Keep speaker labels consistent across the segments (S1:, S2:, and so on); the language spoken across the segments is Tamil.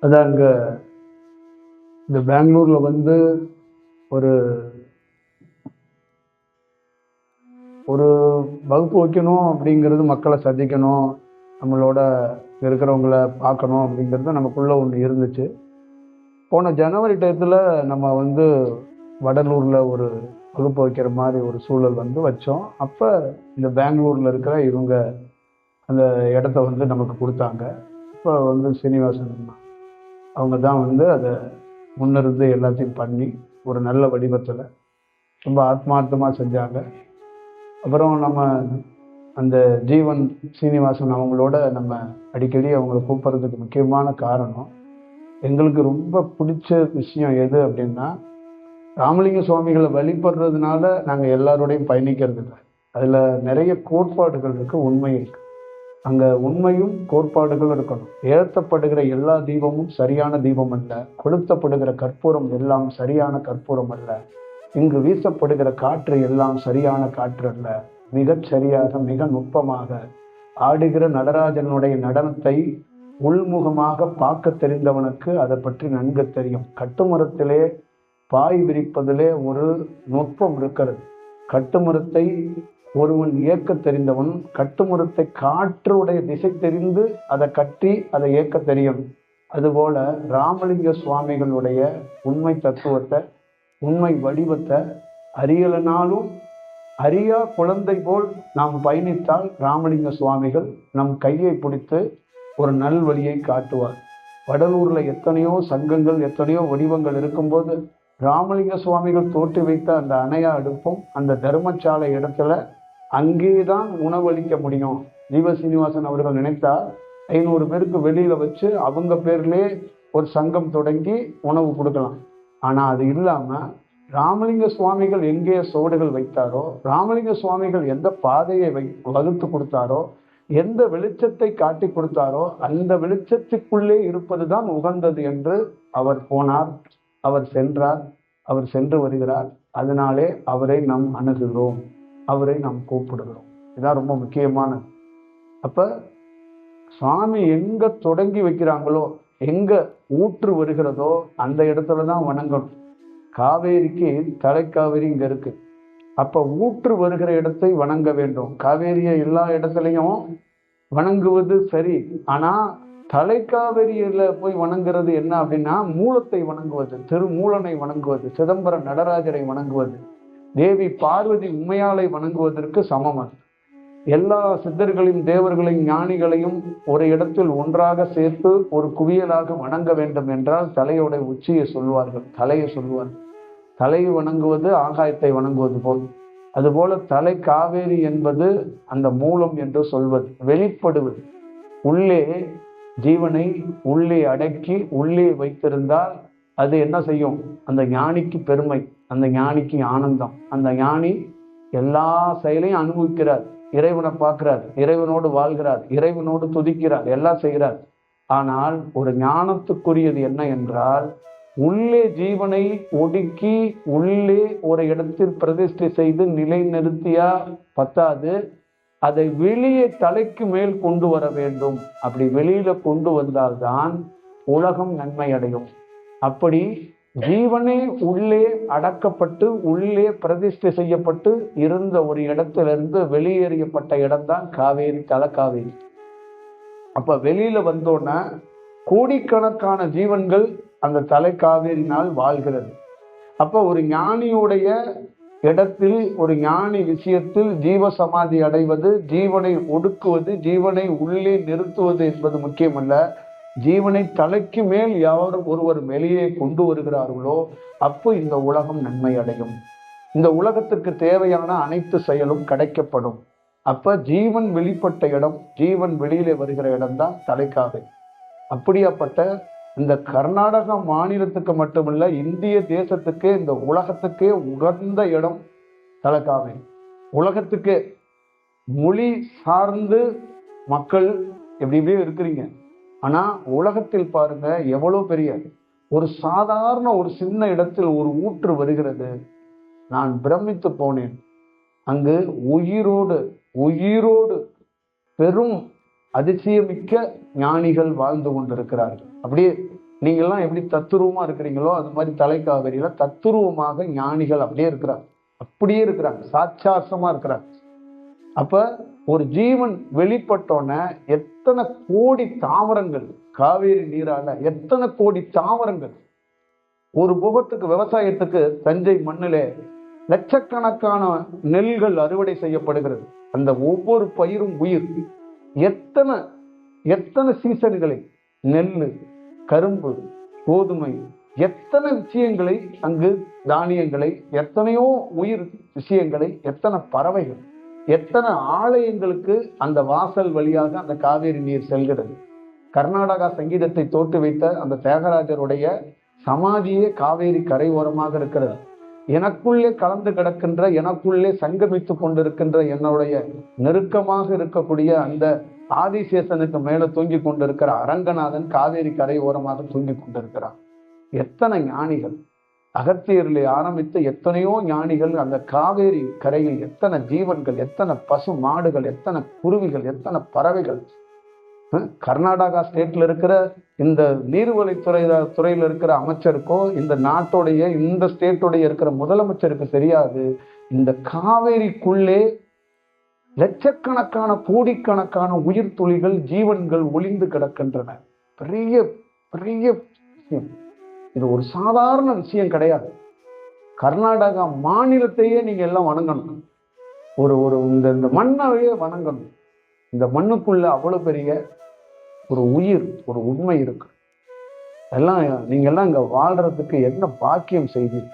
S1: அதான் அங்கே இந்த பெங்களூரில் ஒரு ஒரு வகுப்பு வைக்கணும் அப்படிங்கிறது, மக்களை சந்திக்கணும், நம்மளோட இருக்கிறவங்கள பார்க்கணும் அப்படிங்கிறது நமக்குள்ளே ஒன்று இருந்துச்சு. போன ஜனவரி டயத்தில் நம்ம வடலூரில் ஒரு வகுப்பு வைக்கிற மாதிரி ஒரு சூழல் வச்சோம். அப்போ இந்த பெங்களூரில் இருக்கிற இவங்க அந்த இடத்த நமக்கு கொடுத்தாங்க. இப்போ சீனிவாசன் அவங்க தான் அதை முன்னிருந்து எல்லாத்தையும் பண்ணி ஒரு நல்ல வடிவத்தில் ரொம்ப ஆத்மார்த்தமாக செஞ்சாங்க. அப்புறம் நம்ம அந்த ஜீவன் சீனிவாசன் அவங்களோட நம்ம அடிக்கடி அவங்கள கூப்பிட்றதுக்கு முக்கியமான காரணம், எங்களுக்கு ரொம்ப பிடிச்ச விஷயம் எது அப்படின்னா, ராமலிங்க சுவாமிகளை வழிபடுறதுனால நாங்கள் எல்லாரோடையும் பயணிக்கிறது இல்லை. அதில் நிறைய கோட்பாடுகள் இருக்குது, உண்மை இருக்குது. அங்கே உண்மையும் கோட்பாடுகளும் இருக்கணும். ஏற்றப்படுகிற எல்லா தீபமும் சரியான தீபம் அல்ல, கொளுத்தப்படுகிற கற்பூரம் எல்லாம் சரியான கற்பூரம் அல்ல, இங்கு வீசப்படுகிற காற்று எல்லாம் சரியான காற்று அல்ல. மிகச் சரியாக மிக நுட்பமாக ஆடுகிற நடராஜனுடைய நடனத்தை உள்முகமாக பார்க்க தெரிந்தவனுக்கு அதை பற்றி நன்கு தெரியும். கட்டுமரத்திலே பாய் விரிப்பதிலே ஒரு நுட்பம் இருக்கிறது. கட்டுமரத்தை ஒருவன் இயக்க தெரிந்தவன் கட்டுமரத்தை காற்றுடைய திசை தெரிந்து அதை கட்டி அதை இயக்க தெரியும். அதுபோல ராமலிங்க சுவாமிகளுடைய உண்மை தத்துவத்தை, உண்மை வடிவத்தை அறியலனாலும் அறியா குழந்தை போல் நாம் பயணித்தால் ராமலிங்க சுவாமிகள் நம் கையை பிடித்து ஒரு நல்வழியை காட்டுவார். வடலூர்ல எத்தனையோ சங்கங்கள், எத்தனையோ வடிவங்கள் இருக்கும்போது ராமலிங்க சுவாமிகள் தோற்றி வைத்த அந்த அணையா அடுப்பும் அந்த தர்மசாலை இடத்துல அங்கேதான் உணவளிக்க முடியும். ஜீவ சீனிவாசன் அவர்கள் நினைத்தா 500 பேருக்கு வெளியில வச்சு அவங்க பேர்லே ஒரு சங்கம் தொடங்கி உணவு கொடுக்கலாம். ஆனா அது இல்லாம ராமலிங்க சுவாமிகள் எங்கே சோடுகள் வைத்தாரோ, ராமலிங்க சுவாமிகள் எந்த பாதையை வகுத்து கொடுத்தாரோ, எந்த வெளிச்சத்தை காட்டி கொடுத்தாரோ அந்த வெளிச்சத்துக்குள்ளே இருப்பதுதான் உகந்தது என்று அவர் போனார், அவர் சென்றார், அவர் சென்று வருகிறார். அதனாலே அவரை நாம் அணுகுகிறோம், அவரை நாம் கூப்பிடுகிறோம். இதான் ரொம்ப முக்கியமானது. அப்ப சுவாமி எங்க தொடங்கி வைக்கிறாங்களோ, எங்க ஊற்று வருகிறதோ அந்த இடத்துலதான் வணங்கணும். காவேரிக்கு தலைக்காவேரி இங்க இருக்கு. அப்ப ஊற்று வருகிற இடத்தை வணங்க வேண்டும். காவேரியை எல்லா இடத்துலையும் வணங்குவது சரி, ஆனா தலைக்காவேரியில போய் வணங்குறது என்ன அப்படின்னா, மூலத்தை வணங்குவது, திருமூலனை வணங்குவது, சிதம்பரம் நடராஜரை வணங்குவது, தேவி பார்வதி உமையாளை வணங்குவதற்கு சமம். அது எல்லா சித்தர்களையும் தேவர்களையும் ஞானிகளையும் ஒரு இடத்தில் ஒன்றாக சேர்த்து ஒரு குவியலாக வணங்க வேண்டும் என்றால் தலையோட உச்சியை சொல்வார்கள், தலையை சொல்வார்கள். தலையை வணங்குவது ஆகாயத்தை வணங்குவது போல். அதுபோல தலை காவேரி என்பது அந்த மூலம் என்று சொல்வது, வெளிப்படுவது. உள்ளே ஜீவனை உள்ளே அடக்கி உள்ளே வைத்திருந்தால் அது என்ன செய்யும்? அந்த ஞானிக்கு பெருமை, அந்த ஞானிக்கு ஆனந்தம். அந்த ஞானி எல்லா செயலையும் அனுபவிக்கிறார், இறைவனை பார்க்கிறார், இறைவனோடு வாழ்கிறார், இறைவனோடு துதிக்கிறார், எல்லாம் செய்கிறார். ஆனால் ஒரு ஞானத்துக்குரியது என்ன என்றால், உள்ளே ஜீவனை ஒடுக்கி உள்ளே ஒரு இடத்தில் பிரதிஷ்டை செய்து நிலை நிறுத்தியா பத்தாது, அதை வெளியே தலைக்கு மேல் கொண்டு வர வேண்டும். அப்படி வெளியில கொண்டு வந்தால்தான் உலகம் நன்மை அடையும். அப்படி ஜீவனே உள்ளே அடக்கப்பட்டு உள்ளே பிரதிஷ்டை செய்யப்பட்டு இருந்த ஒரு இடத்திலிருந்து வெளியேறியப்பட்ட இடம்தான் காவேரி, தலைக்காவேரி. அப்ப வெளியில வந்தோன்னா கோடிக்கணக்கான ஜீவன்கள் அந்த தலைக்காவேரினால் வாழ்கிறது. அப்ப ஒரு ஞானியுடைய இடத்தில், ஒரு ஞானி விஷயத்தில் ஜீவ சமாதி அடைவது, ஜீவனை ஒடுக்குவது, ஜீவனை உள்ளே நிறுத்துவது என்பது முக்கியமல்ல. ஜீவனை தலைக்கு மேல் யாரும் ஒருவர் வெளியே கொண்டு வருகிறார்களோ அப்போ இந்த உலகம் நன்மை அடையும். இந்த உலகத்துக்கு தேவையான அனைத்து செயலும் கிடைக்கப்படும். அப்ப ஜீவன் வெளிப்பட்ட இடம், ஜீவன் வெளியிலே வருகிற இடம்தான் தலைக்காவேரி. அப்படியாப்பட்ட இந்த கர்நாடகா மாநிலத்துக்கு மட்டுமல்ல, இந்திய தேசத்துக்கே, இந்த உலகத்துக்கே உகந்த இடம் தலைக்காவேரி. உலகத்துக்கு மொழி சார்ந்து மக்கள் எப்படி எப்படியோ இருக்கிறீங்க, ஆனா உலகத்தில் பாருங்க எவ்வளவு பெரிய ஒரு சாதாரண ஒரு சின்ன இடத்தில் ஒரு ஊற்று வருகிறது. நான் பிரமித்து போனேன். அங்கு உயிரோடு உயிரோடு பெரும் அதிசயமிக்க ஞானிகள் வாழ்ந்து கொண்டிருக்கிறார்கள். அப்படியே நீங்கள்லாம் எப்படி தத்துருவமா இருக்கிறீங்களோ அது மாதிரி தலைக்காவிரியில தத்துருவமாக ஞானிகள் அப்படியே இருக்கிறாங்க, அப்படியே இருக்கிறாங்க, சாட்சாசமா இருக்கிறாங்க. அப்ப ஒரு ஜீவன் வெளிப்பட்டோன்னே எத்தனை கோடி தாவரங்கள், காவேரி நீரால எத்தனை கோடி தாவரங்கள். ஒரு முகத்துக்கு விவசாயத்துக்கு தஞ்சை மண்ணிலே லட்சக்கணக்கான நெல்கள் அறுவடை செய்யப்படுகிறது. அந்த ஒவ்வொரு பயிரும் உயிர். எத்தனை எத்தனை சீசன்களை, நெல், கரும்பு, கோதுமை, எத்தனை விஷயங்களை அங்கு, தானியங்களை, எத்தனையோ உயிர் விஷயங்களை, எத்தனை பறவைகள், எத்தனை ஆலயங்களுக்கு அந்த வாசல் வழியாக அந்த காவேரி நீர் செல்கிறது. கர்நாடகா சங்கீதத்தை தோற்று வைத்த அந்த தியாகராஜருடைய சமாதியே காவேரி கரையோரமாக இருக்கிறது. எனக்குள்ளே கலந்து கிடக்கின்ற, எனக்குள்ளே சங்கமித்து கொண்டிருக்கின்ற என்னுடைய நெருக்கமாக இருக்கக்கூடிய அந்த ஆதிசேஷனுக்கு மேல தூங்கி கொண்டிருக்கிற அரங்கநாதன் காவேரி கரையோரமாக தூங்கி கொண்டிருக்கிறார். எத்தனை ஞானிகள், அகத்தியரிலே ஆரம்பித்து எத்தனையோ ஞானிகள் அந்த காவேரி கரையில், எத்தனை ஜீவன்கள், எத்தனை பசு மாடுகள், எத்தனை குருவிகள், எத்தனை பறவைகள். கர்நாடகா ஸ்டேட்ல இருக்கிற இந்த துறையில இருக்கிற அமைச்சருக்கோ, இந்த நாட்டுடைய, இந்த ஸ்டேட்டுடைய இருக்கிற முதலமைச்சருக்கு தெரியாது, இந்த காவேரிக்குள்ளே லட்சக்கணக்கான கோடிக்கணக்கான உயிர் துளிகள், ஜீவன்கள் ஒளிந்து கிடக்கின்றன. பெரிய பெரிய விஷயம் இது. ஒரு சாதாரண விஷயம் கிடையாது. கர்நாடகா மாநிலத்தையே நீங்க எல்லாம் வணங்கணும். ஒரு ஒரு இந்த மண்ணையே வணங்கணும். இந்த மண்ணுக்குள்ள அவ்வளவு பெரிய ஒரு உயிர், ஒரு உண்மை இருக்கு. எல்லாம் நீங்க எல்லாம் இங்க வாழ்றதுக்கு என்ன பாக்கியம் செய்தீங்க?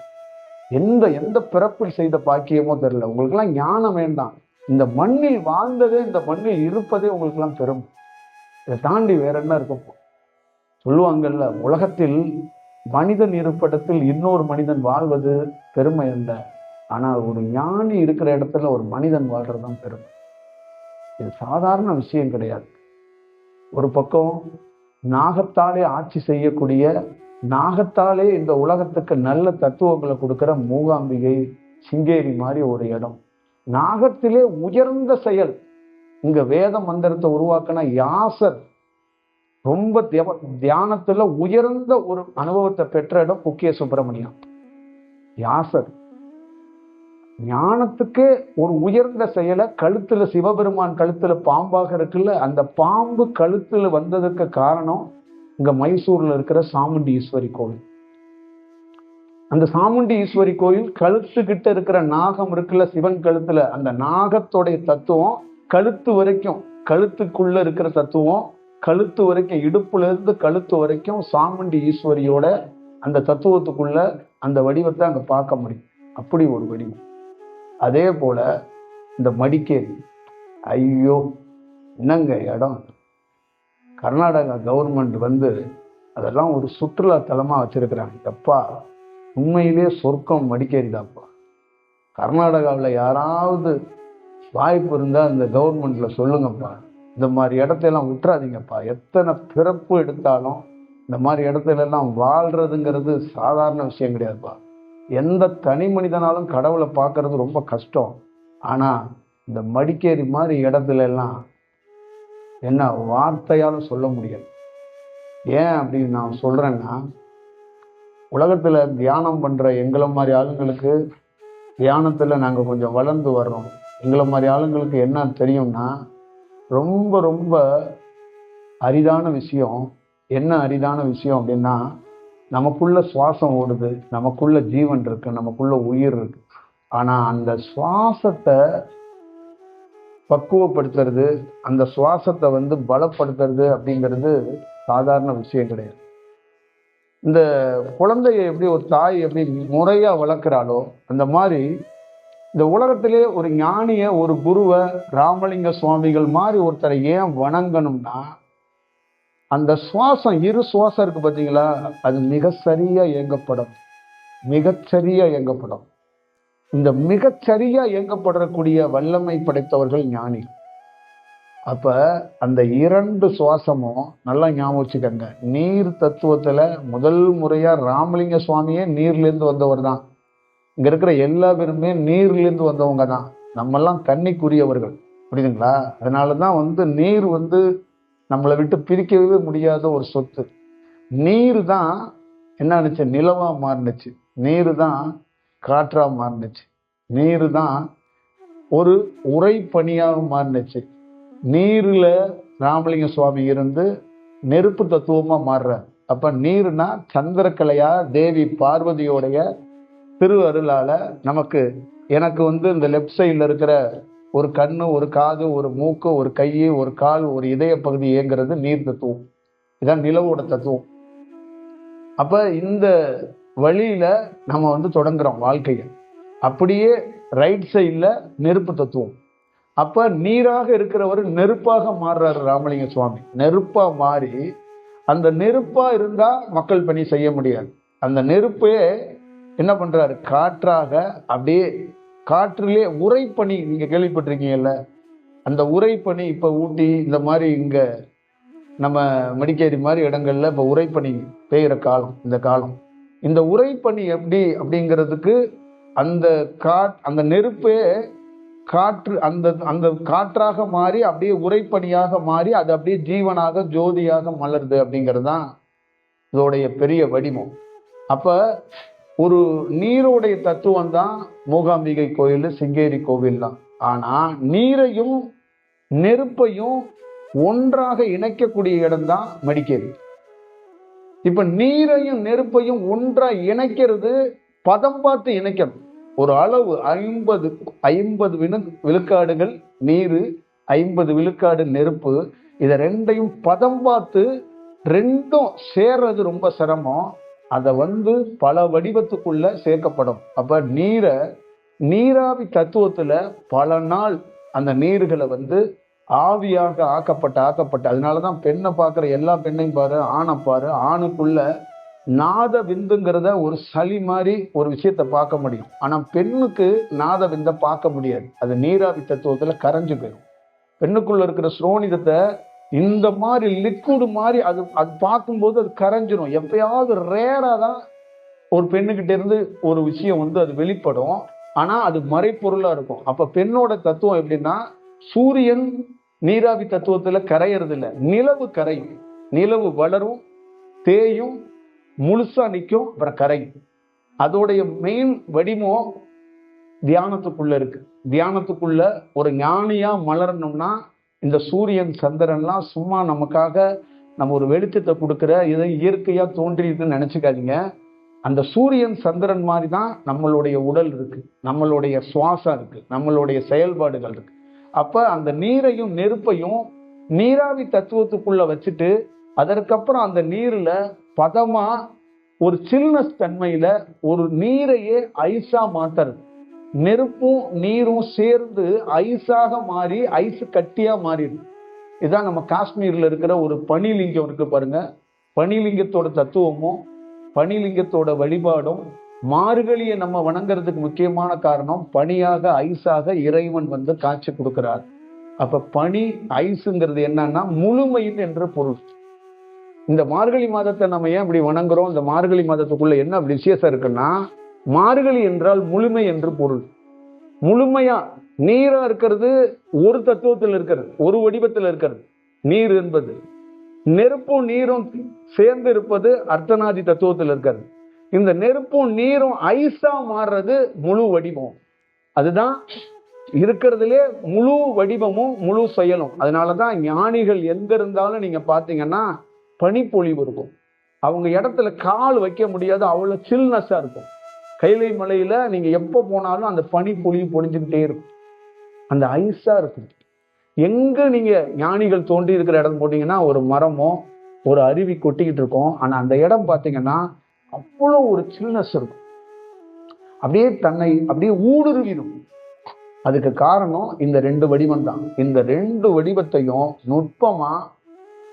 S1: எந்த பிறப்பில் செய்த பாக்கியமோ தெரியல. உங்களுக்கு எல்லாம் ஞானம் வேண்டாம். இந்த மண்ணில் வாழ்ந்ததே, இந்த மண்ணில் இருப்பதே உங்களுக்கு எல்லாம் பெரும். இதை தாண்டி வேற என்ன இருக்கும்? சொல்லுவாங்கல்ல, உலகத்தில் மனிதன் இருப்பிடத்தில் இன்னொரு மனிதன் வாழ்வது பெருமை அல்ல, ஆனால் ஒரு ஞானி இருக்கிற இடத்துல ஒரு மனிதன் வாழ்றதுதான் பெருமை. இது சாதாரண விஷயம் கிடையாது. ஒரு பக்கம் நாகத்தாலே ஆட்சி செய்யக்கூடிய, நாகத்தாலே இந்த உலகத்துக்கு நல்ல தத்துவங்களை கொடுக்கிற மூகாம்பிகை, சிங்கேரி மாதிரி ஒரு இடம். நாகத்திலே உயர்ந்த செயல். இங்க வேத மந்திரத்தை உருவாக்கின யாசர் ரொம்ப தியானத்துல உயர்ந்த ஒரு அனுபவத்தை பெற்ற இடம் குக்கிய சுப்பிரமணியம். யாசர் ஞானத்துக்கே ஒரு உயர்ந்த செயலை, கழுத்துல சிவபெருமான் கழுத்துல பாம்பாக இருக்குல்ல, அந்த பாம்பு கழுத்துல வந்ததுக்கு காரணம் இங்க மைசூர்ல இருக்கிற சாமுண்டி ஈஸ்வரி கோவில். அந்த சாமுண்டி ஈஸ்வரி கோயில் கழுத்துக்கிட்ட இருக்கிற நாகம் இருக்குல்ல, சிவன் கழுத்துல, அந்த நாகத்தோடைய தத்துவம் கழுத்து வரைக்கும், கழுத்துக்குள்ள இருக்கிற தத்துவம் கழுத்து வரைக்கும், இடுப்புல இருந்து கழுத்து வரைக்கும் சாமுண்டி ஈஸ்வரியோட அந்த தத்துவத்துக்குள்ள அந்த வடிவத்தை அங்க பார்க்க முடியும். அப்படி ஒரு வடிவம். அதே போல இந்த மடிக்கேரி, ஐயோ என்னங்க இடம்! கர்நாடகா கவர்மெண்ட் அதெல்லாம் ஒரு சுற்றுலா தலமா வச்சிருக்கிறாங்க. எப்பா, உண்மையிலே சொர்க்கம் மடிக்கேரி தான்ப்பா. கர்நாடகாவில் யாராவது வாய்ப்பு இருந்தால் இந்த கவர்மெண்ட்ல சொல்லுங்கப்பா, இந்த மாதிரி இடத்தையெல்லாம் விட்டுறாதீங்கப்பா. எத்தனை பிறப்பு எடுத்தாலும் இந்த மாதிரி இடத்துல எல்லாம் வாழ்றதுங்கிறது சாதாரண விஷயம் கிடையாதுப்பா. எந்த தனி மனிதனாலும் கடவுளை பார்க்கறது ரொம்ப கஷ்டம். ஆனா இந்த மடிக்கேரி மாதிரி இடத்துல எல்லாம் என்ன வார்த்தையாலும் சொல்ல முடியாது. ஏன் அப்படின்னு நான் சொல்றேன்னா, உலகத்துல தியானம் பண்ற எங்களை மாதிரி ஆளுங்களுக்கு, தியானத்துல நாங்க கொஞ்சம் வளர்ந்து வர்றோம், எங்களை மாதிரி ஆளுங்களுக்கு என்ன தெரியும்னா, ரொம்ப ரொம்ப அரிதான விஷயம். என்ன அரிதான விஷயம் அப்படின்னா, நமக்குள்ள சுவாசம் ஓடுது, நமக்குள்ள ஜீவன் இருக்கு, நமக்குள்ள உயிர் இருக்கு. ஆனா அந்த சுவாசத்தை பக்குவப்படுத்துறது, அந்த சுவாசத்தை பலப்படுத்துறது அப்படிங்கிறது சாதாரண விஷயம் கிடையாது. இந்த குழந்தைய எப்படி ஒரு தாய் எப்படி முறையா வளர்க்கிறாளோ, அந்த மாதிரி இந்த உலகத்திலே ஒரு ஞானிய, ஒரு குருவை, ராமலிங்க சுவாமிகள் மாதிரி ஒருத்தரை ஏன் வணங்கணும்னா, அந்த சுவாசம், இரு சுவாசம் இருக்கு பார்த்தீங்களா, அது மிக சரியா இயங்கப்படும், மிகச்சரியா இயங்கப்படும். இந்த மிகச்சரியா இயங்கப்படக்கூடிய வல்லமை படைத்தவர்கள் ஞானிகள். அப்ப அந்த இரண்டு சுவாசமும் நல்லா ஞாபகம் வச்சுக்கங்க. நீர் தத்துவத்துல முதல் முறையா ராமலிங்க சுவாமியே நீர்ல இருந்து வந்தவர் தான். இங்க இருக்கிற எல்லா பேருமே நீர்ல இருந்து வந்தவங்க தான். நம்மெல்லாம் தண்ணிக்குரியவர்கள், புரியுதுங்களா? அதனாலதான் நீர் நம்மளை விட்டு பிரிக்கவே முடியாத ஒரு சொத்து. நீர் தான் என்ன ஆனிச்சு, நிலவா மாறினுச்சு. நீர் தான் காற்றா மாறினுச்சு. நீர் தான் ஒரு உரை பணியாக மாறினுச்சு. நீர்ல ராமலிங்க சுவாமி இருந்து நெருப்பு தத்துவமா மாறுறார். அப்ப நீர்னா சந்திரக்கலையா தேவி பார்வதியோடைய திரு அருளால நமக்கு, எனக்கு இந்த லெப்ட் சைட்ல இருக்கிற ஒரு கண்ணு, ஒரு காது, ஒரு மூக்கு, ஒரு கை, ஒரு கால், ஒரு இதய பகுதி இயங்குறது நீர் தத்துவம். இதான் நிலவோட தத்துவம். அப்ப இந்த வழியில நம்ம தொடங்குறோம் வாழ்க்கையை. அப்படியே ரைட் சைட்ல நெருப்பு தத்துவம். அப்ப நீராக இருக்கிறவர் நெருப்பாக மாறுறாரு ராமலிங்க சுவாமி. நெருப்பா மாறி, அந்த நெருப்பா இருந்தா மக்கள் பணி செய்ய முடியாது. அந்த நெருப்பே என்ன பண்றாரு, காற்றாக அப்படியே காற்றிலே உரைப்பணி. நீங்க கேள்விப்பட்டிருக்கீங்கல்ல, அந்த உரைப்பணி இப்ப ஊட்டி இந்த மாதிரி இங்க நம்ம மடிக்கேரி மாதிரி இடங்கள்ல இப்ப உரைப்பணி பெய்கிற காலம் இந்த காலம். இந்த உரைப்பணி எப்படி அப்படிங்கிறதுக்கு அந்த நெருப்பே காற்று அந்த காற்றாக மாறி அப்படியே உரைப்பணியாக மாறி அது அப்படியே ஜீவனாக ஜோதியாக மலருது அப்படிங்கிறது தான் இதோடைய பெரிய வடிவம். அப்ப ஒரு நீரோடைய தத்துவம் தான் மூகாம்பிகை கோயில், சிங்கேரி கோவில் தான். ஆனா நீரையும் நெருப்பையும் ஒன்றாக இணைக்கக்கூடிய இடம் தான் மடிக்கேரி. இப்ப நீரையும் நெருப்பையும் ஒன்றா இணைக்கிறது பதம் பார்த்து இணைக்கணும். ஒரு அளவு 50 விழுக்காடுகள் நீர், 50 விழுக்காடு நெருப்பு. இதை ரெண்டையும் பதம் பார்த்து ரெண்டும் சேர்றது ரொம்ப சிரமம். அதை பல வடிவத்துக்குள்ள சேர்க்கப்படும். அப்ப நீராவி தத்துவத்துல பல நாள் அந்த நீர்களை ஆவியாக ஆக்கப்பட்ட அதனாலதான் பெண்ணை பார்க்குற எல்லா பெண்ணையும் பாரு, ஆணை பாரு, ஆணுக்குள்ள நாத விந்துங்கிறத ஒரு சளி மாதிரி ஒரு விஷயத்த பார்க்க முடியும். ஆனா பெண்ணுக்கு நாத விந்த பார்க்க முடியாது. அது நீராவி தத்துவத்துல கரைஞ்சு போயிடும். பெண்ணுக்குள்ள இருக்கிற ஸ்ரோனிதத்தை இந்த மாதிரி லிக்விடு மாதிரி அது பார்க்கும்போது அது கரைஞ்சிரும். எப்பயாவது ரேரா தான் ஒரு பெண்ணுகிட்ட இருந்து ஒரு விஷயம் அது வெளிப்படும். ஆனா அது மறைப்பொருளா இருக்கும். அப்ப பெண்ணோட தத்துவம் எப்படின்னா, சூரியன் நீராவி தத்துவத்துல கரையறது இல்லை, நிலவு கரையும். நிலவு வளரும், தேயும், முழுசா நிற்கும், அப்புறம் கரையும். அதோடைய மெயின் வடிவம் தியானத்துக்குள்ள இருக்கு. தியானத்துக்குள்ள ஒரு ஞானியா மலரணும்னா இந்த சூரியன் சந்திரன்லாம் சும்மா நமக்காக நம்ம ஒரு வெளிச்சத்தை கொடுக்குற இதை இயற்கையா தோன்றியிருக்குன்னு நினைச்சுக்காதீங்க. அந்த சூரியன் சந்திரன் மாதிரி தான் நம்மளுடைய உடல் இருக்கு, நம்மளுடைய சுவாசம் இருக்கு, நம்மளுடைய செயல்பாடுகள் இருக்கு. அப்ப அந்த நீரையும் நெருப்பையும் நீராவி தத்துவத்துக்குள்ள வச்சுட்டு அதற்கப்புறம் அந்த நீர்ல பதமா ஒரு சில்னஸ் தன்மையில ஒரு நீரையே ஐஸா மாத்துறது. நெருப்பும் நீரும் சேர்ந்து ஐஸாக மாறி ஐஸ் கட்டியா மாறிடுது. இதான் நம்ம காஷ்மீர்ல இருக்கிற ஒரு பனிலிங்கம் இருக்கு பாருங்க. பனிலிங்கத்தோட தத்துவமும் பனிலிங்கத்தோட வழிபாடும் மார்கழியை நம்ம வணங்குறதுக்கு முக்கியமான காரணம், பனியாக ஐஸாக இறைவன் காட்சி கொடுக்கிறார். அப்ப பனி ஐஸுங்கிறது என்னன்னா முழுமையின் என்ற பொருள். இந்த மார்கழி மாதத்தை நம்ம ஏன் இப்படி வணங்குறோம்? இந்த மார்கழி மாதத்துக்குள்ள என்ன விசேஷம் இருக்குன்னா, மார்கழி என்றால் முழுமை என்று பொருள். முழுமையா நீரா இருக்கிறது ஒரு தத்துவத்தில் இருக்கிறது, ஒரு வடிவத்தில் இருக்கிறது நீர் என்பது. நெருப்பும் நீரும் சேர்ந்து இருப்பது அர்த்தநாதி தத்துவத்தில் இருக்கிறது. இந்த நெருப்பும் நீரும் ஐஸா மாறுறது முழு வடிவம். அதுதான் இருக்கிறதுலே முழு வடிவமும் முழு செயலும். அதனாலதான் ஞானிகள் எங்க இருந்தாலும் நீங்க பாத்தீங்கன்னா பனிப்பொழிவு இருக்கும். அவங்க இடத்துல கால் வைக்க முடியாது, அவ்வளவு சில்னஸா இருக்கும். கைலை மலையில நீங்க எப்ப போனாலும் அந்த பனிப்பொழிவு பொழிஞ்சுக்கிட்டே இருக்கும், அந்த ஐஸா இருக்கும். எங்க நீங்க ஞானிகள் தோன்றி இருக்கிற இடம் போட்டீங்கன்னா ஒரு மரமோ ஒரு அருவி கொட்டிக்கிட்டு இருக்கும். ஆனா அந்த இடம் பாத்தீங்கன்னா அவ்வளோ ஒரு சில்னஸ் இருக்கும், அப்படியே தன்னை அப்படியே ஊடுருவிடும். அதுக்கு காரணம் இந்த 2 வடிவம் தான். இந்த 2 வடிவத்தையும் நுட்பமா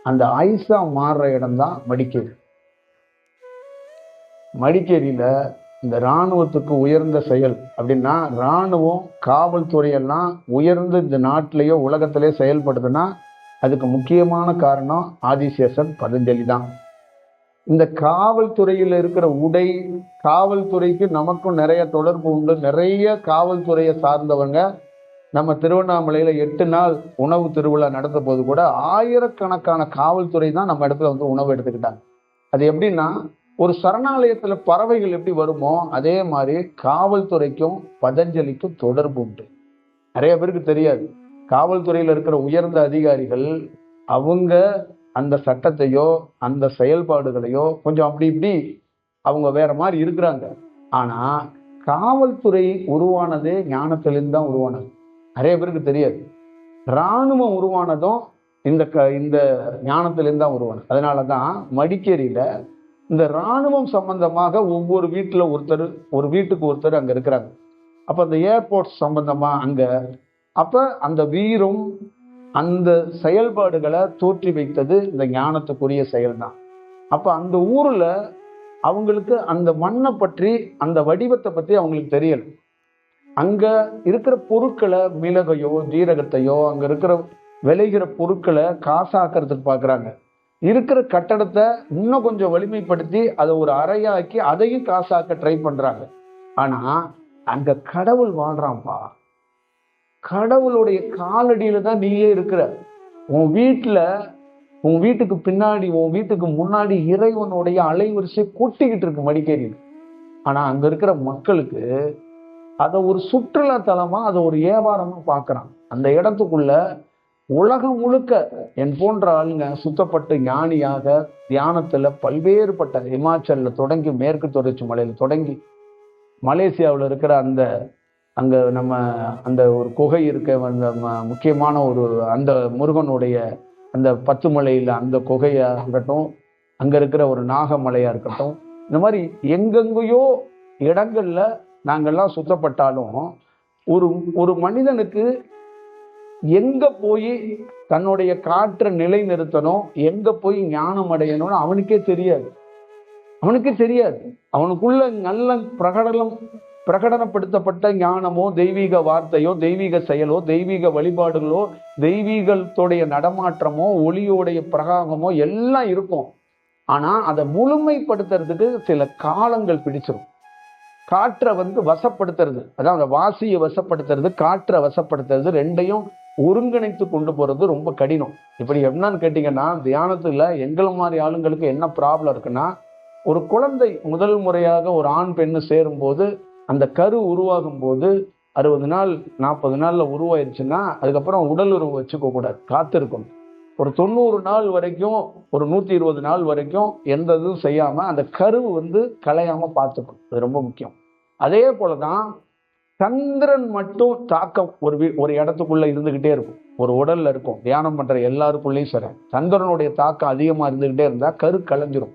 S1: அந்த ஐஸா மாறுற இடம் தான் மடிக்கேரி. மடிக்கேரியில இந்த இராணுவத்துக்கு உயர்ந்த செயல் அப்படின்னா, இராணுவம் காவல்துறையெல்லாம் உயர்ந்து இந்த நாட்டிலேயோ உலகத்திலேயோ செயல்படுதுன்னா அதுக்கு முக்கியமான காரணம் ஆதிசேஷன் பதஞ்சலி தான். இந்த காவல்துறையில் இருக்கிற உடை, காவல்துறைக்கு நமக்கும் நிறைய தொடர்பு உண்டு. நிறைய காவல்துறையை சார்ந்தவங்க நம்ம திருவண்ணாமலையில 8 நாள் உணவு திருவிழா நடந்த போது கூட ஆயிரக்கணக்கான காவல்துறை தான் நம்ம இடத்துல உணவு எடுத்துக்கிட்டாங்க. அது எப்படின்னா, ஒரு சரணாலயத்துல பறவைகள் எப்படி வருமோ அதே மாதிரி காவல்துறைக்கும் பதஞ்சலிக்கும் தொடர்பு உண்டு. நிறைய பேருக்கு தெரியாது. காவல்துறையில இருக்கிற உயர்ந்த அதிகாரிகள் அவங்க அந்த சட்டத்தையோ அந்த செயல்பாடுகளையோ கொஞ்சம் அப்படி இப்படி அவங்க வேற மாதிரி இருக்கிறாங்க. ஆனா காவல்துறை உருவானதே ஞானத்திலிருந்து தான் உருவானது. நிறைய பேருக்கு தெரியாது. இராணுவம் உருவானதும் இந்த ஞானத்திலிருந்து தான் உருவானது. அதனாலதான் மடிக்கேரியில இந்த இராணுவம் சம்பந்தமாக ஒவ்வொரு வீட்டுல ஒரு வீட்டுக்கு ஒருத்தர் அங்க இருக்கிறாங்க. அப்ப அந்த ஏர்போர்ட் சம்பந்தமா அங்க அப்ப அந்த வீரம் அந்த செயல்பாடுகளை தோற்றி வைத்தது இந்த ஞானத்துக்குரிய செயல்தான். அப்ப அந்த ஊர்ல அவங்களுக்கு அந்த மண்ணை பற்றி அந்த வடிவத்தை பற்றி அவங்களுக்கு தெரியல. அங்க இருக்கிற பொருட்களை மிளகையோ ஜீரகத்தையோ அங்க இருக்கிற விளைகிற பொருட்களை காசாக்கிறதுக்கு பாக்குறாங்க. இருக்கிற கட்டடத்தை இன்னும் கொஞ்சம் வலிமைப்படுத்தி அதை ஒரு அறையாக்கி அதையும் காசாக்க ட்ரை பண்றாங்க. ஆனா அங்க கடவுள் வாழ்றான்ப்பா. கடவுளுடைய காலடியில தான் நீயே இருக்கிற. உன் வீட்டுக்கு பின்னாடி உன் வீட்டுக்கு முன்னாடி இறைவனுடைய அலைவரிசை கூட்டிக்கிட்டு இருக்கு மடிக்கேரியில். ஆனா அங்க இருக்கிற மக்களுக்கு அதை ஒரு சுற்றுலா தலமா அதை ஒரு வியாபாரமா பாக்குறான். அந்த இடத்துக்குள்ள உலகம் முழுக்க என் போன்ற ஆளுங்க சுத்தப்பட்டு ஞானியாக தியானத்துல பல்வேறுபட்ட இமாச்சல்ல தொடங்கி மேற்கு தொடர்ச்சி மலையில தொடங்கி மலேசியாவில் இருக்கிற அங்க நம்ம அந்த ஒரு குகை இருக்க அந்த முக்கியமான ஒரு அந்த முருகனுடைய அந்த 10 மலையில அந்த குகையா இருக்கட்டும், அங்க இருக்கிற ஒரு நாகமலையா இருக்கட்டும், இந்த மாதிரி எங்கெங்கயோ இடங்கள்ல நாங்கெல்லாம் சுத்தப்பட்டாலும் ஒரு ஒரு மனிதனுக்கு எங்க போய் தன்னுடைய காற்றை நிலை நிறுத்தணும், எங்க போய் ஞானம் அடையணும்னு அவனுக்கே தெரியாது. அவனுக்குள்ள நல்ல பிரகடனப்படுத்தப்பட்ட ஞானமோ தெய்வீக வார்த்தையோ தெய்வீக செயலோ தெய்வீக வழிபாடுகளோ தெய்வீகத்துடைய நடமாற்றமோ ஒளியோடைய பிரகாகமோ எல்லாம் இருக்கும். ஆனா அதை முழுமைப்படுத்துறதுக்கு சில காலங்கள் பிடிச்சிடும். காற்றை வசப்படுத்துறது, அதாவது வாசியை வசப்படுத்துறது, காற்றை வசப்படுத்துறது, ரெண்டையும் ஒருங்கிணைத்து கொண்டு போறது ரொம்ப கடினம். இப்படி என்னன்னு கேட்டீங்கன்னா, தியானத்துல எங்களை மாதிரி ஆளுங்களுக்கு என்ன ப்ராப்ளம் இருக்குன்னா, ஒரு குழந்தை முதல் முறையாக ஒரு ஆண் பெண்ணு சேரும் போது அந்த கரு உருவாகும் போது 60 நாள் 40 நாள்ல உருவாயிருச்சுன்னா அதுக்கப்புறம் உடல் உறவு வச்சுக்க கூடாது, காத்திருக்கும். ஒரு 90 நாள் வரைக்கும், ஒரு 120 நாள் வரைக்கும் எந்த இதுவும் செய்யாம அந்த கரு கலையாம பார்த்துக்கும். அது ரொம்ப முக்கியம். அதே போலதான் சந்திரன் மட்டும் தாக்கம் ஒரு இடத்துக்குள்ள இருந்துகிட்டே இருக்கும், ஒரு உடல்ல இருக்கும். தியானம் பண்ற எல்லாருக்குள்ளேயும் சரி, சந்திரனுடைய தாக்கம் அதிகமா இருந்துகிட்டே இருந்தா கரு கலைஞ்சிரும்.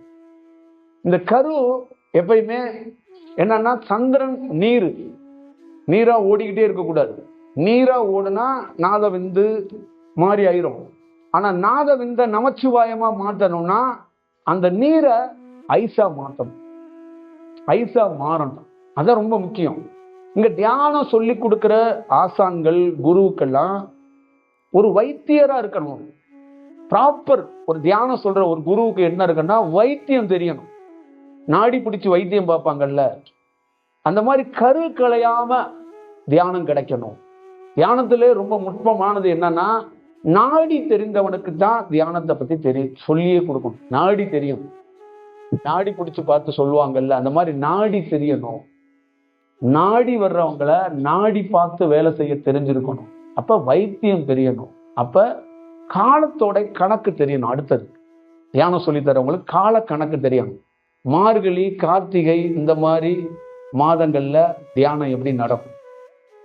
S1: இந்த கரு எப்பயுமே என்னன்னா, சந்திரன் நீரா ஓடிக்கிட்டே இருக்கக்கூடாது. நீரா ஓடுனா நாத விந்து மாறி ஆயிரும். ஆனா நாத விந்த நமச்சிவாயமா மாற்றணும்னா அந்த நீரை ஐசா மாறணும். அதான் ரொம்ப முக்கியம். இங்க தியானம் சொல்லி கொடுக்கிற ஆசான்கள் குருவுக்கெல்லாம் ஒரு வைத்தியரா இருக்கணும். ப்ராப்பர் ஒரு தியானம் சொல்ற ஒரு குருவுக்கு என்ன இருக்குன்னா, வைத்தியம் தெரியணும். நாடி பிடிச்சி வைத்தியம் பார்ப்பாங்கல்ல, அந்த மாதிரி கரு களையாம தியானம் கிடைக்கணும். தியானத்திலே ரொம்ப நுட்பமானது என்னன்னா, நாடி தெரிந்தவனுக்கு தான் தியானத்தை பத்தி சொல்லியே கொடுக்கணும். நாடி தெரியும், நாடி பிடிச்சு பார்த்து சொல்லுவாங்கல்ல, அந்த மாதிரி நாடி தெரியணும். நாடி வர்றவங்களை நாடி பார்த்து வேலை செய்ய தெரிஞ்சிருக்கணும். அப்ப வைத்தியம் தெரியணும். அப்ப காலத்தோட கணக்கு தெரியணும். அடுத்தது தியானம் சொல்லி தரவங்களுக்கு கால கணக்கு தெரியணும். மார்கழி கார்த்திகை இந்த மாதிரி மாதங்கள்ல தியானம் எப்படி நடக்கும்,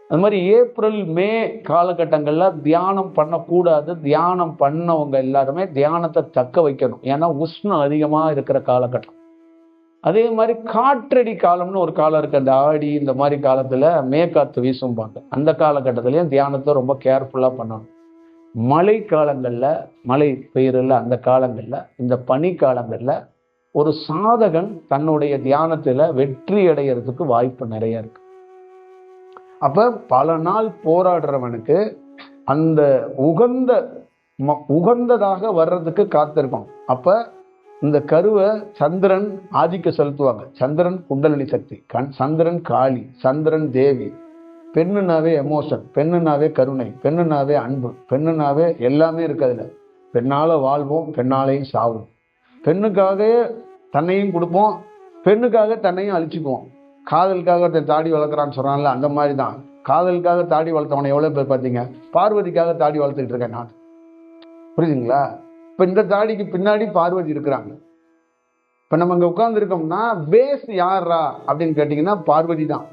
S1: அது மாதிரி ஏப்ரல் மே காலகட்டங்கள்ல தியானம் பண்ணக்கூடாது. தியானம் பண்ணவங்க எல்லாருமே தியானத்தை தக்க வைக்கணும். ஏன்னா உஷ்ணம் அதிகமா இருக்கிற காலகட்டம். அதே மாதிரி காற்றடி காலம்னு ஒரு காலம் இருக்கு. அந்த ஆடி இந்த மாதிரி காலத்துல மேற்காத்து வீசும்பாங்க. அந்த காலகட்டத்திலயும் தியானத்தை ரொம்ப கேர்ஃபுல்லா பண்ணணும். மழை காலங்கள்ல, மழை பெய்யறல அந்த காலங்கள்ல, இந்த பனி காலங்கள்ல ஒரு சாதகன் தன்னுடைய தியானத்துல வெற்றி அடைகிறதுக்கு வாய்ப்பு நிறைய இருக்கு. அப்ப பல நாள் போராடுறவனுக்கு அந்த உகந்ததாக வர்றதுக்கு காத்திருக்கும். அப்ப இந்த கருவை சந்திரன் ஆதிக்க செலுத்துவாங்க. சந்திரன் குண்டலினி சக்தி, சந்திரன் காளி, சந்திரன் தேவி. பெண்ணுனாவே எமோஷன், பெண்ணுனாவே கருணை, பெண்ணுனாவே அன்பு, பெண்ணுனாவே எல்லாமே இருக்கு. அதுல பெண்ணால வாழ்வோம், பெண்ணாலையும் சாவோம். பெண்ணுக்காக தன்னையும் கொடுப்போம், பெண்ணுக்காக தன்னையும் அழிச்சுக்குவோம். காதலுக்காக ஒருத்தன் தாடி வளர்க்குறான்னு சொல்கிறான்ல, அந்த மாதிரி தான். காதலுக்காக தாடி வளர்த்தவனை எவ்வளோ பேர் பார்த்தீங்க? பார்வதிக்காக தாடி வளர்த்துக்கிட்டு இருக்கேன் நான். புரியுதுங்களா? இப்போ இந்த தாடிக்கு பின்னாடி பார்வதி இருக்கிறாங்க. இப்போ நம்ம இங்கே உட்காந்துருக்கோம்னா பேஸ் யாரா அப்படின்னு கேட்டிங்கன்னா பார்வதி தான்.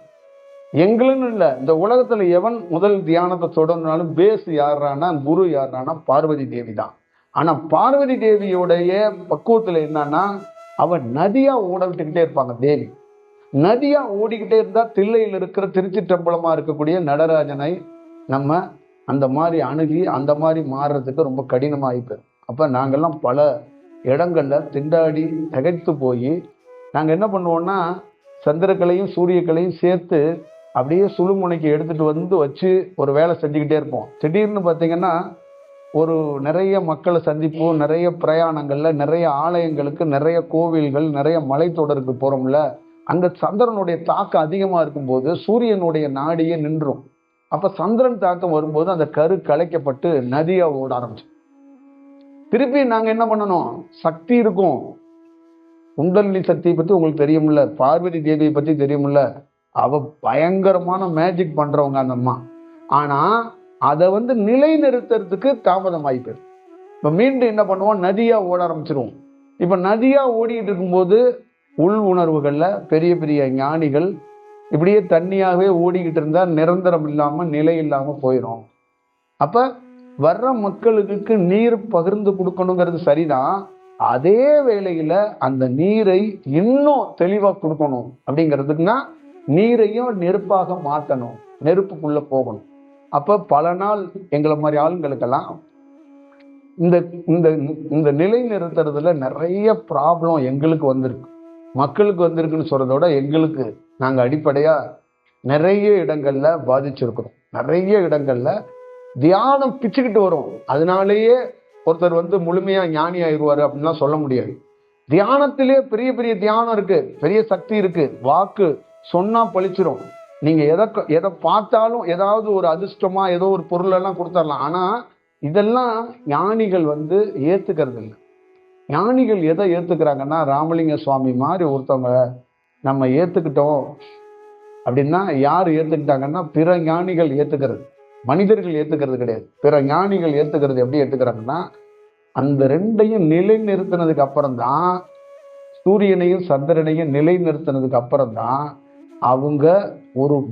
S1: எங்களுன்னு இல்லை, இந்த உலகத்தில் எவன் முதல் தியானத்தை தொடர்னாலும் பேஸ் யாரானா, குரு யாரானா பார்வதி தேவி தான். ஆனால் பார்வதி தேவியோடைய பக்குவத்தில் என்னன்னா, அவன் நதியா ஓட விட்டுக்கிட்டே இருப்பாங்க. தேவி நதியா ஓடிக்கிட்டே இருந்தா தில்லையில் இருக்கிற திருச்சிற்றம்பலமா இருக்கக்கூடிய நடராஜனை நம்ம அந்த மாதிரி அணுகி அந்த மாதிரி மாறுறதுக்கு ரொம்ப கடினமாயிட்டு. அப்ப நாங்கெல்லாம் பல இடங்கள்ல திண்டாடி திகைத்து போய் நாங்க என்ன பண்ணுவோம்னா, சந்திரக்கலையும் சூரியக்கலையும் சேர்த்து அப்படியே சுழுமுனைக்கு எடுத்துட்டு வந்து வச்சு ஒரு வேலை செஞ்சுக்கிட்டே இருப்போம். திடீர்னு பார்த்தீங்கன்னா ஒரு நிறைய மக்களை சந்திப்போம், நிறைய பிரயாணங்கள்ல, நிறைய ஆலயங்களுக்கு, நிறைய கோவில்கள், நிறைய மலைத்தொடருக்கு போறோம்ல. அங்க சந்திரனுடைய தாக்கம் அதிகமா இருக்கும்போது சூரியனுடைய நாடியே நின்றும். அப்ப சந்திரன் தாக்கம் வரும்போது அந்த கரு கலைக்கப்பட்டு நதியா ஓட ஆரம்பிச்சு. திருப்பி நாங்க என்ன பண்ணணும்? சக்தி இருக்கும், குண்டலினி சக்தியை பத்தி உங்களுக்கு தெரியும்ல, பார்வதி தேவியை பத்தி தெரியும்ல. அவ பயங்கரமான மேஜிக் பண்றவங்க அந்த அம்மா. ஆனா அதை நிலை நிறுத்துறதுக்கு தாமதம் ஆயிப்போம். இப்ப மீண்டும் என்ன பண்ணுவோம்? நதியா ஓட ஆரம்பிச்சிருவோம். இப்ப நதியா ஓடிட்டு இருக்கும்போது உள் உணர்வுகள்ல பெரிய பெரிய ஞானிகள் இப்படியே தண்ணியாகவே ஓடிக்கிட்டு இருந்தா நிரந்தரம் இல்லாம நிலை இல்லாம போயிடும். அப்ப வர்ற மக்களுக்கு நீர் பகிர்ந்து கொடுக்கணுங்கிறது சரிதான். அதே வேளையில அந்த நீரை இன்னும் தெளிவா கொடுக்கணும். அப்படிங்கிறதுக்குன்னா நீரையும் நெருப்பாக மாற்றணும், நெருப்புக்குள்ள போகணும். அப்ப பல நாள் எங்களை மாதிரி ஆளுங்களுக்கெல்லாம் இந்த இந்த இந்த நிலை நிறுத்துறதுல நிறைய ப்ராப்ளம் எங்களுக்கு வந்திருக்கு. மக்களுக்கு வந்திருக்குன்னு சொல்றதோட எங்களுக்கு நாங்க அடிப்படையா நிறைய இடங்கள்ல பாதிச்சிருக்கிறோம். நிறைய இடங்கள்ல தியானம் பிச்சுக்கிட்டு வரும். அதனாலேயே ஒருத்தர் முழுமையா ஞானி ஆயிடுவாரு அப்படின்லாம் சொல்ல முடியாது. தியானத்திலே பெரிய பெரிய தியானம் இருக்கு, பெரிய சக்தி இருக்கு. வாக்கு சொன்னா பழிச்சிரும். நீங்க எதை பார்த்தாலும் ஏதாவது ஒரு அதிர்ஷ்டமா ஏதோ ஒரு பொருள் எல்லாம் கொடுத்துடலாம். ஆனா இதெல்லாம் ஞானிகள் ஏத்துக்கிறது இல்லை. ஞானிகள் எதை ஏத்துக்கிறாங்கன்னா, ராமலிங்க சுவாமி மாதிரி ஒருத்தவங்க நம்ம ஏத்துக்கிட்டோம் அப்படின்னா, யார் ஏத்துக்கிட்டாங்கன்னா பிற ஞானிகள் ஏத்துக்கிறது, மனிதர்கள் ஏத்துக்கிறது கிடையாது. பிற ஞானிகள் ஏத்துக்கிறது எப்படி ஏத்துக்கிறாங்கன்னா, அந்த ரெண்டையும் நிலை நிறுத்தினதுக்கு அப்புறம் தான், சூரியனையும் சந்திரனையும் நிலை நிறுத்தினதுக்கு அப்புறம் தான் அவங்க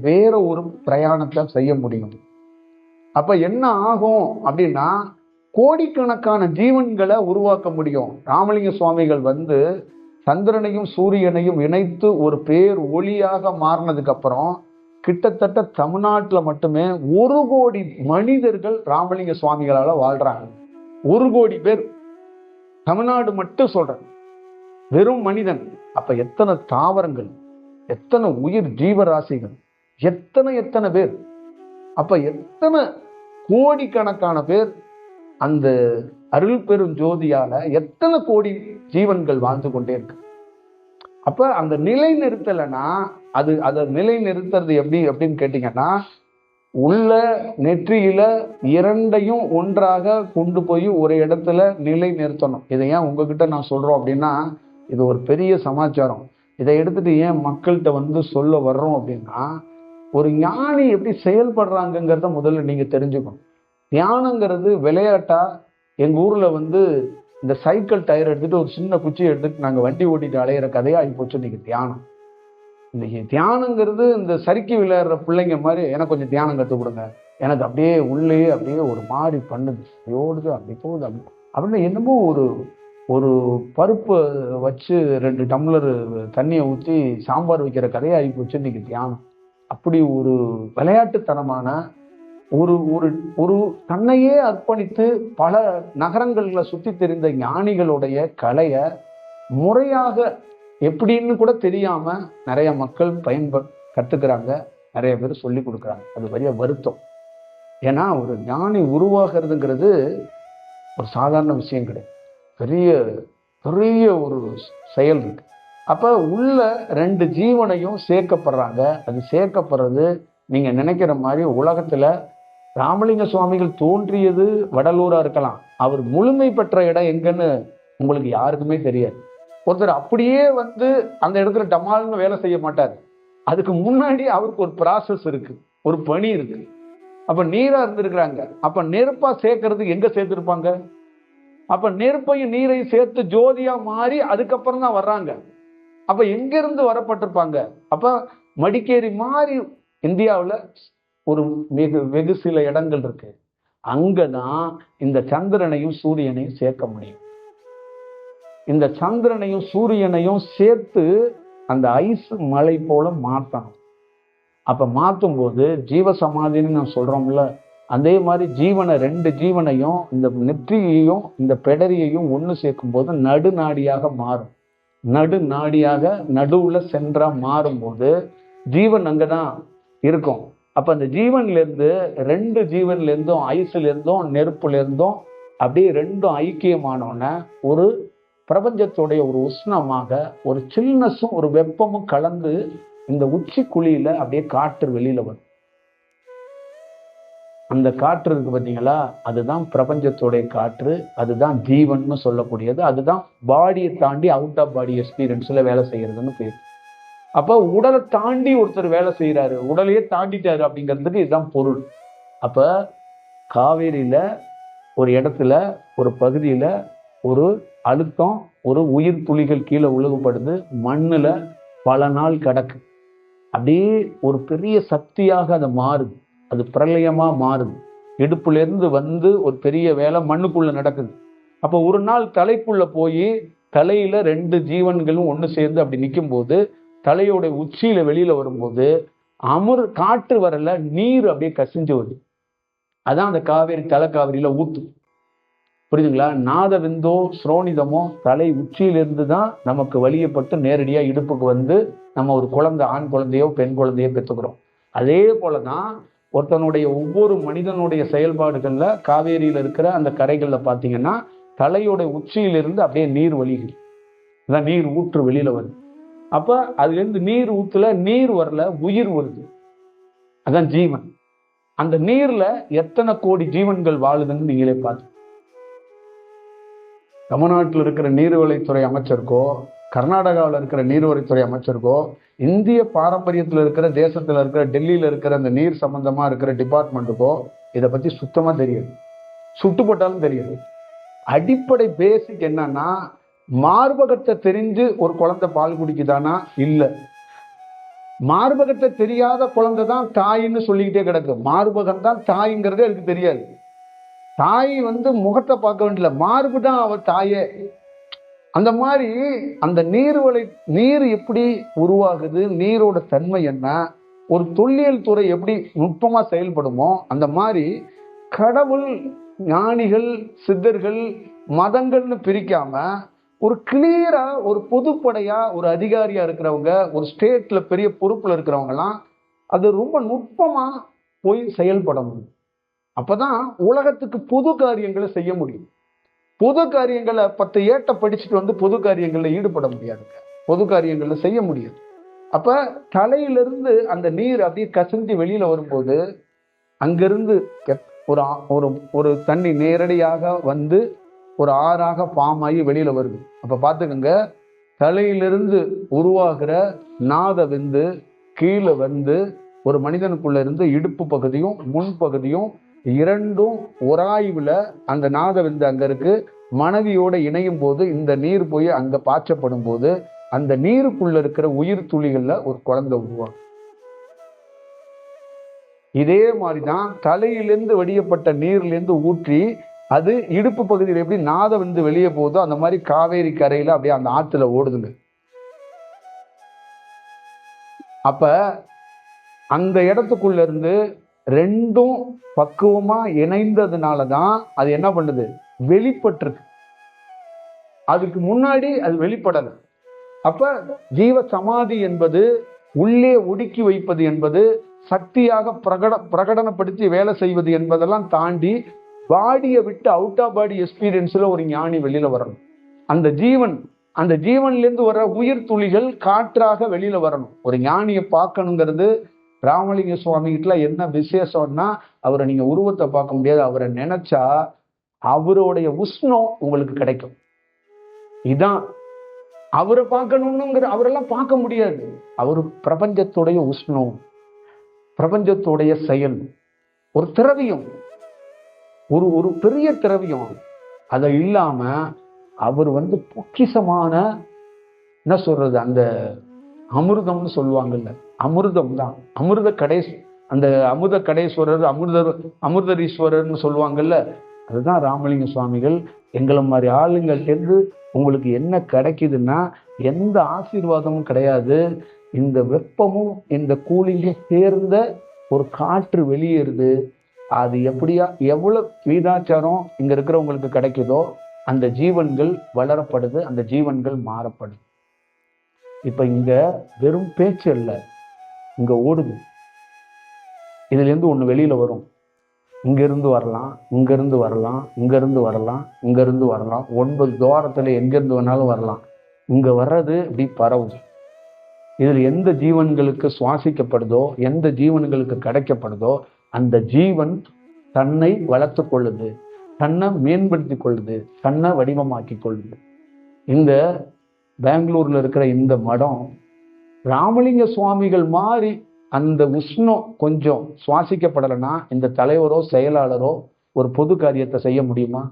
S1: வேற ஒரு பிரயாணத்தை செய்ய முடியும். அப்ப என்ன ஆகும் அப்படின்னா, கோடிக்கணக்கான ஜீவன்களை உருவாக்க முடியும். ராமலிங்க சுவாமிகள் சந்திரனையும் சூரியனையும் இணைத்து ஒரு பேர் ஒளியாக மாறினதுக்கு அப்புறம் கிட்டத்தட்ட தமிழ்நாட்டுல மட்டுமே 1 கோடி மனிதர்கள் ராமலிங்க சுவாமிகளால வாழ்றாங்க. 1 கோடி பேர் தமிழ்நாடு மட்டும் சொல்றேன், வெறும் மனிதன். அப்ப எத்தனை தாவரங்கள், எத்தனை உயிர் ஜீவராசிகள், எத்தனை பேர். அப்ப எத்தனை கோடிக்கணக்கான பேர் அந்த அருள் பெரும் ஜோதியால எத்தனை கோடி ஜீவன்கள் வாழ்ந்து கொண்டே இருக்கு. அப்ப அந்த நிலை நிறுத்தலைன்னா அதை நிலை நிறுத்துறது எப்படி அப்படின்னு கேட்டீங்கன்னா, உள்ள நெற்றியில இரண்டையும் ஒன்றாக கொண்டு போய் ஒரு இடத்துல நிலை நிறுத்தணும். இதை ஏன் உங்ககிட்ட நான் சொல்றோம் அப்படின்னா, இது ஒரு பெரிய சமாச்சாரம். இதை எடுத்துட்டு ஏன் மக்கள்கிட்ட சொல்ல வர்றோம் அப்படின்னா, ஒரு ஞானி எப்படி செயல்படுறாங்கிறத முதல்ல நீங்க தெரிஞ்சுக்கணும். தியானங்கிறது விளையாட்டா எங்க ஊர்ல இந்த சைக்கிள் டயர் எடுத்துட்டு ஒரு சின்ன குச்சியை எடுத்துட்டு நாங்க வண்டி ஓட்டிட்டு அலையிற கதையா ஆகி போச்சு இன்னைக்கு தியானம். இன்னைக்கு தியானங்கிறது இந்த சறுக்கி விளையாடுற பிள்ளைங்க மாதிரி, எனக்கு கொஞ்சம் தியானம் கற்றுக் கொடுங்க, எனக்கு அப்படியே உள்ளே அப்படியே ஒரு மாதிரி பண்ணுது, ஓடுது, அப்படி போகுது, அப்படின்னு என்னமோ ஒரு பருப்பை வச்சு 2 டம்ளர் தண்ணியை ஊற்றி சாம்பார் வைக்கிற கதையாகி போச்சு இன்னைக்கு தியானம். அப்படி ஒரு விளையாட்டுத்தனமான ஒரு தன்னையே அர்ப்பணித்து பல நகரங்கள்ல சுத்தி தெரிந்த ஞானிகளுடைய கலையை முறையாக எப்படின்னு கூட தெரியாம நிறைய மக்கள் கத்துக்கிறாங்க, நிறைய பேர் சொல்லி கொடுக்குறாங்க. அது பெரிய வருத்தம். ஏன்னா ஒரு ஞானி உருவாகிறதுங்கிறது ஒரு சாதாரண விஷயம் கிடையாது, பெரிய பெரிய ஒரு செயல் இருக்கு. அப்ப உள்ள 2 ஜீவனையும் சேர்க்கப்படுறாங்க. அது சேர்க்கப்படுறது நீங்க நினைக்கிற மாதிரி உலகத்துல ராமலிங்க சுவாமிகள் தோன்றியது வடலூரா இருக்கலாம், அவர் முழுமை பெற்ற இடம் எங்கன்னு உங்களுக்கு யாருக்குமே தெரியாது. ஒருத்தர் அப்படியே வந்து அந்த இடத்துல டமால்னு வேலை செய்ய மாட்டார். அதுக்கு முன்னாடி அவருக்கு ஒரு ப்ராசஸ் இருக்கு, ஒரு பணி இருக்கு. அப்ப நீரா இருந்திருக்கிறாங்க. அப்ப நெருப்பா சேர்க்கறதுக்கு எங்க சேர்த்திருப்பாங்க? அப்ப நெருப்பையும் நீரையும் சேர்த்து ஜோதியா மாறி அதுக்கப்புறம் தான் வர்றாங்க. அப்ப எங்க இருந்து வரப்பட்டிருப்பாங்க? அப்ப மடிக்கேரி மாதிரி இந்தியாவில் ஒரு வெகு சில இடங்கள் இருக்கு. அங்கதான் இந்த சந்திரனையும் சூரியனையும் சேர்க்க முடியும். இந்த சந்திரனையும் சூரியனையும் சேர்த்து அந்த ஐஸ் மலை போல மாற்றணும். அப்ப மாற்றும் போது ஜீவ சமாதின்னு நான் சொல்றோம்ல, அதே மாதிரி ஜீவனை, ரெண்டு ஜீவனையும், இந்த நெற்றியையும் இந்த பெடரியையும் ஒண்ணு சேர்க்கும் போது நடுநாடியாக மாறும். நடுநாடியாக நடுவுல சென்றா மாறும்போது ஜீவன் அங்கதான் இருக்கும். அப்ப அந்த ஜீவன்ல இருந்து, ரெண்டு ஜீவன்ல இருந்தும், ஐஸ்ல இருந்தும் நெருப்புல இருந்தும் அப்படியே ரெண்டும் ஐக்கியமானோன்னு ஒரு பிரபஞ்சத்துடைய ஒரு உஷ்ணமாக ஒரு சில்னஸும் ஒரு வெப்பமும் கலந்து இந்த உச்சி குழியில அப்படியே காற்று வெளியில வரும். அந்த காற்று இருக்கு பார்த்தீங்களா, அதுதான் பிரபஞ்சத்துடைய காற்று, அதுதான் ஜீவன் சொல்லக்கூடியது. அதுதான் பாடியை தாண்டி அவுட் ஆஃப் பாடி எக்ஸ்பீரியன்ஸ்ல வேலை செய்யறதுன்னு பேர். அப்ப உடலை தாண்டி ஒருத்தர் வேலை செய்யறாரு, உடலையே தாண்டிட்டாரு அப்படிங்கிறதுக்கு இதுதான் பொருள். அப்ப காவேரியில ஒரு இடத்துல ஒரு பகுதியில ஒரு அழுத்தம், ஒரு உயிர் துளிகள் கீழே உழுகுப்படுது, மண்ணுல பல நாள் கிடக்கு. அப்படியே ஒரு பெரிய சக்தியாக அது மாறுது, அது பிரளயமா மாறுது. இடுப்புல இருந்து வந்து ஒரு பெரிய வேலை மண்ணுக்குள்ள நடக்குது. அப்ப ஒரு நாள் தலைக்குள்ள போய் தலையில ரெண்டு ஜீவன்களும் ஒண்ணு சேர்ந்து அப்படி நிற்கும் போது, தலையோட உச்சியில வெளியில வரும்போது காற்று வரல, நீர் அப்படியே கசிஞ்சு வருது. அதான் அந்த காவேரி தலை காவிரியில ஊத்து. புரியுதுங்களா? நாதவிந்தோ ஸ்ரோனிதமோ தலை உச்சியிலிருந்து தான் நமக்கு வலியப்பட்டு நேரடியா இடுப்புக்கு வந்து நம்ம ஒரு குழந்தை, ஆண் குழந்தையோ பெண் குழந்தையோ பெற்றுக்கிறோம். அதே போலதான் ஒருத்தனுடைய ஒவ்வொரு மனிதனுடைய செயல்பாடுகள்ல காவேரியில இருக்கிற அந்த கரைகள்ல பாத்தீங்கன்னா தலையோட உச்சியிலிருந்து அப்படியே நீர் வழிகள், நீர் ஊற்று வெளியில வருது. அப்ப அதுல இருந்து நீர் ஊத்துல நீர் வரல, உயிர் வருது. அதான் ஜீவன். அந்த நீர்ல எத்தனை கோடி ஜீவன்கள் வாழுதுன்னு நீங்களே பார்த்து. தமிழ்நாட்டில் இருக்கிற நீர்வழித்துறை அமைச்சருக்கோ, கர்நாடகாவில் இருக்கிற நீர்வழித்துறை அமைச்சருக்கோ, இந்திய பாரம்பரியத்தில் இருக்கிற, தேசத்தில் இருக்கிற, டெல்லியில் இருக்கிற அந்த நீர் சம்பந்தமா இருக்கிற டிபார்ட்மெண்ட்டுக்கோ இதை பத்தி சுத்தமா தெரியாது. சுட்டுப்பட்டாலும் தெரியாது. அடிப்படை பேசிக் என்னன்னா, மார்பகத்தை தெரிஞ்சு ஒரு குழந்தை பால் குடிக்குதானா? இல்ல. மார்பகத்தை தெரியாத குழந்தை தான் தாயின்னு சொல்லிக்கிட்டே கிடக்கு. மார்பகம் தான் தாய்ங்கிறதே அதுக்கு தெரியாது. தாய் முகத்தை பார்க்க வேண்டிய, மார்பு தான் அவ தாயே. அந்த மாதிரி அந்த நீர் எப்படி உருவாகுது, நீரோட தன்மை என்ன, ஒரு தொல்லியல் துறை எப்படி நுட்பமா செயல்படுமோ அந்த மாதிரி கடவுள், ஞானிகள், சித்தர்கள், மதங்கள்னு பிரிக்காம ஒரு கிளியரா ஒரு பொதுப்படையா ஒரு அதிகாரியா இருக்கிறவங்க, ஒரு ஸ்டேட்ல பெரிய பொறுப்புல இருக்கிறவங்க எல்லாம் அது ரொம்ப நுட்பமா போய் செயல்படணும். அப்பதான் உலகத்துக்கு பொது காரியங்களை செய்ய முடியும். பொது காரியங்களை 10 ஏட்ட படிச்சுட்டு பொது காரியங்கள்ல ஈடுபட முடியாதுங்க. பொது காரியங்கள்ல செய்ய முடியாது. அப்ப தலையிலிருந்து அந்த நீர் அப்படியே கசிஞ்சு வெளியில வரும்போது அங்கிருந்து ஒரு தண்ணி நேரடியாக வந்து ஒரு ஆறாக ஃபார்ம் ஆகி வெளியில வருது. அப்ப பாத்துக்கோங்க, தலையிலிருந்து உருவாகிற நாத விந்து கீழே ஒரு மனிதனுக்குள்ள இருந்து இடுப்பு பகுதியும் முன்பகுதியும் இரண்டும் ஒராய்வுல அந்த நாத விந்து அங்க இருக்கு. மனைவியோட இணையும் போது இந்த நீர் போய் அங்க பாய்ச்சப்படும் போது அந்த நீருக்குள்ள இருக்கிற உயிர் துளிகள்ல ஒரு குழந்தை உருவாகும். இதே மாதிரிதான் தலையிலிருந்து வடியப்பட்ட நீர்லேருந்து ஊற்றி அது இடுப்பு பகுதியில் எப்படி நாத விந்து வெளியே போதோ அந்த மாதிரி காவேரி கரையில அப்படியே அந்த ஆத்துல ஓடுதுங்க. அப்ப அந்த இடத்துக்குள்ள இருந்து ரெண்டும் பக்குவமா இணைந்ததுனாலதான் அது என்ன பண்ணுது, வெளிப்பட்டிருக்கு. அதுக்கு முன்னாடி அது வெளிப்படல. அப்ப ஜீவ சமாதி என்பது உள்ளே ஒடுக்கி வைப்பது என்பது, சக்தியாக பிரகடனப்படுத்தி வேலை செய்வது என்பதெல்லாம் தாண்டி பாடியை விட்டு அவுட் ஆஃப் பாடி எக்ஸ்பீரியன்ஸ்ல ஒரு ஞானி வெளியில வரணும். அந்த ஜீவன்ல இருந்து வர உயிர் துளிகள் காற்றாக வெளியில வரணும். ஒரு ஞானியை பார்க்கணுங்கிறது ராமலிங்க சுவாமி கிட்ட என்ன விசேஷம்னா, அவரை நீங்க உருவத்தை பார்க்க முடியாது, அவரை நினைச்சா அவருடைய உஷ்ணம் உங்களுக்கு கிடைக்கும். இதான் அவரை பார்க்கணும்னுங்கிற அவரெல்லாம் பார்க்க முடியாது. அவர் பிரபஞ்சத்துடைய உஷ்ணம், பிரபஞ்சத்துடைய செயல், ஒரு திரவியம், ஒரு பெரிய திரவியம். அதை இல்லாம அவர் பொக்கிஷமான, என்ன சொல்றது, அந்த அமிர்தம்னு சொல்லுவாங்கல்ல, அமிர்தம் தான். அந்த அமிர்த கடேஸ்வரர், அமிர்தரீஸ்வரர்னு சொல்லுவாங்கல்ல, அதுதான் ராமலிங்க சுவாமிகள். எங்களை மாதிரி ஆளுங்கள்டேருந்து உங்களுக்கு என்ன கிடைக்குதுன்னா எந்த ஆசீர்வாதமும் கிடையாது. இந்த வெப்பமும் இந்த கூலிங்கும் சேர்ந்த ஒரு காற்று வெளியேறுது. அது எவ்வளவு வீதாச்சாரம் இங்க இருக்கிறவங்களுக்கு கிடைக்குதோ அந்த ஜீவன்கள் வளரப்படுது, அந்த ஜீவன்கள் மாறப்படுது. இப்ப இங்க வெறும் பேச்சு அல்ல, இங்க ஓடுது. இதுல இருந்து ஒண்ணு வெளியில வரும். இங்கிருந்து வரலாம், இங்கிருந்து வரலாம், இங்கிருந்து வரலாம், இங்கிருந்து வரலாம். 9 துவாரத்துல எங்கிருந்து வேணாலும் வரலாம். இங்க வர்றது இப்படி பரவும். இதுல எந்த ஜீவன்களுக்கு சுவாசிக்கப்படுதோ, எந்த ஜீவன்களுக்கு கிடைக்கப்படுதோ அந்த ஜீவன் தன்னை வளர்த்து கொள்ளுது, தன்னை மேம்படுத்தி கொள்ளுது, தன்னை வடிவமாக்கி கொள்ளுது. இந்த பெங்களூர்ல இருக்கிற இந்த மடம் ராமலிங்க சுவாமிகள் மாதிரி அந்த உஷ்ணம் கொஞ்சம் சுவாசிக்கப்படலைன்னா இந்த தலைவரோ செயலாளரோ ஒரு பொது காரியத்தை செய்ய முடியுமா?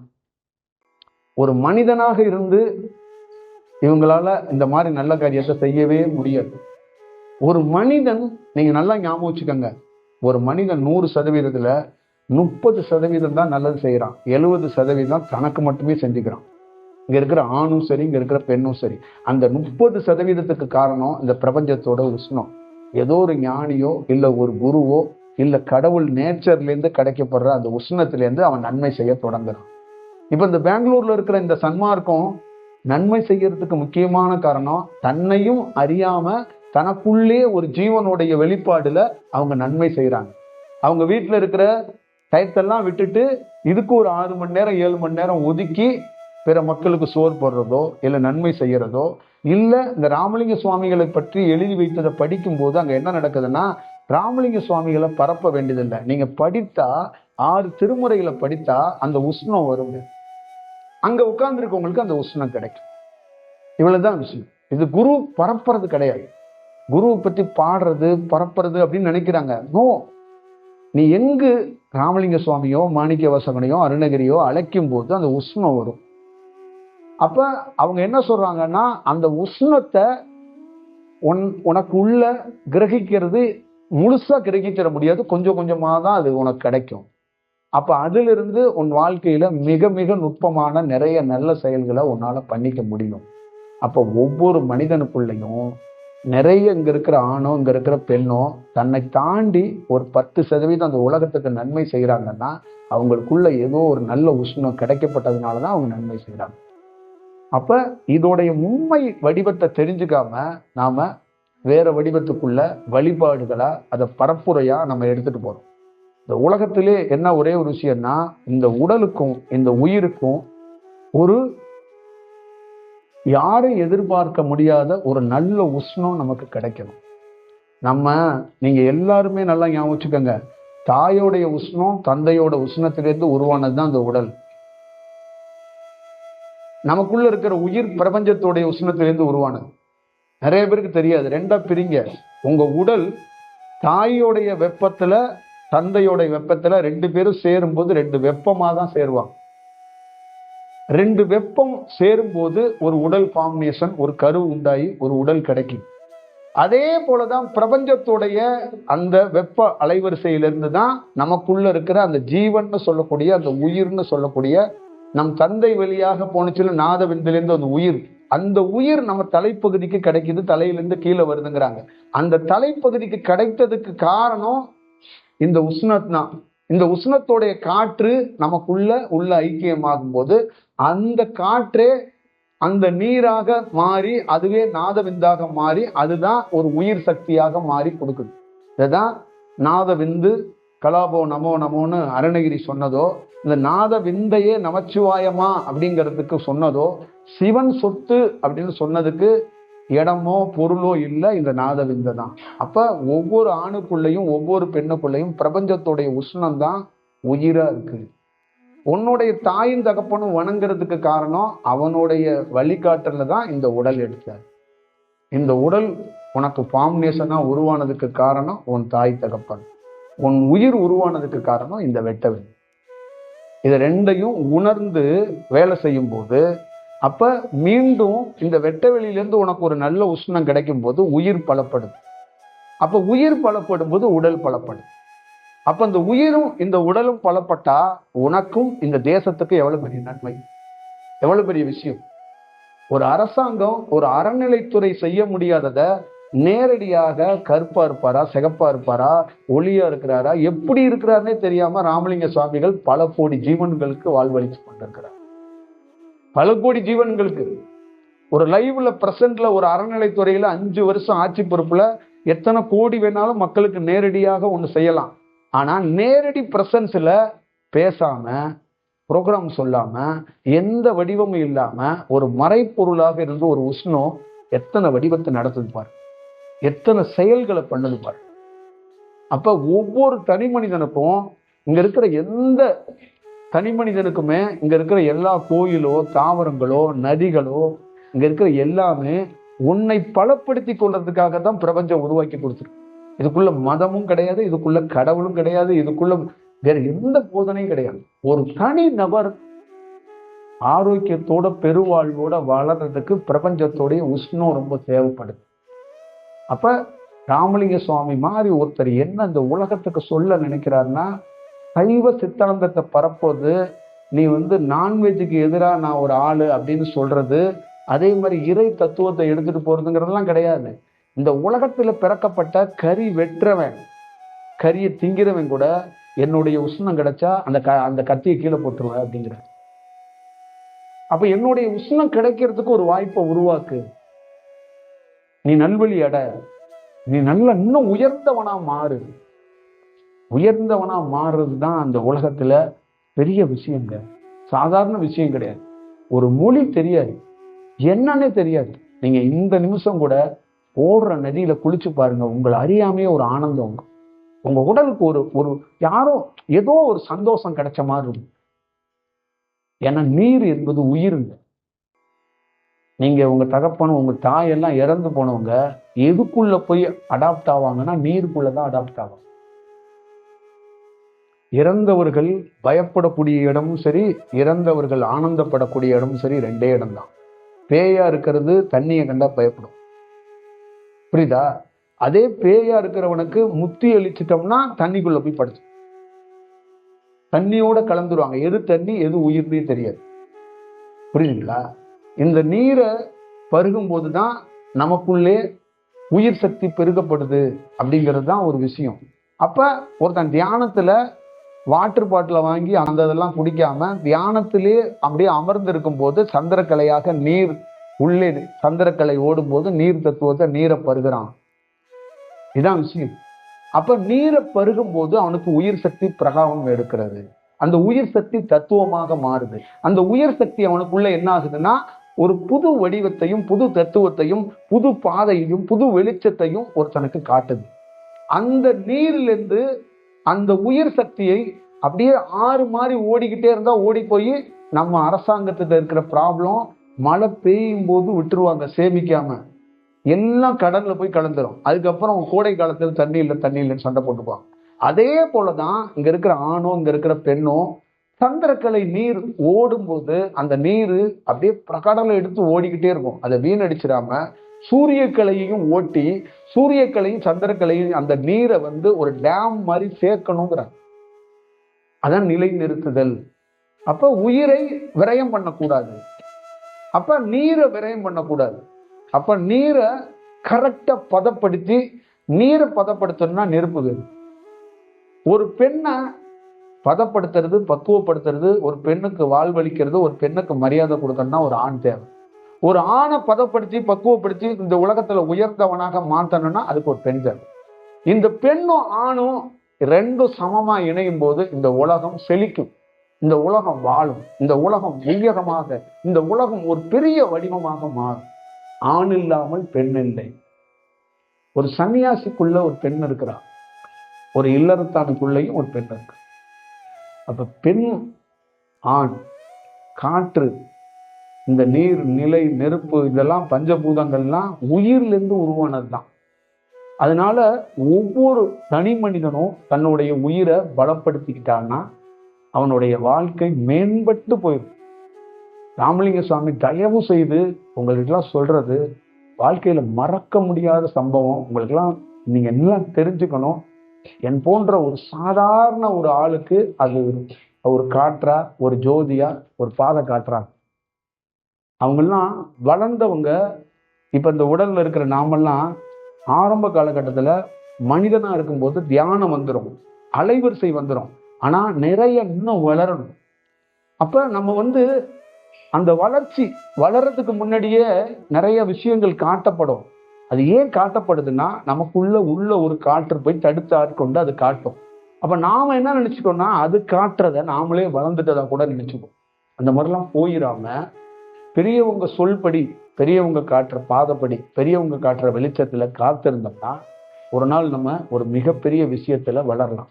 S1: ஒரு மனிதனாக இருந்து இவங்களால இந்த மாதிரி நல்ல காரியத்தை செய்யவே முடியாது. ஒரு மனிதன், நீங்க நல்லா ஞாபகம் வச்சுக்கோங்க, ஒரு மனிதன் 100%த்துல 30% தான் நல்லது செய்யறான், 70% தனக்கு மட்டுமே செஞ்சுக்கிறான். இங்க இருக்கிற ஆணும் சரி, இங்க இருக்கிற பெண்ணும் சரி. அந்த 30%க்கு காரணம் இந்த பிரபஞ்சத்தோட உஷ்ணம். ஏதோ ஒரு ஞானியோ இல்ல ஒரு குருவோ இல்ல கடவுள் நேச்சர்ல இருந்து கிடைக்கப்படுற அந்த உஷ்ணத்துல இருந்து அவன் நன்மை செய்ய தொடங்குறான். இப்ப இந்த பெங்களூர்ல இருக்கிற இந்த சன்மார்க்கம் நன்மை செய்யறதுக்கு முக்கியமான காரணம், தன்னையும் அறியாம தனக்குள்ளே ஒரு ஜீவனுடைய வெளிப்பாடுல அவங்க நன்மை செய்யறாங்க. அவங்க வீட்டுல இருக்கிற டயத்தெல்லாம் விட்டுட்டு இதுக்கு ஒரு 6 மணி நேரம் 7 மணி நேரம் ஒதுக்கி பிற மக்களுக்கு சோறு போடுறதோ இல்ல நன்மை செய்யறதோ இல்ல. இந்த ராமலிங்க சுவாமிகளை பற்றி எழுதி வைத்ததை படிக்கும் போது அங்க என்ன நடக்குதுன்னா, ராமலிங்க சுவாமிகளை பரப்ப வேண்டியதில்லை. நீங்க படித்தா 6 திருமுறைகளை படித்தா அந்த உஷ்ணம் வருங்க. அங்க உட்கார்ந்து இருக்கவங்களுக்கு அந்த உஷ்ணம் கிடைக்கும். இவ்வளவுதான் விஷயம். இது குரு பரப்புறது கிடையாது. குருவை பத்தி பாடுறது பரப்புறது அப்படின்னு நினைக்கிறாங்க. நோ, நீ எங்கு ராமலிங்க சுவாமியோ மாணிக்க வாசகனையோ அருணகிரியோ அழைக்கும் போது அந்த உஷ்ணம் வரும். அப்ப அவங்க என்ன சொல்றாங்கன்னா, அந்த உஷ்ணத்தை உனக்கு உள்ள கிரகிக்கிறது முழுசா கிரகிச்சிட முடியாது, கொஞ்சம் கொஞ்சமா தான் அது உனக்கு கிடைக்கும். அப்ப அதுல இருந்து உன் வாழ்க்கையில மிக மிக நுட்பமான நிறைய நல்ல செயல்களை உன்னால பண்ணிக்க முடியும். அப்ப ஒவ்வொரு மனிதனுக்குள்ளையும் நிறைய இங்க இருக்கிற ஆணோ இங்க இருக்கிற பெண்ணோ தன்னை தாண்டி ஒரு 10% அந்த உலகத்துக்கு நன்மை செய்யறாங்கன்னா அவங்களுக்குள்ள ஏதோ ஒரு நல்ல உஷ்ணம் கிடைக்கப்பட்டதுனாலதான் அவங்க நன்மை செய்யறாங்க. அப்ப இதோடைய உண்மை வடிவத்தை தெரிஞ்சுக்காம நாம வேற வடிவத்துக்குள்ள வழிபாடுகளா அதை பரப்புரையா நம்ம எடுத்துட்டு போறோம். இந்த உலகத்திலே என்ன ஒரே ஒரு விஷயம்னா, இந்த உடலுக்கும் இந்த உயிருக்கும் ஒரு யாரும் எதிர்பார்க்க முடியாத ஒரு நல்ல உஷ்ணம் நமக்கு கிடைக்கணும். நீங்க எல்லாருமே நல்லா ஞாபகம் வச்சுக்கோங்க, தாயோடைய உஷ்ணம் தந்தையோட உஷ்ணத்திலிருந்து உருவானதுதான் அந்த உடல். நமக்குள்ள இருக்கிற உயிர் பிரபஞ்சத்தோடைய உஷ்ணத்திலிருந்து உருவானது. நிறைய பேருக்கு தெரியாது. 2ஆ பிரிங்க. உங்க உடல் தாயோடைய வெப்பத்துல தந்தையோடைய வெப்பத்துல 2 பேரும் சேரும்போது 2 வெப்பமா தான் சேருவாங்க. 2 வெப்பம் சேரும்போது ஒரு உடல் ஃபார்மேஷன், ஒரு கரு உண்டாகி ஒரு உடல் கிடைக்கும். அதே போலதான் பிரபஞ்சத்துடைய அந்த வெப்ப அலைவரிசையிலிருந்து தான் நமக்குள்ள இருக்கிற அந்த ஜீவன் சொல்லக்கூடிய அந்த உயிர்னு சொல்லக்கூடிய நம் தந்தை வழியாக போனுச்சுல நாத விந்திலிருந்து அந்த உயிர், அந்த உயிர் நம்ம தலைப்பகுதிக்கு கிடைக்குது, தலையிலிருந்து கீழே வருதுங்கிறாங்க. அந்த தலைப்பகுதிக்கு கிடைத்ததுக்கு காரணம் இந்த உஷ்ணம் தான். இந்த உஷ்ணத்தோடைய காற்று நமக்குள்ள ஐக்கியமாகும் போது அந்த காற்றே அந்த நீராக மாறி அதுவே நாதவிந்தாக மாறி அதுதான் ஒரு உயிர் சக்தியாக மாறி கொடுக்குது. இதுதான் நாதவிந்து கலாபோ நமோ நமோன்னு அருணகிரி சொன்னதோ, இந்த நாத விந்தையே நமச்சிவாயமா அப்படிங்கிறதுக்கு சொன்னதோ, சிவன் சொத்து அப்படின்னு சொன்னதுக்கு இடமோ பொருளோ இல்லை, இந்த நாத விந்தை தான். அப்ப ஒவ்வொரு ஆணுக்குள்ளையும் ஒவ்வொரு பெண்ணுக்குள்ளையும் பிரபஞ்சத்துடைய உஷ்ணம் தான் உயிரா இருக்கு. உன்னுடைய தாயும் தகப்பனும் வணங்குறதுக்கு காரணம் அவனுடைய வழிகாட்டல தான் இந்த உடல் எடுத்தார். இந்த உடல் உனக்கு ஃபார்முலேஷனா உருவானதுக்கு காரணம் உன் தாய் தகப்பன். உன் உயிர் உருவானதுக்கு காரணம் இந்த வெட்டவெளி. இது ரெண்டையும் உணர்ந்து வேலை செய்யும் போது அப்ப மீண்டும் இந்த வெட்டவெளியிலிருந்து உனக்கு ஒரு நல்ல உஷ்ணம் கிடைக்கும் போது உயிர் பலப்படுது. அப்ப உயிர் பலப்படும் போது உடல் பலப்படும். அப்ப இந்த உயிரும் இந்த உடலும் பலப்பட்டா உனக்கும் இந்த தேசத்துக்கு எவ்வளவு பெரிய நன்மை, எவ்வளவு பெரிய விஷயம். ஒரு அரசாங்கம் ஒரு அறநிலைத்துறை செய்ய முடியாதத நேரடியாக கருப்பா இருப்பாரா, சிகப்பா இருப்பாரா, ஒளியா இருக்கிறாரா, எப்படி இருக்கிறாருன்னே தெரியாம ராமலிங்க சுவாமிகள் பல கோடி ஜீவன்களுக்கு வாழ்வழித்து கொண்டிருக்கிறார். பல கோடி ஜீவன்களுக்கு ஒரு லைவ்ல பிரசன்ட்ல ஒரு அறநிலைத்துறையில 5 வருஷம் ஆட்சி பொறுப்புல எத்தனை கோடி வேணாலும் மக்களுக்கு நேரடியாக ஒண்ணு செய்யலாம். ஆனா நேரடி பிரசன்ஸ்ல பேசாம, ப்ரோக்ராம் சொல்லாம, எந்த வடிவமும் இல்லாம ஒரு மறைப்பொருளாக இருந்து ஒரு உஷ்ணம் எத்தனை வடிவத்தை நடத்துது பாரு, எத்தனை செயல்களை பண்ணுது பாரு. அப்ப ஒவ்வொரு தனி மனிதனுக்கும், இங்க இருக்கிற எந்த தனி மனிதனுக்குமே, இங்க இருக்கிற எல்லா கோயிலோ தாவரங்களோ நதிகளோ இங்க இருக்கிற எல்லாமே உன்னை பலப்படுத்தி கொள்றதுக்காக தான் பிரபஞ்சம் உருவாக்கி கொடுத்துருக்கு. இதுக்குள்ள மதமும் கிடையாது, இதுக்குள்ள கடவுளும் கிடையாது, இதுக்குள்ள வேற எந்த போதனையும் கிடையாது. ஒரு தனி நபர் ஆரோக்கியத்தோட பெருவாழ்வோட வளர்றதுக்கு பிரபஞ்சத்தோடைய உஷ்ணம் ரொம்ப தேவைப்படுது. அப்ப ராமலிங்க சுவாமி மாதிரி ஒருத்தர் என்ன இந்த உலகத்துக்கு சொல்ல நினைக்கிறாருன்னா, சைவ சித்தாந்தத்தை பரப்போது நீ நான்வெஜ்ஜுக்கு எதிராக நான் ஒரு ஆளு அப்படின்னு சொல்றது, அதே மாதிரி இறை தத்துவத்தை எடுத்துட்டு போறதுங்கிறதெல்லாம் கிடையாது. இந்த உலகத்துல பிறக்கப்பட்ட கறி வெட்டுறவன், கறியை திங்கிறவன் கூட என்னுடைய உஷ்ணம் கிடைச்சா அந்த கத்தியை கீழே போட்டுருவேன் அப்படிங்கிற. அப்ப என்னுடைய உஷ்ணம் கிடைக்கிறதுக்கு ஒரு வாய்ப்பை உருவாக்கு. நீ நல்வழி அட, நீ நல்ல இன்னும் உயர்ந்தவனா மாறு. உயர்ந்தவனா மாறுறதுதான் அந்த உலகத்துல பெரிய விஷயங்க, சாதாரண விஷயம் கிடையாது. ஒரு மொழி தெரியாது, என்னன்னே தெரியாது, நீங்க இந்த நிமிஷம் கூட ஓடுற நதியில குளிச்சு பாருங்க, உங்களை அறியாமையே ஒரு ஆனந்தம், உங்க உடலுக்கு ஒரு யாரோ ஏதோ ஒரு சந்தோஷம் கிடைச்ச மாதிரி இருக்கும். ஏன்னா நீர் என்பது உயிருங்க. நீங்க உங்க தகப்பனும் உங்க தாயெல்லாம் இறந்து போனவங்க எதுக்குள்ள போய் அடாப்ட் ஆவாங்கன்னா நீருக்குள்ளதான் அடாப்ட் ஆவாங்க. இறந்தவர்கள் பயப்படக்கூடிய இடமும் சரி, இறந்தவர்கள் ஆனந்தப்படக்கூடிய இடமும் சரி, ரெண்டே இடம் தான். பேயா இருக்கிறது தண்ணியை கண்டா பயப்படும், புரியுதா? அதே பேயா இருக்கிறவனுக்கு முத்தி அளிச்சிட்டோம்னா தண்ணிக்குள்ள போய் படுத்து தண்ணியோட கலந்துருவாங்க. எது தண்ணி எது உயிர்னே தெரியாது, புரியுதுங்களா? இந்த நீரை பருகும் போதுதான் நமக்குள்ளே உயிர் சக்தி பெருகப்படுது அப்படிங்கிறது தான் ஒரு விஷயம். அப்ப ஒருத்தன் தியானத்துல வாட்டர் பாட்டில வாங்கி அந்த இதெல்லாம் குடிக்காம தியானத்திலே அப்படியே அமர்ந்து இருக்கும் போது சந்திரக்கலையாக நீர் உள்ளே சந்திரக்கலை ஓடும் போது நீர் தத்துவத்தை நீரை பருகிறான். இதான் விஷயம். அப்ப நீரை பருகும் போது அவனுக்கு உயிர் சக்தி பிரகாரம் எடுக்கிறது. அந்த உயிர் சக்தி தத்துவமாக மாறுது. அந்த உயிர் சக்தி அவனுக்குள்ள என்ன ஆகுதுன்னா ஒரு புது வடிவத்தையும் புது தத்துவத்தையும் புது பாதையையும் புது வெளிச்சத்தையும் ஒருத்தனுக்கு காட்டுது. அந்த நீரிலிருந்து அந்த உயிர் சக்தியை அப்படியே ஆறு மாதிரி ஓடிக்கிட்டே இருந்தா ஓடி போய் நம்ம அரசாங்கத்துல இருக்கிற ப்ராப்ளம், மழை பெய்யும் போது விட்டுருவாங்க சேமிக்காம, எல்லாம் கடல்ல போய் கலந்துரும். அதுக்கப்புறம் கோடை காலத்துல தண்ணி இல்லைன்னு சண்டை போட்டுப்பாங்க. அதே போலதான் இங்க இருக்கிற ஆணோ இங்க இருக்கிற பெண்ணோ சந்திரக்கலை நீர் ஓடும் போது அந்த நீர் அப்படியே பிரகடலை எடுத்து ஓடிக்கிட்டே இருக்கும். அதை வீணடிச்சிடாம சூரியக்கலையையும் ஓட்டி சூரியக்கலையும் சந்திரக்கலையும் அந்த நீரை ஒரு டேம் மாதிரி சேர்க்கணுங்கிறாங்க. அதான் நிலை நிறுத்துதல். அப்ப உயிரை விரயம் பண்ணக்கூடாது, அப்ப நீரை விரயம் பண்ணக்கூடாது. அப்ப நீரை கரெக்டா பதப்படுத்தி, நீரை பதப்படுத்தணும்னா நெருப்பு வேணும். ஒரு பெண்ணை பதப்படுத்துறது பக்குவப்படுத்துறது, ஒரு பெண்ணுக்கு வாழ்வளிக்கிறது, ஒரு பெண்ணுக்கு மரியாதை கொடுக்கணும்னா ஒரு ஆண் தேவை. ஒரு ஆணை பதப்படுத்தி பக்குவப்படுத்தி இந்த உலகத்துல உயர்ந்தவனாக மாற்றணும்னா அதுக்கு ஒரு பெண் தேவை. இந்த பெண்ணும் ஆணும் ரெண்டும் சமமா இணையும் போது இந்த உலகம் செழிக்கும், இந்த உலகம் வாழும், இந்த உலகம் உயரமாக, இந்த உலகம் ஒரு பெரிய வடிவமாக மாறும். ஆண் இல்லாமல் பெண் இல்லை. ஒரு சன்னியாசிக்குள்ள ஒரு பெண் இருக்கிறார், ஒரு இல்லறத்தானுக்குள்ளேயும் ஒரு பெண் இருக்கு. அப்ப பெண் ஆண், காற்று, இந்த நீர், நிலை, நெருப்பு, இதெல்லாம் பஞ்சபூதங்கள்லாம் உயிர்லேருந்து உருவானது தான். அதனால ஒவ்வொரு தனி மனிதனும் தன்னுடைய உயிரை பலப்படுத்திக்கிட்டான்னா அவனுடைய வாழ்க்கை மேம்பட்டு போயிடும். ராமலிங்க சுவாமி தயவு செய்து உங்களுக்கெல்லாம் சொல்றது, வாழ்க்கையில மறக்க முடியாத சம்பவம். உங்களுக்கெல்லாம் நீங்க எல்லாம் தெரிஞ்சுக்கணும். என் போன்ற ஒரு சாதாரண ஒரு ஆளுக்கு அது ஒரு காற்றா, ஒரு ஜோதியா, ஒரு பாதை காற்றா. அவங்கெல்லாம் வளர்ந்தவங்க. இப்ப இந்த உடல்ல இருக்கிற நாமெல்லாம் ஆரம்ப காலகட்டத்துல மனிதனா இருக்கும்போது தியானம் வந்துடும், அலைவரிசை வந்துடும். ஆனா நிறைய இன்னும் வளரணும். அப்ப நம்ம அந்த வளர்றதுக்கு முன்னாடியே நிறைய விஷயங்கள் காட்டப்படும். அது ஏன் காட்டப்படுதுன்னா உள்ள ஒரு காற்று போய் தடுத்து ஆட்கொண்டு அது காட்டும். அப்ப நாம என்ன நினைச்சுக்கோன்னா அது காட்டுறத நாமளே வளர்ந்துட்டதா கூட நினைச்சுக்கோம். அந்த மாதிரிலாம் போயிடாம பெரியவங்க சொல்படி, பெரியவங்க காட்டுற பாதப்படி, பெரியவங்க காட்டுற வெளிச்சத்துல காத்திருந்தோம்னா ஒரு நாள் நம்ம ஒரு மிகப்பெரிய விஷயத்துல வளரலாம்.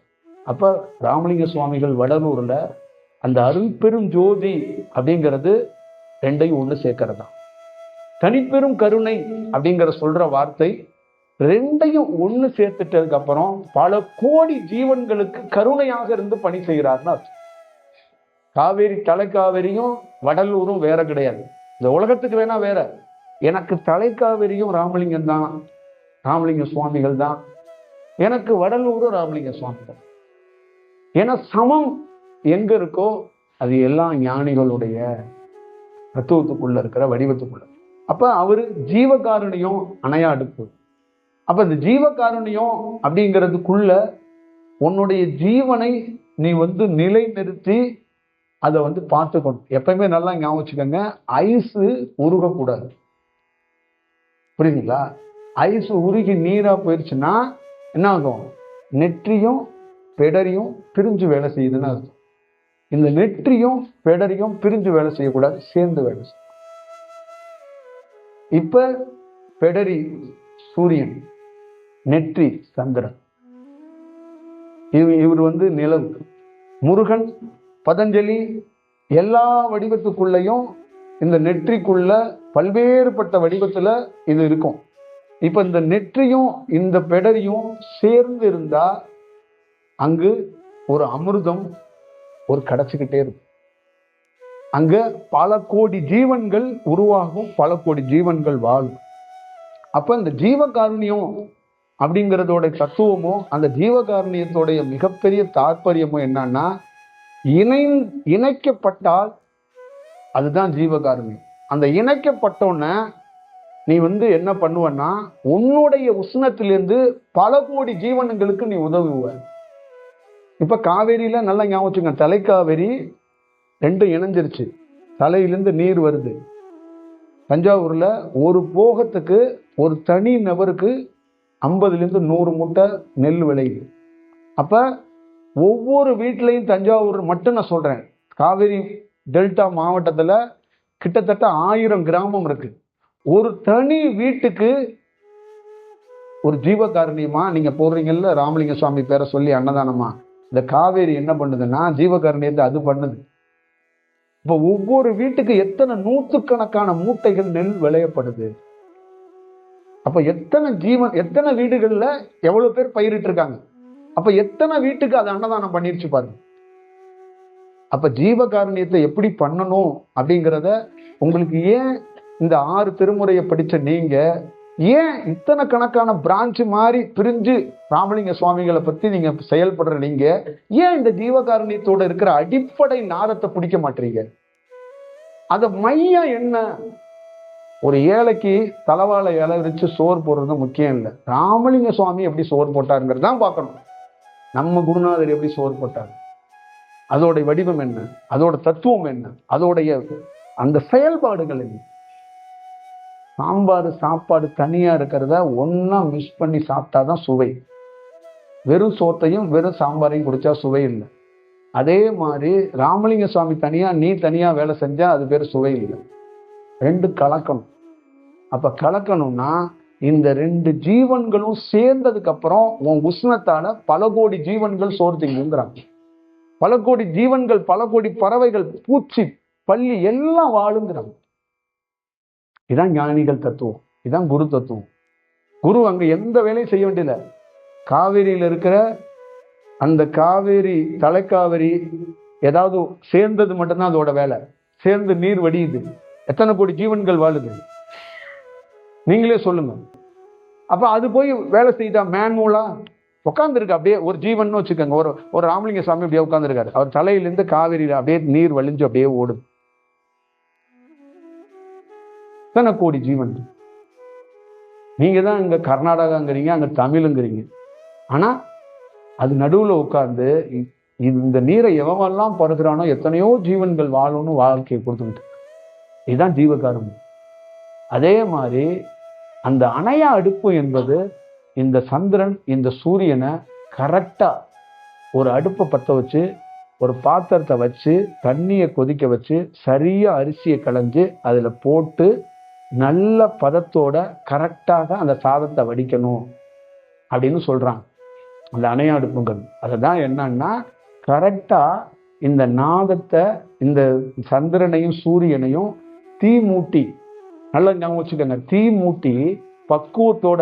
S1: அப்ப ராமலிங்க சுவாமிகள் வடலூர்ல அந்த அருள்பெரும் ஜோதி அப்படிங்கிறது ரெண்டையும் ஒண்ணு சேர்க்கிறது தான். தனிப்பெரும் கருணை அப்படிங்கிற சொல்ற வார்த்தை ரெண்டையும் ஒண்ணு சேர்த்துட்டதுக்கு அப்புறம் பல கோடி ஜீவன்களுக்கு கருணையாக இருந்து பணி செய்கிறார்னா காவேரி, தலைக்காவேரியும் வடலூரும் வேற கிடையாது. இந்த உலகத்துக்கு வேணா வேற, எனக்கு தலைக்காவேரியும் ராமலிங்கம் தான், ராமலிங்க சுவாமிகள் தான். எனக்கு வடலூரும் ராமலிங்க சுவாமிகள். ஏன்னா சமம் எங்க இருக்கோ அது எல்லா ஞானிகளுடைய தத்துவத்துக்குள்ள இருக்கிற வடிவத்துக்குள்ள. அப்ப அவரு ஜீவகாருண்யம் அணையாடுப்பு. அப்ப இந்த ஜீவகாருண்யம் அப்படிங்கிறதுக்குள்ள உன்னுடைய ஜீவனை நீ நிலை நிறுத்தி அதை பார்த்துக்கணும். எப்பயுமே நல்லா ஞாபகம் வச்சுக்கோங்க, ஐஸ் உருகக்கூடாது. புரியுதுங்களா? ஐஸ் உருகி நீரா போயிடுச்சுன்னா என்ன ஆகும்? நெற்றியும் பெடரியும் பிரிஞ்சு வேலை செய்யுதுன்னு அர்த்தம். இந்த நெற்றியும் பெடரியும் பிரிஞ்சு வேலை செய்யக்கூடாது, சேர்ந்து வேலை செய்யும். இப்ப பெடரி சூரியன், நெற்றி சந்திரன். இவர் நிலவு. முருகன், பதஞ்சலி எல்லா வடிவத்துக்குள்ளையும் இந்த நெற்றிக்குள்ள பல்வேறுபட்ட வடிவத்துல இது இருக்கும். இப்ப இந்த நெற்றியும் இந்த பெடரியும் சேர்ந்து இருந்தா அங்கு ஒரு அமிர்தம் ஒரு கிடைச்சுக்கிட்டே இருக்கும். அங்க பல கோடி ஜீவன்கள் உருவாகும், பல கோடி ஜீவன்கள் வாழும். அப்ப இந்த ஜீவகாருண்யம் அப்படிங்கிறதோட தத்துவமும் அந்த ஜீவகாருண்யத்தோடைய மிகப்பெரிய தாற்பயமும் என்னன்னா, இணைக்கப்பட்டால் அதுதான் ஜீவகாருண்யம். அந்த இணைக்கப்பட்டோன்ன நீ என்ன பண்ணுவன்னா உன்னுடைய உஷ்ணத்திலிருந்து பல கோடி ஜீவன்களுக்கு நீ உதவுவ. இப்ப காவேரியில நல்லா ஞாபகம் வச்சுங்க, தலைக்காவேரி ரெண்டும் இணைஞ்சிருச்சு, தலையிலிருந்து நீர் வருது. தஞ்சாவூர்ல ஒரு போகத்துக்கு ஒரு தனி நபருக்கு 50 to 100 மூட்டை நெல் விளையுது. அப்ப ஒவ்வொரு வீட்டிலையும் தஞ்சாவூர் மட்டும் நான் சொல்றேன், காவேரி டெல்டா மாவட்டத்துல கிட்டத்தட்ட 1000 கிராமம் இருக்கு. ஒரு தனி வீட்டுக்கு ஒரு ஜீவகாருண்யமா நீங்க போடுறீங்கல்ல, ராமலிங்க சுவாமி பேரை சொல்லி அன்னதானமா, இந்த காவேரி என்ன பண்ணுதுன்னா ஜீவகாருண்யத்தை அது பண்ணுது. இப்ப ஒவ்வொரு வீட்டுக்கு எத்தனை நூற்றுக்கணக்கான மூட்டைகள் நெல் விளையப்படுது. அப்ப எத்தனை வீடுகள்ல எவ்வளவு பேர் பயிரிட்டு இருக்காங்க. அப்ப எத்தனை வீட்டுக்கு அது அன்னதானம் பண்ணிருச்சு பாருங்க. அப்ப ஜீவகாருண்யத்தை எப்படி பண்ணணும் அப்படிங்கிறத உங்களுக்கு ஏன் இந்த 6 திருமுறையை படிச்ச நீங்க ஏன் இத்தனை கணக்கான பிரான்ச் மாதிரி பிரிஞ்சு ராமலிங்க சுவாமிகளை பத்தி நீங்க செயல்படுற நீங்க ஏன் இந்த ஜீவகாருண்யத்தோட இருக்கிற அடிப்படை நாதத்தை பிடிக்க மாட்டீங்க? அத மையம் என்ன? ஒரு ஏழைக்கு தலவாழை இலை வச்சு சோறு போடுறது முக்கியம் இல்லை. ராமலிங்க சுவாமி எப்படி சோறு போட்டாருங்கிறது தான் பார்க்கணும். நம்ம குருநாதர் எப்படி சோறு போட்டார், அதோடைய வடிவம் என்ன, அதோட தத்துவம் என்ன, அதோடைய அந்த செயல்பாடுகள் என்ன. சாப்பாடு தனியா இருக்கிறத ஒன்னா மிஸ் பண்ணி சாப்பிட்டாதான் சுவை. வெறும் சோத்தையும் வெறும் சாம்பாரையும் குடிச்சா சுவை இல்லை. அதே மாதிரி ராமலிங்க சுவாமி தனியா, நீ தனியா வேலை செஞ்சா அது பேர் சுவை இல்லை. ரெண்டு கலக்கணும். அப்ப கலக்கணும்னா இந்த 2 ஜீவன்களும் சேர்ந்ததுக்கு அப்புறம் உன் உஷ்ணத்தால பல கோடி ஜீவன்கள் சோறு திங்குங்கிறாங்க. பல கோடி ஜீவன்கள், பல கோடி பறவைகள், பூச்சி, பள்ளி எல்லாம் வாழுங்கிறாங்க. இதான் ஞானிகள் தத்துவம், இதான் குரு தத்துவம். குரு அங்க எந்த வேலையும் செய்ய வேண்டியதில்லை. காவேரியில் இருக்கிற அந்த காவேரி, தலைக்காவேரி ஏதாவது சேர்ந்தது மட்டும்தான் அதோட வேலை. சேர்ந்து நீர் வடியுது, எத்தனை கோடி ஜீவன்கள் வாழுது நீங்களே சொல்லுங்க. அப்ப அது போய் வேலை செய்தா மேன்மூலா உட்காந்துருக்கு. அப்படியே ஒரு ஜீவன் வச்சுக்கோங்க, ஒரு ராமலிங்க சாமி அப்படியே உட்காந்துருக்காரு. அவர் தலையிலிருந்து காவேரியில அப்படியே நீர் வழிஞ்சு அப்படியே ஓடுது. எத்தனை கோடி ஜீவன். நீங்க தான் இங்க கர்நாடகாங்கிறீங்க, அங்க தமிழுங்கிறீங்க. ஆனா அது நடுவுல உட்கார்ந்து இந்த நீரை எவெல்லாம் பருகிறானோ எத்தனையோ ஜீவன்கள் வாழணும்னு வாழ்க்கையை கொடுத்துக்கிட்டு, இதுதான் ஜீவகாரம். அதே மாதிரி அந்த அணையா அடுப்பு என்பது இந்த சந்திரன், இந்த சூரியனை கரெக்டா ஒரு அடுப்பை பற்ற வச்சு, ஒரு பாத்திரத்தை வச்சு, தண்ணியை கொதிக்க வச்சு, சரியா அரிசியை களைஞ்சு அதுல போட்டு நல்ல பதத்தோட கரெக்டாக அந்த சாதத்தை வடிக்கணும் அப்படின்னு சொல்றாங்க. அந்த அணையா அடுப்புங்கிறது அதுதான் என்னன்னா, கரெக்டா இந்த நாதத்தை, இந்த சந்திரனையும் சூரியனையும் தீ மூட்டி, நல்லா ஞாபகம் வச்சுக்கோங்க, தீ மூட்டி பக்குவத்தோட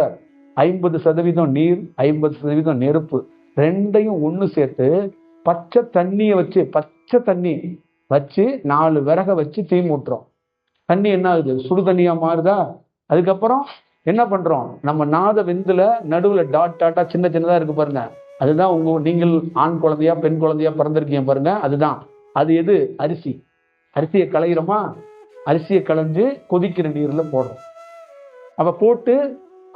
S1: 50% நீர் 50% நெருப்பு ரெண்டையும் ஒண்ணு சேர்த்து பச்சை தண்ணியை வச்சு, பச்சை தண்ணி வச்சு 4 விறக வச்சு தீ மூட்டுறோம். தண்ணி என்ன ஆகுது? சுடு தண்ணியா மாறுதா? அதுக்கப்புறம் என்ன பண்றோம்? நம்ம நாத விந்துல நடுவுல டாட் டாட்டா சின்ன சின்னதா இருக்கு பாருங்க, அதுதான் நீங்கள் ஆண் குழந்தையா பெண் குழந்தையா பிறந்திருக்கீங்க பாருங்க, அதுதான். அது எது? அரிசி. அரிசியை களையிறோமா? அரிசியை களைஞ்சு கொதிக்கிற நீர்ல போடுறோம். அப்ப போட்டு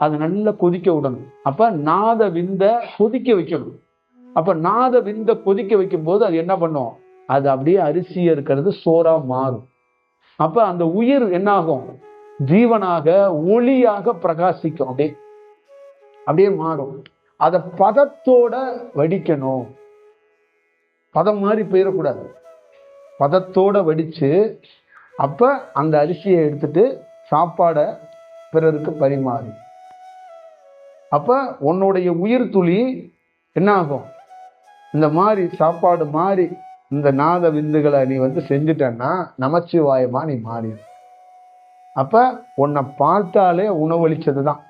S1: அது நல்லா கொதிக்க விடணும். அப்ப நாத விந்த கொதிக்க வைக்கணும். அப்ப நாத விந்த கொதிக்க வைக்கும் போது அது என்ன பண்ணும்? அது அப்படியே அரிசியா இருக்கிறது சோறா மாறும். அப்ப அந்த உயிர் என்ன ஆகும்? ஜீவனாக ஒளியாக பிரகாசிக்கும். அப்படியே மாறும். அத பதத்தோட வடிக்கணும். பதம் மாதிரி போயிடக்கூடாது, பதத்தோட வடிச்சு அப்ப அந்த அரிசியை எடுத்துட்டு சாப்பாட பிறருக்கு பரிமாறி, அப்ப உன்னுடைய உயிர் துளி என்ன ஆகும்? இந்த மாதிரி சாப்பாடு மாதிரி இந்த நாத விந்துகளை நீ செஞ்சுட்டன்னா நமச்சிவாயமா நீ மாறி. அப்ப உன்னை பார்த்தாலே உணவளிச்சதுதான்.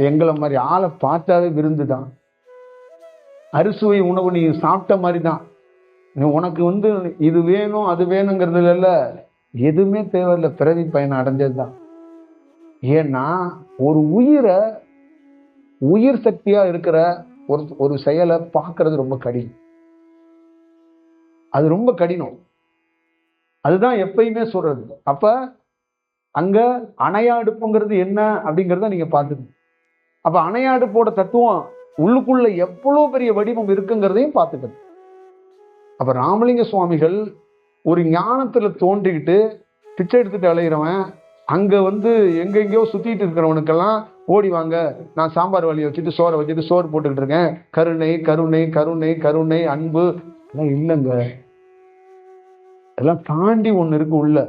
S1: எங்களை மாதிரி ஆளை பார்த்தாலே விருந்துதான். அறுசுவை உணவு நீ சாப்பிட்ட மாதிரி தான். நீ உனக்கு இது வேணும் அது வேணுங்கிறதுல இல்ல, எதுவுமே தேவையில்லை, பிறவி பயனை அடைஞ்சதுதான். ஏன்னா ஒரு உயிர் சக்தியா இருக்கிற ஒரு செயலை பார்க்கறது ரொம்ப கடினம். அது ரொம்ப கடினம். அதுதான் எப்பயுமே சொல்றது. அப்ப அங்க அணையா அடுப்புங்கிறது என்ன அப்படிங்கிறத நீங்க பார்த்துக்கணும். அப்ப அணையா அடுப்போட தத்துவம் உள்ளுக்குள்ள எவ்வளவு பெரிய வடிவம் இருக்குங்கிறதையும் பார்த்துக்கணும். அப்ப ராமலிங்க சுவாமிகள் ஒரு ஞானத்துல தோன்றிக்கிட்டு பிச்சை எடுத்துட்டு அலைகிறவன், அங்க எங்கெங்கயோ சுத்திட்டு இருக்கிறவனுக்கெல்லாம் ஓடி வாங்க, நான் சாம்பார் வழியை வச்சுட்டு சோறை வச்சுட்டு சோறு போட்டுக்கிட்டு இருக்கேன், கருணை கருணை கருணை கருணை அன்பு எல்லாம் இல்லைங்க. எல்லாம் தாண்டி ஒண்ணு இருக்கு உள்ள.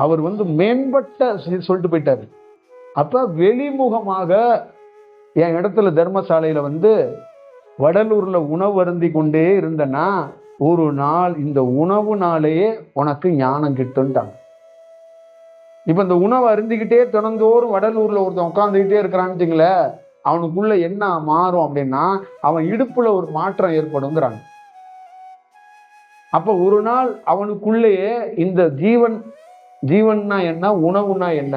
S1: அவர் மேம்பட்ட சொல்லிட்டு போயிட்டாரு. அப்ப வெளிமுகமாக என் இடத்துல தர்மசாலையில வடலூர்ல உணவு அருந்தி கொண்டே இருந்தனா ஒரு நாள் இந்த உணவுனாலேயே உனக்கு ஞானம் கிட்டுன்ட்டாங்க. இப்ப இந்த உணவு அருந்திக்கிட்டே தினந்தோறும் வடலூர்ல ஒருத்தன் உட்காந்துக்கிட்டே இருக்கிறான்னு அவனுக்குள்ள என்ன மாறும் அப்படின்னா, அவன் இடுப்புல ஒரு மாற்றம் ஏற்படுங்கிறாங்க. அப்ப ஒரு நாள் அவனுக்குள்ளேயே இந்த ஜீவன்னா என்ன, உணவுனா என்ன,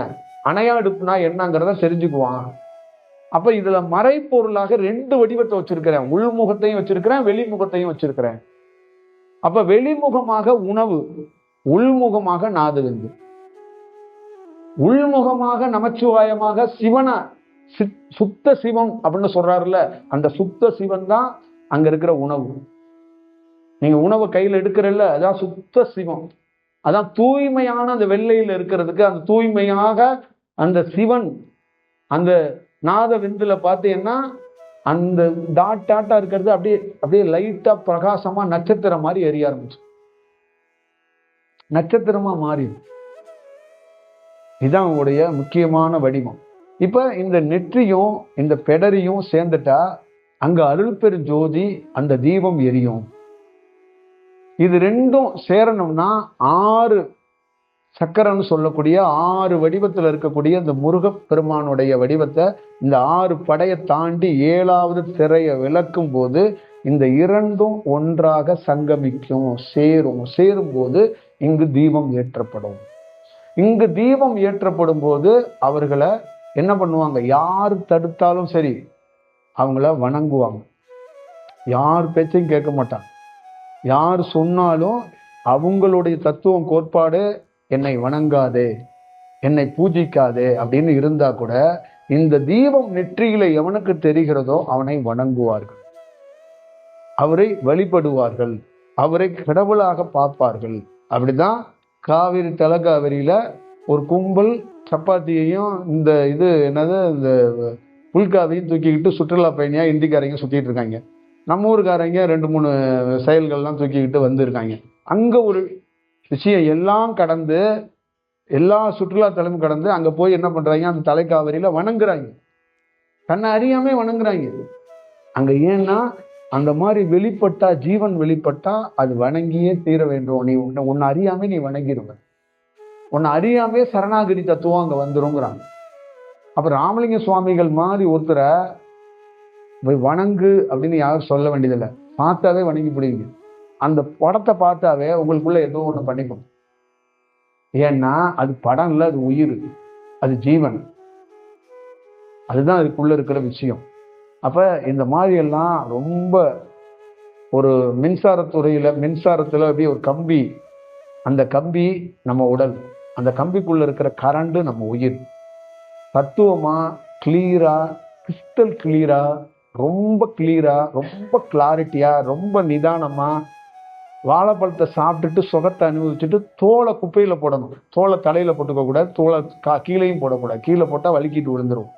S1: அணையாடுப்புனா என்னங்கிறத தெரிஞ்சுக்குவான். அப்ப இதுல மறைப்பொருளாக 2 வடிவத்தை வச்சிருக்கிறேன், உள்முகத்தையும் வச்சிருக்கிறேன், வெளிமுகத்தையும் வச்சிருக்கிறேன். அப்ப வெளிமுகமாக உணவு, உள்முகமாக நாதவிந்து, உள்முகமாக நமச்சிவாயமாக சிவனா சுத்த சிவம் அப்படின்னு சொல்றாருல்ல, அந்த சுத்த சிவன் தான் அங்க இருக்கிற உணவு. நீங்க உணவை கையில் எடுக்கிறல்ல, அதான் சுத்த சிவம். அதான் தூய்மையான அந்த வெள்ளையில இருக்கிறதுக்கு அந்த தூய்மையாக அந்த சிவன் அந்த நாத விந்துல பார்த்தீங்கன்னா அந்த டாட்டா இருக்கிறது அப்படியே லைட்டா பிரகாசமா நட்சத்திரம் மாதிரி எரிய ஆரம்பிச்சு, நட்சத்திரமா மாறி. இதுதான் உடைய முக்கியமான வடிவம். இப்ப இந்த நெற்றியும் இந்த பெடரியும் சேர்ந்துட்டா அங்க அருள் பெரு ஜோதி, அந்த தீபம் எரியும். இது ரெண்டும் சேரணும்னா 6 சக்கரம்னு சொல்லக்கூடிய 6 வடிவத்தில் இருக்கக்கூடிய இந்த முருகப்பெருமானுடைய வடிவத்தை, இந்த 6 படையை தாண்டி 7வது திரையை விளக்கும் போது இந்த இரண்டும் ஒன்றாக சங்கமிக்கும், சேரும் போது இங்கு தீபம் ஏற்றப்படும். இங்கு தீபம் ஏற்றப்படும் போது அவர்களை என்ன பண்ணுவாங்க, யார் தடுத்தாலும் சரி அவங்கள வணங்குவாங்க. யார் பேச்சையும் கேட்க மாட்டாங்க. யார் சொன்னாலும் அவங்களுடைய தத்துவம் கோட்பாடு, என்னை வணங்காதே, என்னை பூஜிக்காதே அப்படின்னு இருந்தா கூட இந்த தீபம் நெற்றியில எவனுக்கு தெரிகிறதோ அவனை வணங்குவார்கள், அவரை வழிபடுவார்கள், அவரை கடவுளாக பார்ப்பார்கள். அப்படிதான் காவிரி தலகாவிரியில ஒரு கும்பல் சப்பாத்தியையும் இந்த இந்த புல்காவையும் தூக்கிக்கிட்டு சுற்றுலா பயணியா இந்திக்காரங்க சுத்திட்டு இருக்காங்க. நம்ம ஊருக்காரங்க 2-3 செயல்கள்லாம் தூக்கிக்கிட்டு வந்திருக்காங்க. அங்க ஒரு விஷயம் எல்லாம் கடந்து, எல்லா சுற்றுலா தலமும் கடந்து அங்க போய் என்ன பண்றாங்க, அந்த தலைக்காவிரியில வணங்குறாங்க, தன்னை அறியாமே வணங்குறாங்க. அங்க ஏன்னா அந்த மாதிரி வெளிப்பட்டா, ஜீவன் வெளிப்பட்டா அது வணங்கியே தீர வேண்டும். நீ உன்னை அறியாமே நீ வணங்கிடுவ, உன்னை அறியாமே சரணாகதி தத்துவம் அங்க வந்துருங்கிறாங்க. அப்ப ராமலிங்க சுவாமிகள் மாதிரி ஒருத்தரை போய் வணங்கு அப்படின்னு யாரும் சொல்ல வேண்டியதில்லை. பார்த்தாவே வணங்கி பிடிங்க. அந்த படத்தை பார்த்தாவே உங்களுக்குள்ள ஏதோ ஒண்ணு பண்ணிக்கும். ஏன்னா அது படம் இல்லை, அது உயிர், அது ஜீவன், அதுதான் அதுக்குள்ள இருக்கிற விஷயம். அப்ப இந்த மாதிரி எல்லாம் ரொம்ப ஒரு மின்சாரத்துல அப்படியே ஒரு கம்பி, அந்த கம்பி நம்ம உடல், அந்த கம்பிக்குள்ள இருக்கிற கரண்ட் நம்ம உயிர். தத்துவமா கிளியரா, கிறிஸ்டல் கிளியரா, ரொம்ப கிளியரா, ரொம்ப கிளாரிட்டியா, ரொம்ப நிதானமா வாழைப்பழத்தை சாப்பிட்டுட்டு சுகத்தை அனுபவிச்சுட்டு தோலை குப்பையில போடணும். தோலை தலையில போட்டுக்க கூடாது, தோலை கீழையும் போடக்கூடாது. கீழே போட்டா வலிக்கிட்டு விழுந்துரும்.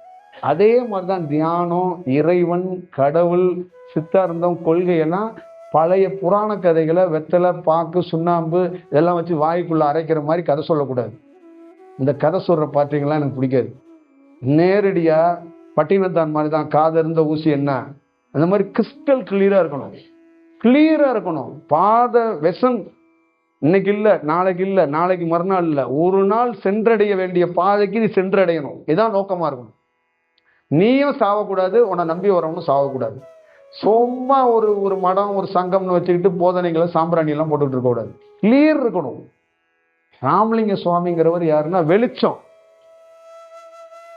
S1: அதே மாதிரிதான் தியானம், இறைவன், கடவுள், சித்தாந்தம், கொள்கையெல்லாம் பழைய புராண கதைகளை வெத்தலை, பாக்கு, சுண்ணாம்பு இதெல்லாம் வச்சு வாய்க்குள்ள அரைக்கிற மாதிரி கதை சொல்லக்கூடாது. இந்த கதை சொல்ற பாத்தீங்களா எனக்கு பிடிக்காது. நேரடியா பட்டினத்தான் மாதிரி தான் காதறிந்த ஊசி என்ன, அந்த மாதிரி கிறிஸ்டல் கிளியரா இருக்கணும், கிளியரா இருக்கணும். பாத விஷம் இன்னைக்கு இல்லை, நாளைக்கு இல்லை, நாளைக்கு மறுநாள் இல்லை, ஒரு நாள் சென்றடைய வேண்டிய பாதைக்கு நீ சென்றடையணும். இதான் நோக்கமா இருக்கணும். நீயும் சாவக்கூடாது, உன்னை நம்பி வரவனும் சாவக்கூடாது. சும்மா ஒரு மடம், ஒரு சங்கம்னு வச்சுக்கிட்டு போதனைகளை சாம்பிராணி எல்லாம் போட்டுக்கிட்டு இருக்க கூடாது. கிளியர் இருக்கணும். ராமலிங்க சுவாமிங்கிறவர் யாருன்னா வெளிச்சம்.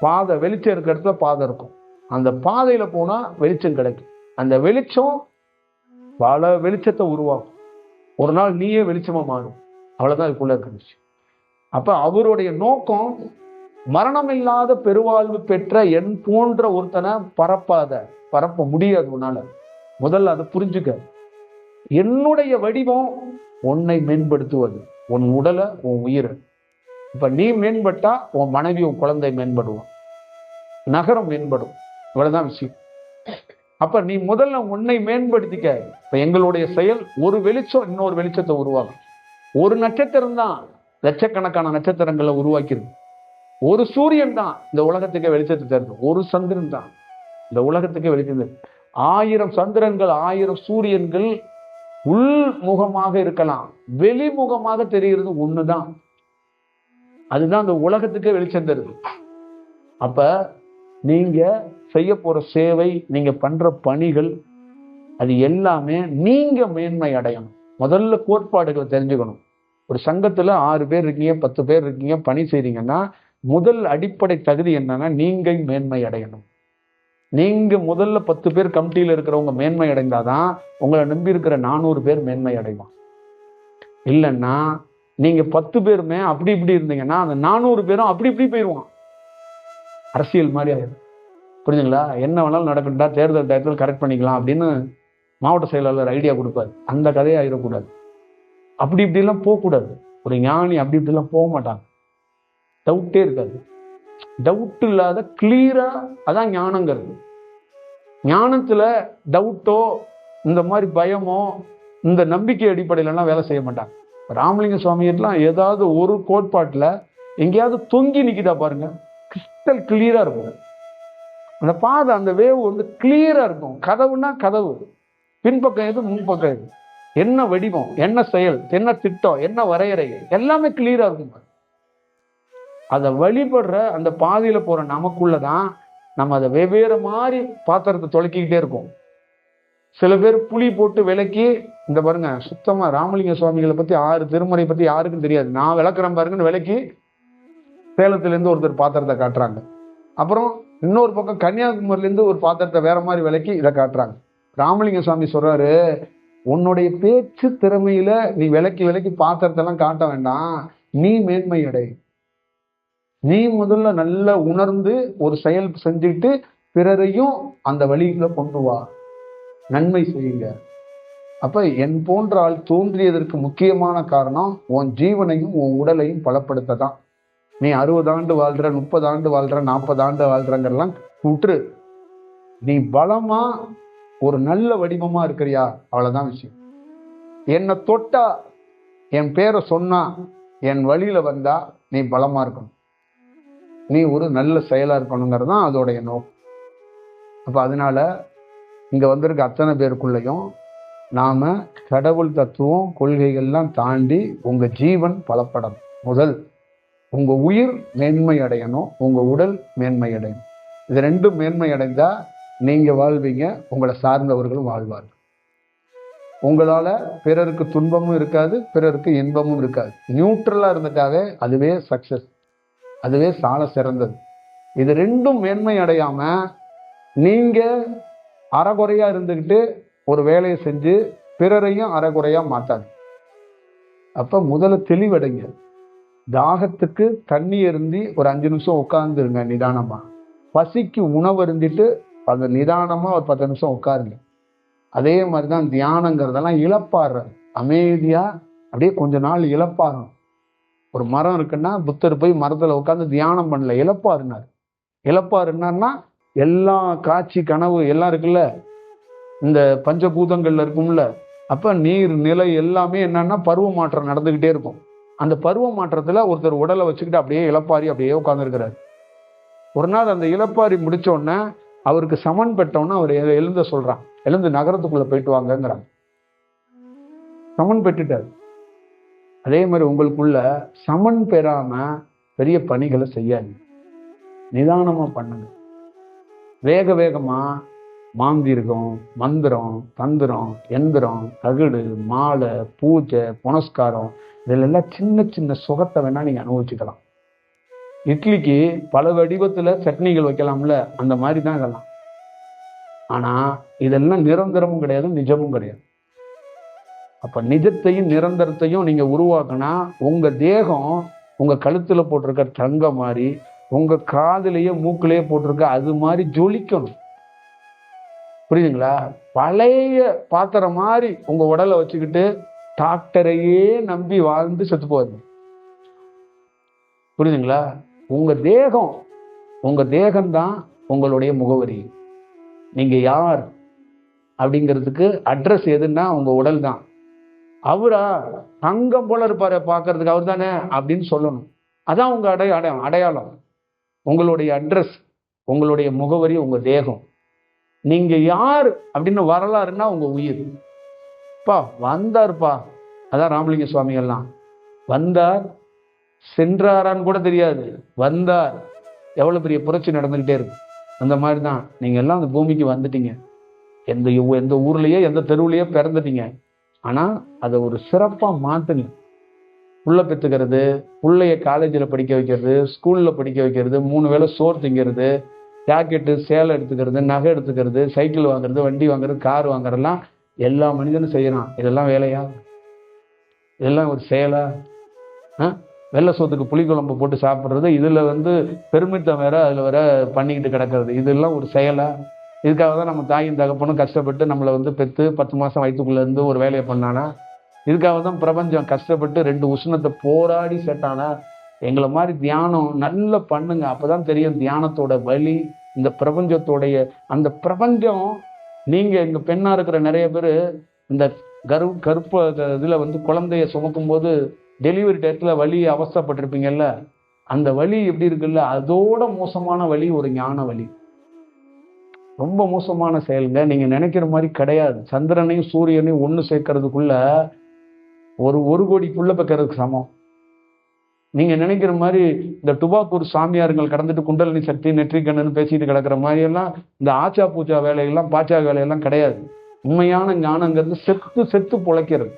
S1: பாதை வெளிச்சம் இருக்கிற இடத்துல பாதை இருக்கும். அந்த பாதையில போனா வெளிச்சம் கிடைக்கும். அந்த வெளிச்சம் பல வெளிச்சத்தை உருவாக்கும். ஒரு நாள் நீயே வெளிச்சமா மாறும். அவ்வளவுதான் இதுக்குள்ள இருக்க விஷயம். அப்ப அவருடைய நோக்கம் மரணம் இல்லாத பெருவாழ்வு பெற்ற என் போன்ற ஒருத்தனை பரப்ப முடியாது உன்னால. முதல்ல அதை புரிஞ்சுக்க. என்னுடைய வடிவம் உன்னை மேம்படுத்துவது, உன் உடலை, உன் உயிரை. இப்ப நீ மேம்பட்டா உன் மனைவி, உன் குழந்தை மேம்படுவான், நகரம் மேம்படும். இவ்வளவுதான் விஷயம். அப்ப நீ முதல்ல உன்னை மேம்படுத்திக்க. இப்ப எங்களுடைய செயல் ஒரு வெளிச்சம் இன்னொரு வெளிச்சத்தை உருவாகும். ஒரு நட்சத்திரம் தான் லட்சக்கணக்கான நட்சத்திரங்களை உருவாக்கிருக்கு. ஒரு சூரியன் தான் இந்த உலகத்துக்கு வெளிச்சத்தை தருது. ஒரு சந்திரன் தான் இந்த உலகத்துக்கு வெளிச்சம் தருது. 1000 சந்திரன்கள், 1000 சூரியன்கள் உள்முகமாக இருக்கலாம், வெளிமுகமாக தெரிகிறது ஒண்ணுதான். அதுதான் இந்த உலகத்துக்கு வெளிச்சம் தருது. அப்ப நீங்க செய்ய போற சேவை, நீங்க பண்ற பணிகள், அது எல்லாமே நீங்க மேன்மை அடையணும். முதல்ல கோட்பாடுகளை தெரிஞ்சுக்கணும். ஒரு சங்கத்துல 6 பேர் இருக்கீங்க, 10 பேர் இருக்கீங்க, பணி செய்றீங்கன்னா முதல் அடிப்படை தகுதி என்னன்னா நீங்க மேன்மை அடையணும். நீங்க முதல்ல 10 பேர் கமிட்டியில இருக்கிறவங்க மேன்மை அடைந்தாதான் உங்களை நம்பி இருக்கிற 400 பேர் மேன்மை அடைவான். இல்லைன்னா நீங்க 10 பேருமே அப்படி இப்படி இருந்தீங்கன்னா அந்த 400 பேரும் அப்படி இப்படி போயிடுவான். அரசியல் மாதிரி ஆயிடும். புரிஞ்சுங்களா? என்ன வேணாலும் நடக்கட்டா, தேர்தல் டயத்தில் கரெக்ட் பண்ணிக்கலாம் அப்படின்னு மாவட்ட செயலாளர் ஐடியா கொடுப்பாரு. அந்த கதையை ஆயிடக்கூடாது. அப்படி இப்படிலாம் போகக்கூடாது. ஒரு ஞானி அப்படி இப்படிலாம் போக மாட்டாங்க. டவுட்டே இருக்காது. டவுட் இல்லாத கிளியரா, அதான் ஞானங்கிறது. ஞானத்துல டவுட்டோ இந்த மாதிரி பயமோ இந்த நம்பிக்கை அடிப்படையிலலாம் வேலை செய்ய மாட்டாங்க. ராமலிங்க சுவாமியெல்லாம் ஏதாவது ஒரு கோட்பாட்டுல எங்கேயாவது தொங்கி நிக்குதா பாருங்க, கிறிஸ்டல் கிளியரா இருக்கும். அந்த பாதை, அந்த வேவ் வந்து கிளியரா இருக்கும். கதவுனா கதவு, பின்பக்கம் எது, முன்பக்கம் எது, என்ன வடிவம், என்ன செயல், என்ன திட்டம், என்ன வரையறை, எல்லாமே கிளியரா இருக்கும். அதை வழிபடுற அந்த பாதையில போற நமக்குள்ளதான் நம்ம அதை வெவ்வேறு மாதிரி பாத்திரத்தை தொலைக்கிக்கிட்டே இருக்கோம். சில பேர் புளி போட்டு விளக்கி, இந்த பாருங்க சுத்தமா ராமலிங்க சுவாமிகளை பத்தி 6 திருமுறை பத்தி யாருக்கும் தெரியாது, நான் விளக்குறேன் பாருங்கன்னு விளக்கி சேலத்துல இருந்து ஒருத்தர் பாத்திரத்தை காட்டுறாங்க. அப்புறம் இன்னொரு பக்கம் கன்னியாகுமரியில இருந்து ஒரு பாத்திரத்தை வேற மாதிரி விளக்கி இதை காட்டுறாங்க. ராமலிங்க சுவாமி சொல்றாரு, உன்னுடைய பேச்சு திறமையில நீ விளக்கி விளக்கி பாத்திரத்தெல்லாம் காட்ட வேண்டாம், நீ மேன்மை அடை. நீ முதல்ல நல்லா உணர்ந்து ஒரு செயல் செஞ்சுட்டு பிறரையும் அந்த வழியில கொண்டு வா, நன்மை செய்யுங்க. அப்ப என் போன்ற ஆள் தோன்றியதற்கு முக்கியமான காரணம் உன் ஜீவனையும் உன் உடலையும் பலப்படுத்ததான். நீ 60 ஆண்டு வாழ்ற, 30 ஆண்டு வாழ்ற, 40 ஆண்டு வாழ்றங்கெல்லாம் விட்டுரு. நீ பலமா ஒரு நல்ல வடிவமா இருக்கிறியா, அவ்வளவுதான் விஷயம். என்னை தொட்டா, என் பேரை சொன்னா, என் வழியில வந்தா நீ பலமா இருக்கணும், நீ ஒரு நல்ல செயலா இருக்கணுங்கிறது தான் அதோடைய நோக்கம். அப்ப அதனால இங்க வந்திருக்க அத்தனை பேருக்குள்ளேயும் நாம கடவுள் தத்துவம் கொள்கைகள்லாம் தாண்டி உங்க ஜீவன் பலப்படணும். முதல் உங்க உயிர் மேன்மை அடையணும், உங்க உடல் மேன்மை அடையணும். இது ரெண்டும் மேன்மை அடைந்தா நீங்க வாழ்வீங்க, உங்களை சார்ந்தவர்களும் வாழ்வார்கள். உங்களால பிறருக்கு துன்பமும் இருக்காது, பிறருக்கு இன்பமும் இருக்காது. நியூட்ரலா இருந்துட்டாவே அதுவே சக்சஸ், அதுவே சால சிறந்தது. இது ரெண்டும் மேன்மை அடையாம நீங்க அறகுறையா இருந்துக்கிட்டு ஒரு வேலையை செஞ்சு பிறரையும் அறகுறையா மாட்டாது. அப்ப முதல்ல தெளிவடைங்க. தாகத்துக்கு தண்ணி அருந்தி ஒரு 5 நிமிஷம் உட்கார்ந்துருங்க நிதானமா. பசிக்கு உணவு அருந்திட்டு அந்த நிதானமா ஒரு 10 நிமிஷம் உட்காருங்க. அதே மாதிரிதான் தியானங்கிறதெல்லாம் இழப்பாடுற, அமைதியா அப்படியே கொஞ்ச நாள் இழப்பாறணும். ஒரு மரம் இருக்குன்னா புத்தர் போய் மரத்துல உட்காந்து தியானம் பண்ணல, இழப்பாருனார். இழப்பாருன்னா எல்லா காட்சி கனவு எல்லாம் இருக்குல்ல, இந்த பஞ்சபூதங்கள்ல இருக்கும்ல, அப்ப நீர் நிலை எல்லாமே என்னன்னா பருவ மாற்றம் நடந்துகிட்டே இருக்கும். அந்த பருவ மாற்றத்துல ஒருத்தர் உடலை வச்சுக்கிட்டு அப்படியே இளப்பாரி அப்படியே உட்கார்ந்துருக்கிறார். ஒரு நாள் அந்த இளப்பாரி முடிச்ச உடனே அவருக்கு சமன் பெற்றோன்னா அவர் எழுந்த சொல்றான், எழுந்து நகரத்துக்குள்ள போயிட்டு வாங்கங்கிறான். சமன் பெற்றுட்டார். அதே மாதிரி உங்களுக்குள்ள சமன் பெறாம பெரிய பணிகளை செய்யாது, நிதானமா பண்ணுங்க. வேக வேகமா மாந்திரிகம், மந்திரம், தந்திரம், எந்திரம், தகுடு, மாலை, பூஜை, புனஸ்காரம், இதெல்லாம் சின்ன சின்ன சுகத்தை வேணா நீங்க அனுபவிச்சுக்கலாம். இட்லிக்கு பல வடிவத்துல சட்னிகள் வைக்கலாம்ல, அந்த மாதிரி தான் இதெல்லாம். ஆனா இதெல்லாம் நிரந்தரமும் கிடையாது, நிஜமும் கிடையாது. அப்ப நிஜத்தையும் நிரந்தரத்தையும் நீங்க உருவாக்கினா உங்க தேகம் உங்க கழுத்துல போட்டிருக்க தங்க மாதிரி, உங்க காதுலயே மூக்குலயே போட்டிருக்க அது மாதிரி ஜொலிக்கணும். புரியுதுங்களா? பழைய பாத்திரம் மாதிரி உங்க உடலை வச்சுக்கிட்டு டாக்டரையே நம்பி வாழ்ந்து செத்து போகுது. புரியுதுங்களா? உங்க தேகம்தான் உங்களுடைய முகவரி. நீங்க யார் அப்படிங்கிறதுக்கு அட்ரஸ் எதுன்னா உங்க உடல் தான். அவரா தங்கம் போல இருப்பாரு பார்க்கறதுக்கு, அவர் தானே அப்படின்னு சொல்லணும். அதான் உங்க அடையாளம், உங்களுடைய அட்ரஸ், உங்களுடைய முகவரி, உங்க தேகம். நீங்க யார் அப்படின்னு வரலாறுன்னா உங்க உயிர். பா வந்தார்ப்பா, அதான் ராமலிங்க சுவாமிகள்லாம் வந்தார், சென்றாரான்னு கூட தெரியாது, வந்தார். எவ்வளவு பெரிய புரட்சி நடந்துகிட்டே இருக்கு. அந்த மாதிரி தான் நீங்க எல்லாம் அந்த பூமிக்கு வந்துட்டீங்க. எந்த ஊர்லயோ எந்த தெருவுலயோ பிறந்துட்டீங்க. ஆனா அதை ஒரு சிறப்பா மாத்துங்க. புள்ள பெற்றுக்கிறது, பிள்ளைய காலேஜில் படிக்க வைக்கிறது, ஸ்கூல்ல படிக்க வைக்கிறது, 3 வேளை சோறு திங்கிறது, ஜாக்கெட்டு சேலை எடுத்துக்கிறது, நகை எடுத்துக்கிறது, சைக்கிள் வாங்குறது, வண்டி வாங்குறது, கார் வாங்குறதுலாம் எல்லா மனிதனும் செய்யறான். இதெல்லாம் வேலையா? இதெல்லாம் ஒரு செயலா? வெள்ளை சோத்துக்கு புளிக்குழம்பு போட்டு சாப்பிட்றது, இதுல பெருமித்தம் வேற அதுல வேற பண்ணிக்கிட்டு கிடக்கிறது, இதெல்லாம் ஒரு செயலா? இதுக்காக தான் நம்ம தாயும் தகப்பனும் கஷ்டப்பட்டு நம்மளை பெற்று 10 மாசம் வயிற்றுக்குள்ள இருந்து ஒரு வேலையை பண்ணானா? இதுக்காக தான் பிரபஞ்சம் கஷ்டப்பட்டு 2 உஷ்ணத்தை போராடி சேர்த்தானா? எங்களை மாதிரி தியானம் நல்லா பண்ணுங்க, அப்பதான் தெரியும் தியானத்தோட வலி. இந்த பிரபஞ்சத்தோடைய அந்த பிரபஞ்சம், நீங்க இங்க பெண்ணா இருக்கிற நிறைய பேரு இந்த கருப்ப இதுல குழந்தைய சுமக்கும் போது டெலிவரி டயத்துல வலி அவஸ்தைப்பட்டிருப்பீங்கல்ல, அந்த வலி எப்படி இருக்குல்ல, அதோட மோசமான வலி ஒரு ஞான வலி. ரொம்ப மோசமான செயலுங்க. நீங்க நினைக்கிற மாதிரி கிடையாது. சந்திரனையும் சூரியனையும் ஒண்ணு சேர்க்கறதுக்குள்ள ஒரு கோடிக்குள்ள வைக்கிறதுக்கு சமம். நீங்க நினைக்கிற மாதிரி இந்த டுபாக்கூர் சாமியாருங்கள் கடந்துட்டு குண்டலினி சக்தி நெற்றிக்கண்ணுன்னு பேசிட்டு கிடக்கிற மாதிரி எல்லாம் இந்த ஆச்சா பூச்சா வேலையெல்லாம் பாச்சா வேலையெல்லாம் கிடையாது. உண்மையான ஞானங்கிறது செத்து செத்து பொழைக்கிறது.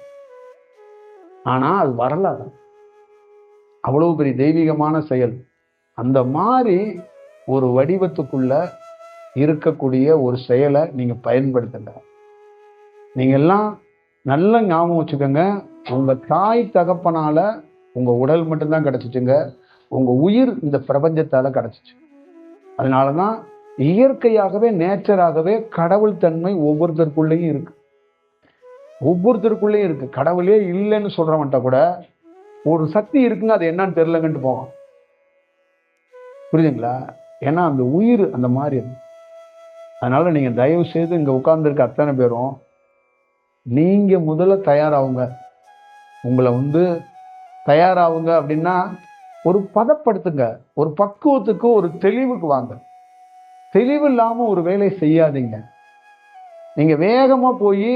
S1: ஆனா அது வரலாறு, அவ்வளவு பெரிய தெய்வீகமான செயல். அந்த மாதிரி ஒரு வடிவத்துக்குள்ள இருக்கக்கூடிய ஒரு செயலை நீங்க பயன்படுத்துங்க. நீங்க எல்லாம் நல்ல ஞாபகம் வச்சுக்கோங்க, உங்க தாய் தகப்பனால உங்க உடல் மட்டும்தான் கிடைச்சிச்சுங்க, உங்க உயிர் இந்த பிரபஞ்சத்தால கிடைச்சிச்சு. அதனாலதான் இயற்கையாகவே நேச்சராகவே கடவுள் தன்மை ஒவ்வொருத்தருக்குள்ளேயும் இருக்கு. ஒவ்வொருத்தருக்குள்ளேயும் இருக்கு. கடவுளே இல்லைன்னு சொல்றவன்ட்ட கூட ஒரு சக்தி இருக்குங்க, அது என்னன்னு தெரியலங்கன்ட்டு போவான். புரியுதுங்களா? ஏன்னா அந்த உயிர் அந்த மாதிரி இருக்கு. அதனால நீங்க தயவு செய்து இங்க உட்கார்ந்து இருக்க அத்தனை பேரும் நீங்க முதல்ல தயாராகுங்க. உங்களை தயாராகுங்க அப்படின்னா ஒரு பதப்படுத்துங்க, ஒரு பக்குவத்துக்கு, ஒரு தெளிவுக்கு வாங்க. தெளிவு இல்லாம ஒரு வேலையை செய்யாதீங்க. நீங்க வேகமா போய்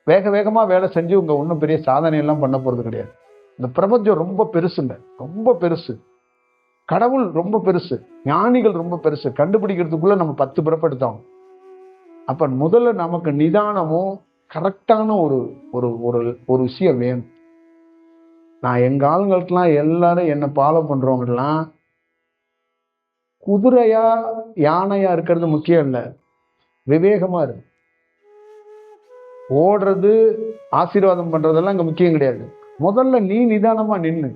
S1: வேகமா வேலை செஞ்சு உங்க ஒன்றும் பெரிய சாதனை எல்லாம் பண்ண போறது கிடையாது. இந்த பிரபஞ்சம் ரொம்ப பெருசுங்க, ரொம்ப பெருசு. கடவுள் ரொம்ப பெருசு, ஞானிகள் ரொம்ப பெருசு. கண்டுபிடிக்கிறதுக்குள்ள நம்ம 10 பிறப்படுத்தோம். அப்ப முதல்ல நமக்கு நிதானமும் கரெக்டான ஒரு ஒரு ஒரு விஷயம் வேணும். நான் எங்க ஆளுங்களுக்கெல்லாம் எல்லாரும் என்ன ஃபாலோ பண்றவங்கலாம் குதிரையா யானையா இருக்கிறது முக்கியம் இல்லை, விவேகமா இருக்கு. ஓடுறது ஆசீர்வாதம் பண்றதெல்லாம் இங்க முக்கியம் கிடையாது. முதல்ல நீ நிதானமா நின்னு,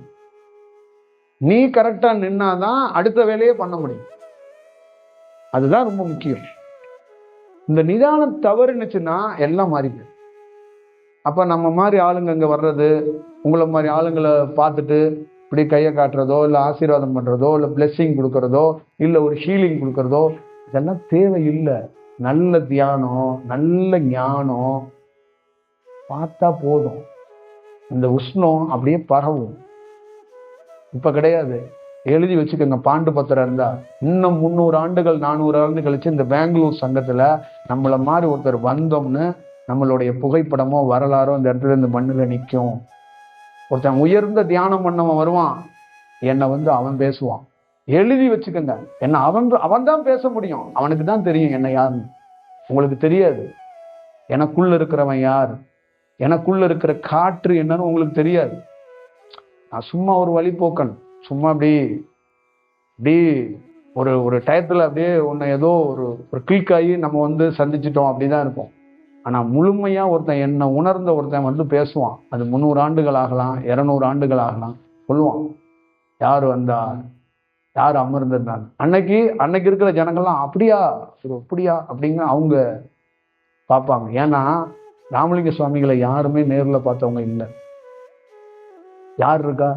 S1: நீ கரெக்டா நின்னாதான் அடுத்த வேலையே பண்ண முடியும். அதுதான் ரொம்ப முக்கியம். இந்த நிதானம் தவறுனுச்சுன்னா எல்லாம் மாறிது. அப்ப நம்ம மாதிரி ஆளுங்க அங்க வர்றது, உங்களை மாதிரி ஆளுங்களை பார்த்துட்டு இப்படி கையை காட்டுறதோ, இல்லை ஆசீர்வாதம் பண்றதோ, இல்லை பிளெஸ்ஸிங் கொடுக்கறதோ, இல்லை ஒரு ஹீலிங் கொடுக்கறதோ, இதெல்லாம் தேவையில்லை. நல்ல தியானம், நல்ல ஞானம் பார்த்தா போதும். இந்த உஷ்ணம் அப்படியே பரவும். இப்ப கிடையாது. எழுதி வச்சுக்கோங்க, பாண்டு பத்திரம் இருந்தா இன்னும் 300 ஆண்டுகள் 400 ஆண்டு கழிச்சு இந்த பெங்களூர் சங்கத்துல நம்மள மாதிரி ஒருத்தர் வந்தோம்னு நம்மளுடைய புகைப்படமோ வரலாறோ இந்த இடத்துல இந்த மண்ணுல நிற்கும். ஒருத்தன் உயர்ந்த தியானம் பண்ணவன் வருவான், என்னை அவன் பேசுவான். எழுதி வச்சுக்கோங்க, என்ன அவன் தான் பேச முடியும். அவனுக்கு தான் தெரியும் என்ன யாருன்னு. உங்களுக்கு தெரியாது. எனக்குள்ள இருக்கிறவன் யார், எனக்குள்ள இருக்கிற காற்று என்னன்னு உங்களுக்கு தெரியாது. நான் சும்மா ஒரு வழிபோக்கன், சும்மா அப்படி ஒரு டயத்துல அப்படியே ஒன்று ஏதோ ஒரு கிளிக் ஆகி நம்ம சந்திச்சிட்டோம் அப்படிதான் இருப்போம். ஆனா முழுமையா ஒருத்தன் என்ன உணர்ந்த ஒருத்தன் பேசுவான். அது 300 ஆண்டுகள் ஆகலாம், 200 ஆண்டுகள் ஆகலாம். சொல்லுவான், யார் வந்தா, யார் அமர்ந்திருந்தாங்க. அன்னைக்கு இருக்கிற ஜனங்கள்லாம் அப்படியா அப்படிங்க அவங்க பார்ப்பாங்க. ஏன்னா ராமலிங்க சுவாமிகளை யாருமே நேரில் பார்த்தவங்க இல்லை. யார் இருக்கா?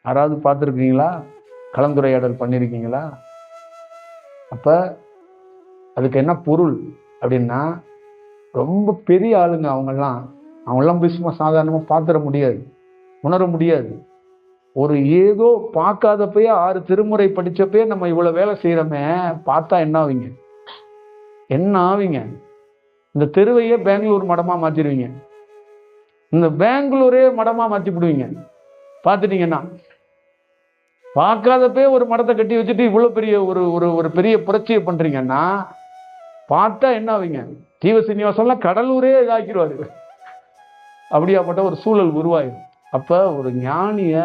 S1: யாராவது பார்த்துருக்கீங்களா? கலந்துரையாடல் பண்ணியிருக்கீங்களா? அப்ப அதுக்கு என்ன பொருள் அப்படின்னா, ரொம்ப பெரிய ஆளுங்க அவங்கெல்லாம் போய் சும்மா சாதாரணமா பார்த்துட முடியாது, உணர முடியாது. ஒரு ஏதோ பார்க்காதப்பயே 6 திருமுறை படிச்சப்பே நம்ம இவ்வளவு வேலை செய்யறோமே, பார்த்தா என்ன ஆவீங்க? இந்த தெருவையே பெங்களூர் மடமா மாத்திடுவீங்க. இந்த பெங்களூரே மடமா மாத்தி விடுவீங்க. பார்த்துட்டீங்கன்னா பார்க்காதப்பே ஒரு மடத்தை கட்டி வச்சுட்டு இவ்வளவு பெரிய ஒரு பெரிய புரட்சியை பண்றீங்கன்னா பார்த்தா என்ன ஆவீங்க? ஜீவ சீனிவாசன்லாம் கடலூரே இதாக்கிடுவாரு. அப்படியாப்பட்ட ஒரு சூழல் உருவாயிடும். அப்ப ஒரு ஞானிய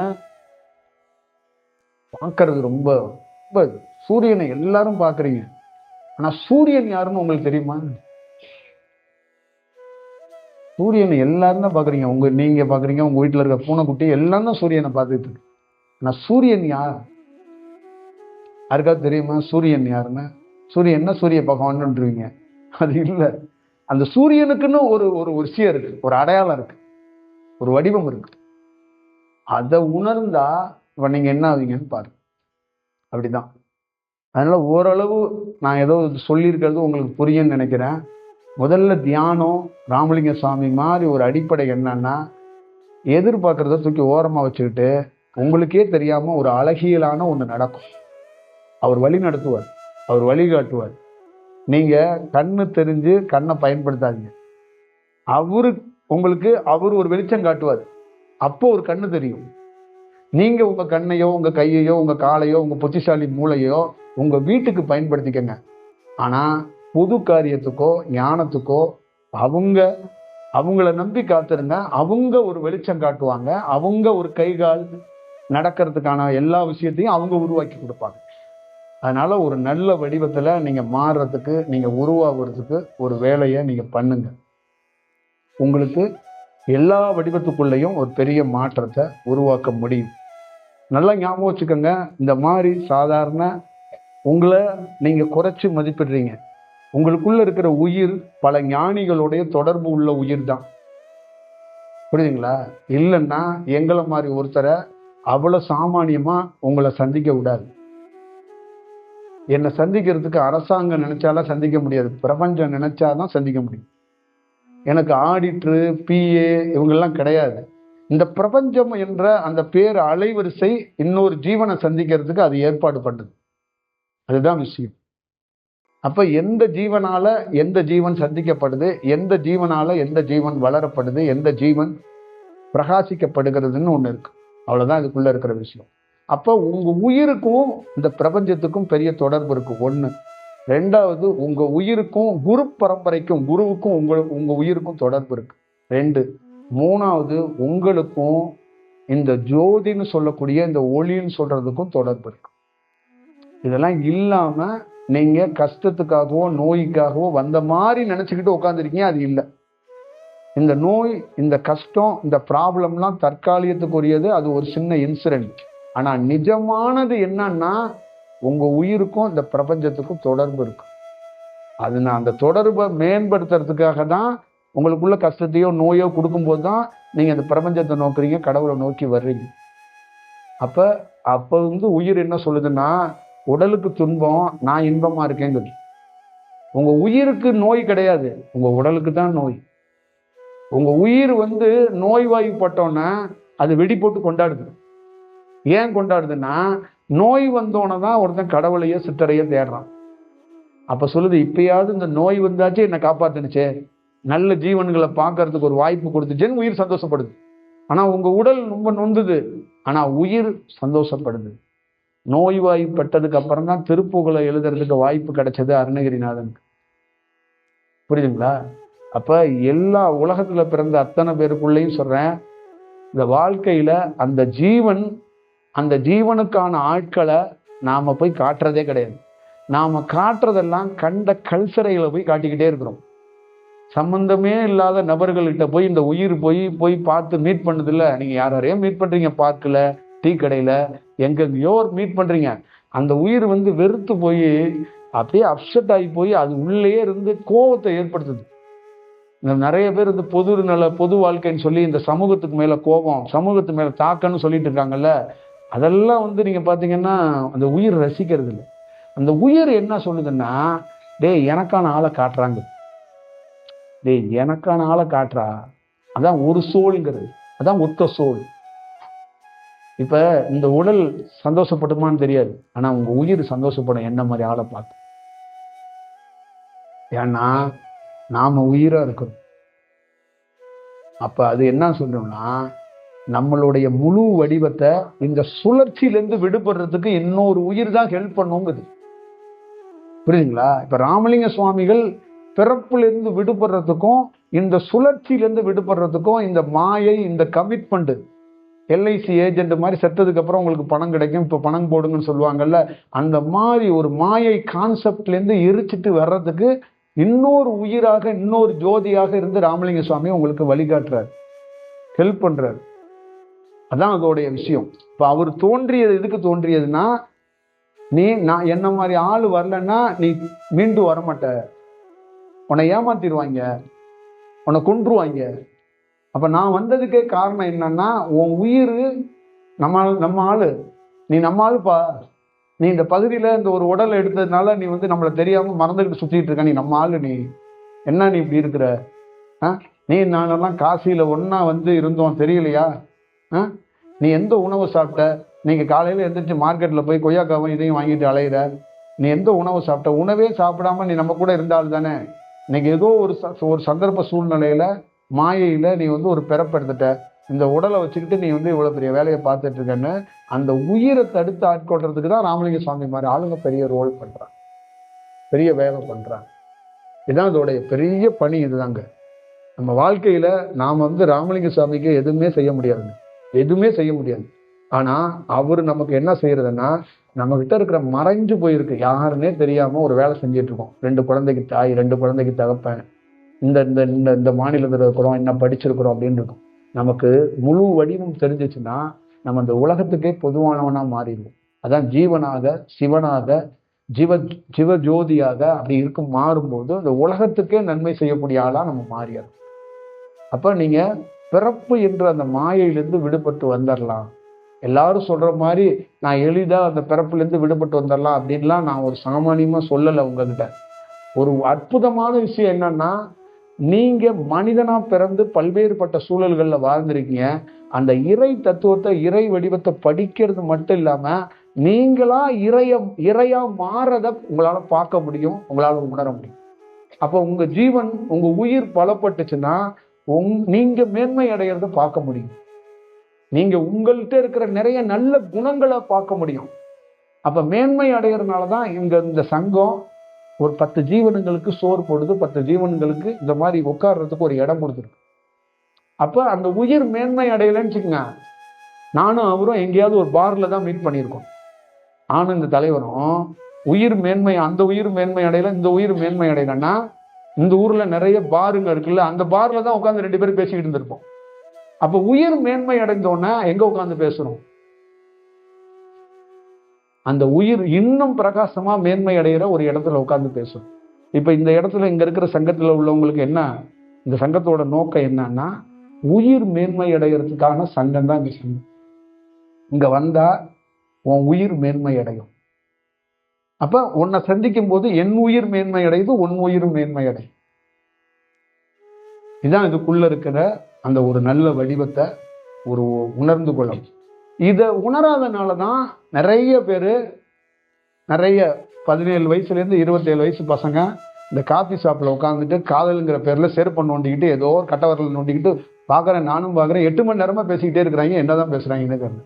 S1: பார்க்கறது ரொம்ப ரொம்ப. சூரியனை எல்லாரும் பார்க்குறீங்க, ஆனா சூரியன் யாருன்னு உங்களுக்கு தெரியுமா? சூரியனை எல்லாரும் தான் பார்க்குறீங்க. நீங்க பார்க்குறீங்க, உங்க வீட்டில் இருக்க பூனைக்குட்டி எல்லாம் தான் சூரியனை பார்த்துட்டு இருக்கு. ஆனா சூரியன் யார் யாருக்காவது தெரியுமா? சூரியன் யாருன்னு? சூரியன்னா சூரிய பகவான்ன்றீங்க. அது இல்லை. அந்த சூரியனுக்குன்னு ஒரு விஷயம் இருக்கு, ஒரு அடையாளம் இருக்கு, ஒரு வடிவம் இருக்கு. அதை உணர்ந்தா இப்ப நீங்க என்ன ஆவீங்கன்னு பாருங்க. அப்படிதான். அதனால ஓரளவு நான் ஏதோ சொல்லியிருக்கிறது உங்களுக்கு புரியும்னு நினைக்கிறேன். முதல்ல தியானம், ராமலிங்க சுவாமி மாதிரி ஒரு அடிப்படை என்னன்னா, எதிர்பார்க்கறத தூக்கி ஓரமா வச்சுக்கிட்டு உங்களுக்கே தெரியாம ஒரு அழகியலான ஒண்ணு நடக்கும். அவர் வழி நடத்துவார். அவர் வழிகாட்டுவார். நீங்க கண்ணு தெரிஞ்சு கண்ணை பயன்படுத்தாதீங்க. அவர் ஒரு வெளிச்சம் காட்டுவார். அப்போ ஒரு கண்ணு தெரியும். நீங்க உங்க கண்ணையோ உங்க கையையோ உங்க காலையோ உங்க புத்திசாலி மூளையோ உங்க வீட்டுக்கு பயன்படுத்திக்கங்க. ஆனா பொது காரியத்துக்கோ ஞானத்துக்கோ அவங்கள நம்பி காத்திருங்க. அவங்க ஒரு வெளிச்சம் காட்டுவாங்க. அவங்க ஒரு கைகால் நடக்கிறதுக்கான எல்லா விஷயத்தையும் அவங்க உருவாக்கி கொடுப்பாங்க. அதனால ஒரு நல்ல வடிவத்துல நீங்க மாறுறதுக்கு, நீங்க உருவாகிறதுக்கு ஒரு வேலையை நீங்க பண்ணுங்க. உங்களுக்கு எல்லா வடிவத்துக்குள்ளேயும் ஒரு பெரிய மாற்றத்தை உருவாக்க முடியும். நல்லா ஞாபகம் வச்சுக்கோங்க. இந்த மாதிரி சாதாரண உங்களை நீங்க குறைச்சி மதிப்பிடுறீங்க. உங்களுக்குள்ள இருக்கிற உயிர் பல ஞானிகளுடைய தொடர்பு உள்ள உயிர் தான். புரியுதுங்களா? இல்லைன்னா எங்களை மாதிரி ஒருத்தரை அவ்வளவு சாமானியமா உங்களை சந்திக்க விடாது. என்னை சந்திக்கிறதுக்கு அரசாங்கம் நினைச்சாலும் சந்திக்க முடியாது, பிரபஞ்சம் நினைச்சாதான் சந்திக்க முடியும். எனக்கு ஆடிட்ரு பிஏ இவங்கெல்லாம் கிடையாது. இந்த பிரபஞ்சம் என்ற அந்த பேர் அலைவரிசை இன்னொரு ஜீவனை சந்திக்கிறதுக்கு அது ஏற்பாடு பண்ணுது. அதுதான் விஷயம். அப்ப எந்த ஜீவனால எந்த ஜீவன் சந்திக்கப்படுது, எந்த ஜீவனால எந்த ஜீவன் வளரப்படுது, எந்த ஜீவன் பிரகாசிக்கப்படுகிறதுன்னு ஒண்ணு இருக்கு. அவ்வளவுதான் இதுக்குள்ள இருக்கிற விஷயம். அப்ப உங்க உயிருக்கும் இந்த பிரபஞ்சத்துக்கும் பெரிய தொடர்பு இருக்கு. ஒண்ணு. ரெண்டாவது, உங்க உயிருக்கும் குரு பரம்பரைக்கும் குருவுக்கும் உங்க உயிருக்கும் தொடர்பு இருக்கு. ரெண்டு. மூணாவது, உங்களுக்கும் இந்த ஜோதின்னு சொல்லக்கூடிய இந்த ஒளின்னு சொல்றதுக்கும் தொடர்பு இருக்கு. இதெல்லாம் இல்லாம நீங்க கஷ்டத்துக்காகவோ நோய்க்காகவோ வந்த மாதிரி நினைச்சுக்கிட்டு உட்காந்துருக்கீங்க. அது இல்லை. இந்த நோய், இந்த கஷ்டம், இந்த ப்ராப்ளம்லாம் தற்காலிகத்துக்குரியது. அது ஒரு சின்ன இன்சிடென்ட். ஆனா நிஜமானது என்னன்னா உங்க உயிருக்கும் இந்த பிரபஞ்சத்துக்கும் தொடர்பு இருக்கு. அது நான் அந்த தொடர்பை மேம்படுத்துறதுக்காக தான் உங்களுக்குள்ள கஷ்டத்தையோ நோயோ கொடுக்கும்போது தான் நீங்க அந்த பிரபஞ்சத்தை நோக்குறீங்க, கடவுளை நோக்கி வர்றீங்க. அப்ப உயிர் என்ன சொல்லுதுன்னா, உடலுக்கு துன்பம், நான் இன்பமா இருக்கேங்குது. உங்க உயிருக்கு நோய் கிடையாது, உங்க உடலுக்கு தான் நோய். உங்க உயிர் நோய்வாய்ப்பட்டோன்னா அது வெடி போட்டு கொண்டாடுது. ஏன் கொண்டாடுதுன்னா, நோய் வந்தோன்னு தான் ஒருத்தன் கடவுளையோ சித்தரையோ தேடுறான். அப்ப சொல்லுது, இப்பயாவது இந்த நோய் வந்தாச்சு என்னை காப்பாத்துனுச்சே, நல்ல ஜீவன்களை பார்க்கறதுக்கு ஒரு வாய்ப்பு கொடுத்துச்சேன்னு உயிர் சந்தோஷப்படுது. ஆனா உங்க உடல் ரொம்ப நொந்துது, ஆனா உயிர் சந்தோஷப்படுது. நோய்வாய்ப்பட்டதுக்கு அப்புறம் தான் திருப்புகளை எழுதுறதுக்கு வாய்ப்பு கிடைச்சது அருணகிரிநாதனுக்கு. புரியுதுங்களா? அப்ப எல்லா உலகத்துல பிறந்த அத்தனை பேருக்குள்ளேயும் சொல்றேன், இந்த வாழ்க்கையில அந்த ஜீவனுக்கான ஆட்களை நாம போய் காட்டுறதே கிடையாது. நாம காட்டுறதெல்லாம் கண்ட கல்சரைகளை போய் காட்டிக்கிட்டே இருக்கிறோம். சம்பந்தமே இல்லாத நபர்கள்கிட்ட போய் இந்த உயிர் போய் பார்த்து மீட் பண்ணுது இல்ல. நீங்க யாரையும் மீட் பண்றீங்க, பார்க்கல, டீ கடையில, எங்கெங்கயோ மீட் பண்றீங்க. அந்த உயிர் வெறுத்து போய் அப்படியே அப்செட் ஆகி போய் அது உள்ளே இருந்து கோபத்தை ஏற்படுத்துது. நிறைய பேர் பொது வாழ்க்கைன்னு சொல்லி இந்த சமூகத்துக்கு மேல கோபம், சமூகத்து மேல தாக்கன்னு சொல்லிட்டு இருக்காங்கல்ல. அதெல்லாம் நீங்க பாத்தீங்கன்னா அந்த உயிர் ரசிக்கிறது இல்லை. அந்த உயிர் என்ன சொல்லுதுன்னா, டேய் எனக்கான ஆளை காட்டுறாங்க, டேய் எனக்கான ஆளை காட்டுறா. அதான் ஒரு சோல்ங்கிறது, அதான் ஒத்த சோல். இப்ப இந்த உடல் சந்தோஷப்படுமான்னு தெரியாது, ஆனா உங்க உயிர் சந்தோஷப்படும் என்ன மாதிரி ஆளை பார்த்து. ஏன்னா நாம உயிரா இருக்கிறோம். அப்ப அது என்ன சொல்றோம்னா, நம்மளுடைய முழு வடிவத்தை இந்த சுழற்சியிலிருந்து விடுபடுறதுக்கு இன்னொரு உயிர் தான் ஹெல்ப் பண்ணுங்கிறது. புரியுதுங்களா? இப்ப ராமலிங்க சுவாமிகள் பிறப்பிலிருந்து விடுபடுறதுக்கும் இந்த சுழற்சியிலிருந்து விடுபடுறதுக்கும் இந்த மாயை, இந்த கமிட்மெண்ட், எல்ஐசி ஏஜென்ட் மாதிரி செத்ததுக்கு அப்புறம் உங்களுக்கு பணம் கிடைக்கும், இப்ப பணம் போடுங்கன்னு சொல்லுவாங்கல்ல, அந்த மாதிரி ஒரு மாயை கான்செப்ட்ல இருந்து எரிச்சிட்டு வர்றதுக்கு இன்னொரு உயிராக, இன்னொரு ஜோதியாக இருந்து ராமலிங்க சுவாமி உங்களுக்கு வழிகாட்டுறாரு, ஹெல்ப் பண்றாரு. அதான் அதோடைய விஷயம். இப்ப அவர் தோன்றியது எதுக்கு தோன்றியதுன்னா, நான் என்ன மாதிரி ஆள் வரலன்னா நீ மீண்டும் வரமாட்ட, உன்னை ஏமாத்திடுவாங்க, உன்னை கொன்றுவாங்க. அப்ப நான் வந்ததுக்கே காரணம் என்னன்னா, உன் உயிர் நம்ம ஆளு, நீ நம்ம ஆளுப்பா, நீ இந்த பகுதியில இந்த ஒரு உடலை எடுத்ததுனால நீ நம்மளை தெரியாம மறந்துக்கிட்டு சுத்திட்டு இருக்க, நீ நம்ம ஆளு, நீ என்ன நீ இப்படி இருக்கிற, நீ நானெல்லாம் காசியில ஒன்னா இருந்தோம் தெரியலையா, நீ எந்த உணவு சாப்பிட்ட, நீங்க காலையில எந்திரிச்சு மார்க்கெட்ல போய் கொய்யாக்காவும் இதையும் வாங்கிட்டு அலையிற, நீ எந்த உணவு சாப்பிட்ட? உணவே சாப்பிடாம நீ நம்ம கூட இருந்தால் தானே. இன்னைக்கு ஏதோ ஒரு சந்தர்ப்ப சூழ்நிலையில மாயையில நீ ஒரு பிறப்பெடுத்துட்ட, இந்த உடலை வச்சுக்கிட்டு நீ இவ்வளவு பெரிய வேலையை பார்த்துட்டு இருக்கன்னு அந்த உயிரை தடுத்து ஆட்கொள்றதுக்கு தான் ராமலிங்க சுவாமி மாதிரி ஆளுங்க பெரிய ரோல் பண்றாங்க, பெரிய வேலை பண்றாங்க. இதுதான் அதோடைய பெரிய பணி. இதுதாங்க நம்ம வாழ்க்கையில நாம ராமலிங்க சுவாமிக்கு எதுவுமே செய்ய முடியாதுங்க, எதுவுமே செய்ய முடியாது. ஆனா அவரு நமக்கு என்ன செய்யறதுன்னா, நம்ம கிட்ட இருக்கிற மறைஞ்சு போயிருக்கு, யாருன்னே தெரியாம ஒரு வேலை செஞ்சுட்டு இருக்கோம். 2 குழந்தைக்கு தாய், 2 குழந்தைக்கு தகப்பன், இந்த இந்த இந்த இந்த மாநிலத்தில் இருக்கிறோம், என்ன படிச்சிருக்கிறோம் அப்படின்னு இருக்கும். நமக்கு முழு வடிவம் தெரிஞ்சிச்சுன்னா நம்ம அந்த உலகத்துக்கே பொதுவானவனா மாறிடுவோம். அதான் ஜீவனாக, சிவனாக, ஜீவஜோதியாக அப்படி இருக்கும் மாறும்போது அந்த உலகத்துக்கே நன்மை செய்யக்கூடிய ஆளா நம்ம மாறிடுறோம். அப்ப நீங்க பிறப்பு என்ற அந்த மாயையிலிருந்து விடுபட்டு வந்துடலாம். எல்லாரும் சொல்ற மாதிரி நான் எளிதா அந்த பிறப்புலேருந்து விடுபட்டு வந்துடலாம் அப்படின்லாம் நான் ஒரு சாமானியமா சொல்லலை உங்ககிட்ட. ஒரு அற்புதமான விஷயம் என்னன்னா, நீங்க மனிதனா பிறந்து பல்வேறுபட்ட சூழல்கள்ல வாழ்ந்திருக்கீங்க. அந்த இறை தத்துவத்தை, இறை வடிவத்தை படிக்கிறது மட்டும் இல்லாம நீங்களா இறையா மாறத உங்களால பார்க்க முடியும், உங்களால உணர முடியும். அப்போ உங்க ஜீவன், உங்க உயிர் பலப்பட்டுச்சுன்னா நீங்க மேன்மை அடைகிறத பார்க்க முடியும். நீங்க உங்கள்கிட்ட இருக்கிற நிறைய நல்ல குணங்களை பார்க்க முடியும். அப்ப மேன்மை அடைகிறதுனாலதான் இந்த சங்கம் ஒரு 10 ஜீவனங்களுக்கு சோறு போடுது, 10 ஜீவன்களுக்கு இந்த மாதிரி உட்கார்றதுக்கு ஒரு இடம் கொடுத்துருக்கு. அப்ப அந்த உயிர் மேன்மை அடையலன்னு வச்சுக்கோங்க, நானும் அவரும் எங்கேயாவது ஒரு பார்ல தான் மீட் பண்ணியிருக்கோம். நானும் இந்த தலைவரும் உயிர் மேன்மை, அந்த உயிர் மேன்மை அடையல, இந்த உயிர் மேன்மை அடையலன்னா, இந்த ஊர்ல நிறைய பாருங்க இருக்குல்ல, அந்த பார்ல தான் உட்காந்து 2 பேரும் பேசிக்கிட்டு இருந்திருப்போம். அப்ப உயிர் மேன்மை அடைந்தோன்னா எங்க உட்காந்து பேசுறோம்? அந்த உயிர் இன்னும் பிரகாசமா மேன்மை அடைகிற ஒரு இடத்துல உட்காந்து பேசும். இப்ப இந்த இடத்துல இங்க இருக்கிற சங்கத்துல உள்ளவங்களுக்கு என்ன, இந்த சங்கத்தோட நோக்கம் என்னன்னா, உயிர் மேன்மை அடைகிறதுக்கான சங்கம் தான் இந்த சங்கம். இங்க வந்தா உன் உயிர் மேன்மை அடையும். அப்ப உன்னை சந்திக்கும் போது என் உயிர் மேன்மை அடையுது, உன் உயிர் மேன்மை அடையும். இதுதான் இதுக்குள்ள இருக்கிற அந்த ஒரு நல்ல வடிவத்தை ஒரு உணர்ந்து கொள்ளும். இதை உணராதனாலதான் நிறைய பேரு, நிறைய 17 வயசுலேருந்து 27 வயசு பசங்க இந்த காபி ஷாப்ல உட்காந்துட்டு காதலுங்கிற பேர்ல செருப்பை நோண்டிக்கிட்டு ஏதோ கட்டவரல் நோண்டிக்கிட்டு பார்க்குறேன், நானும் பார்க்குறேன், 8 மணி நேரமா பேசிக்கிட்டே இருக்கிறாங்க. என்னதான் பேசுறாங்கன்னு தெரியல.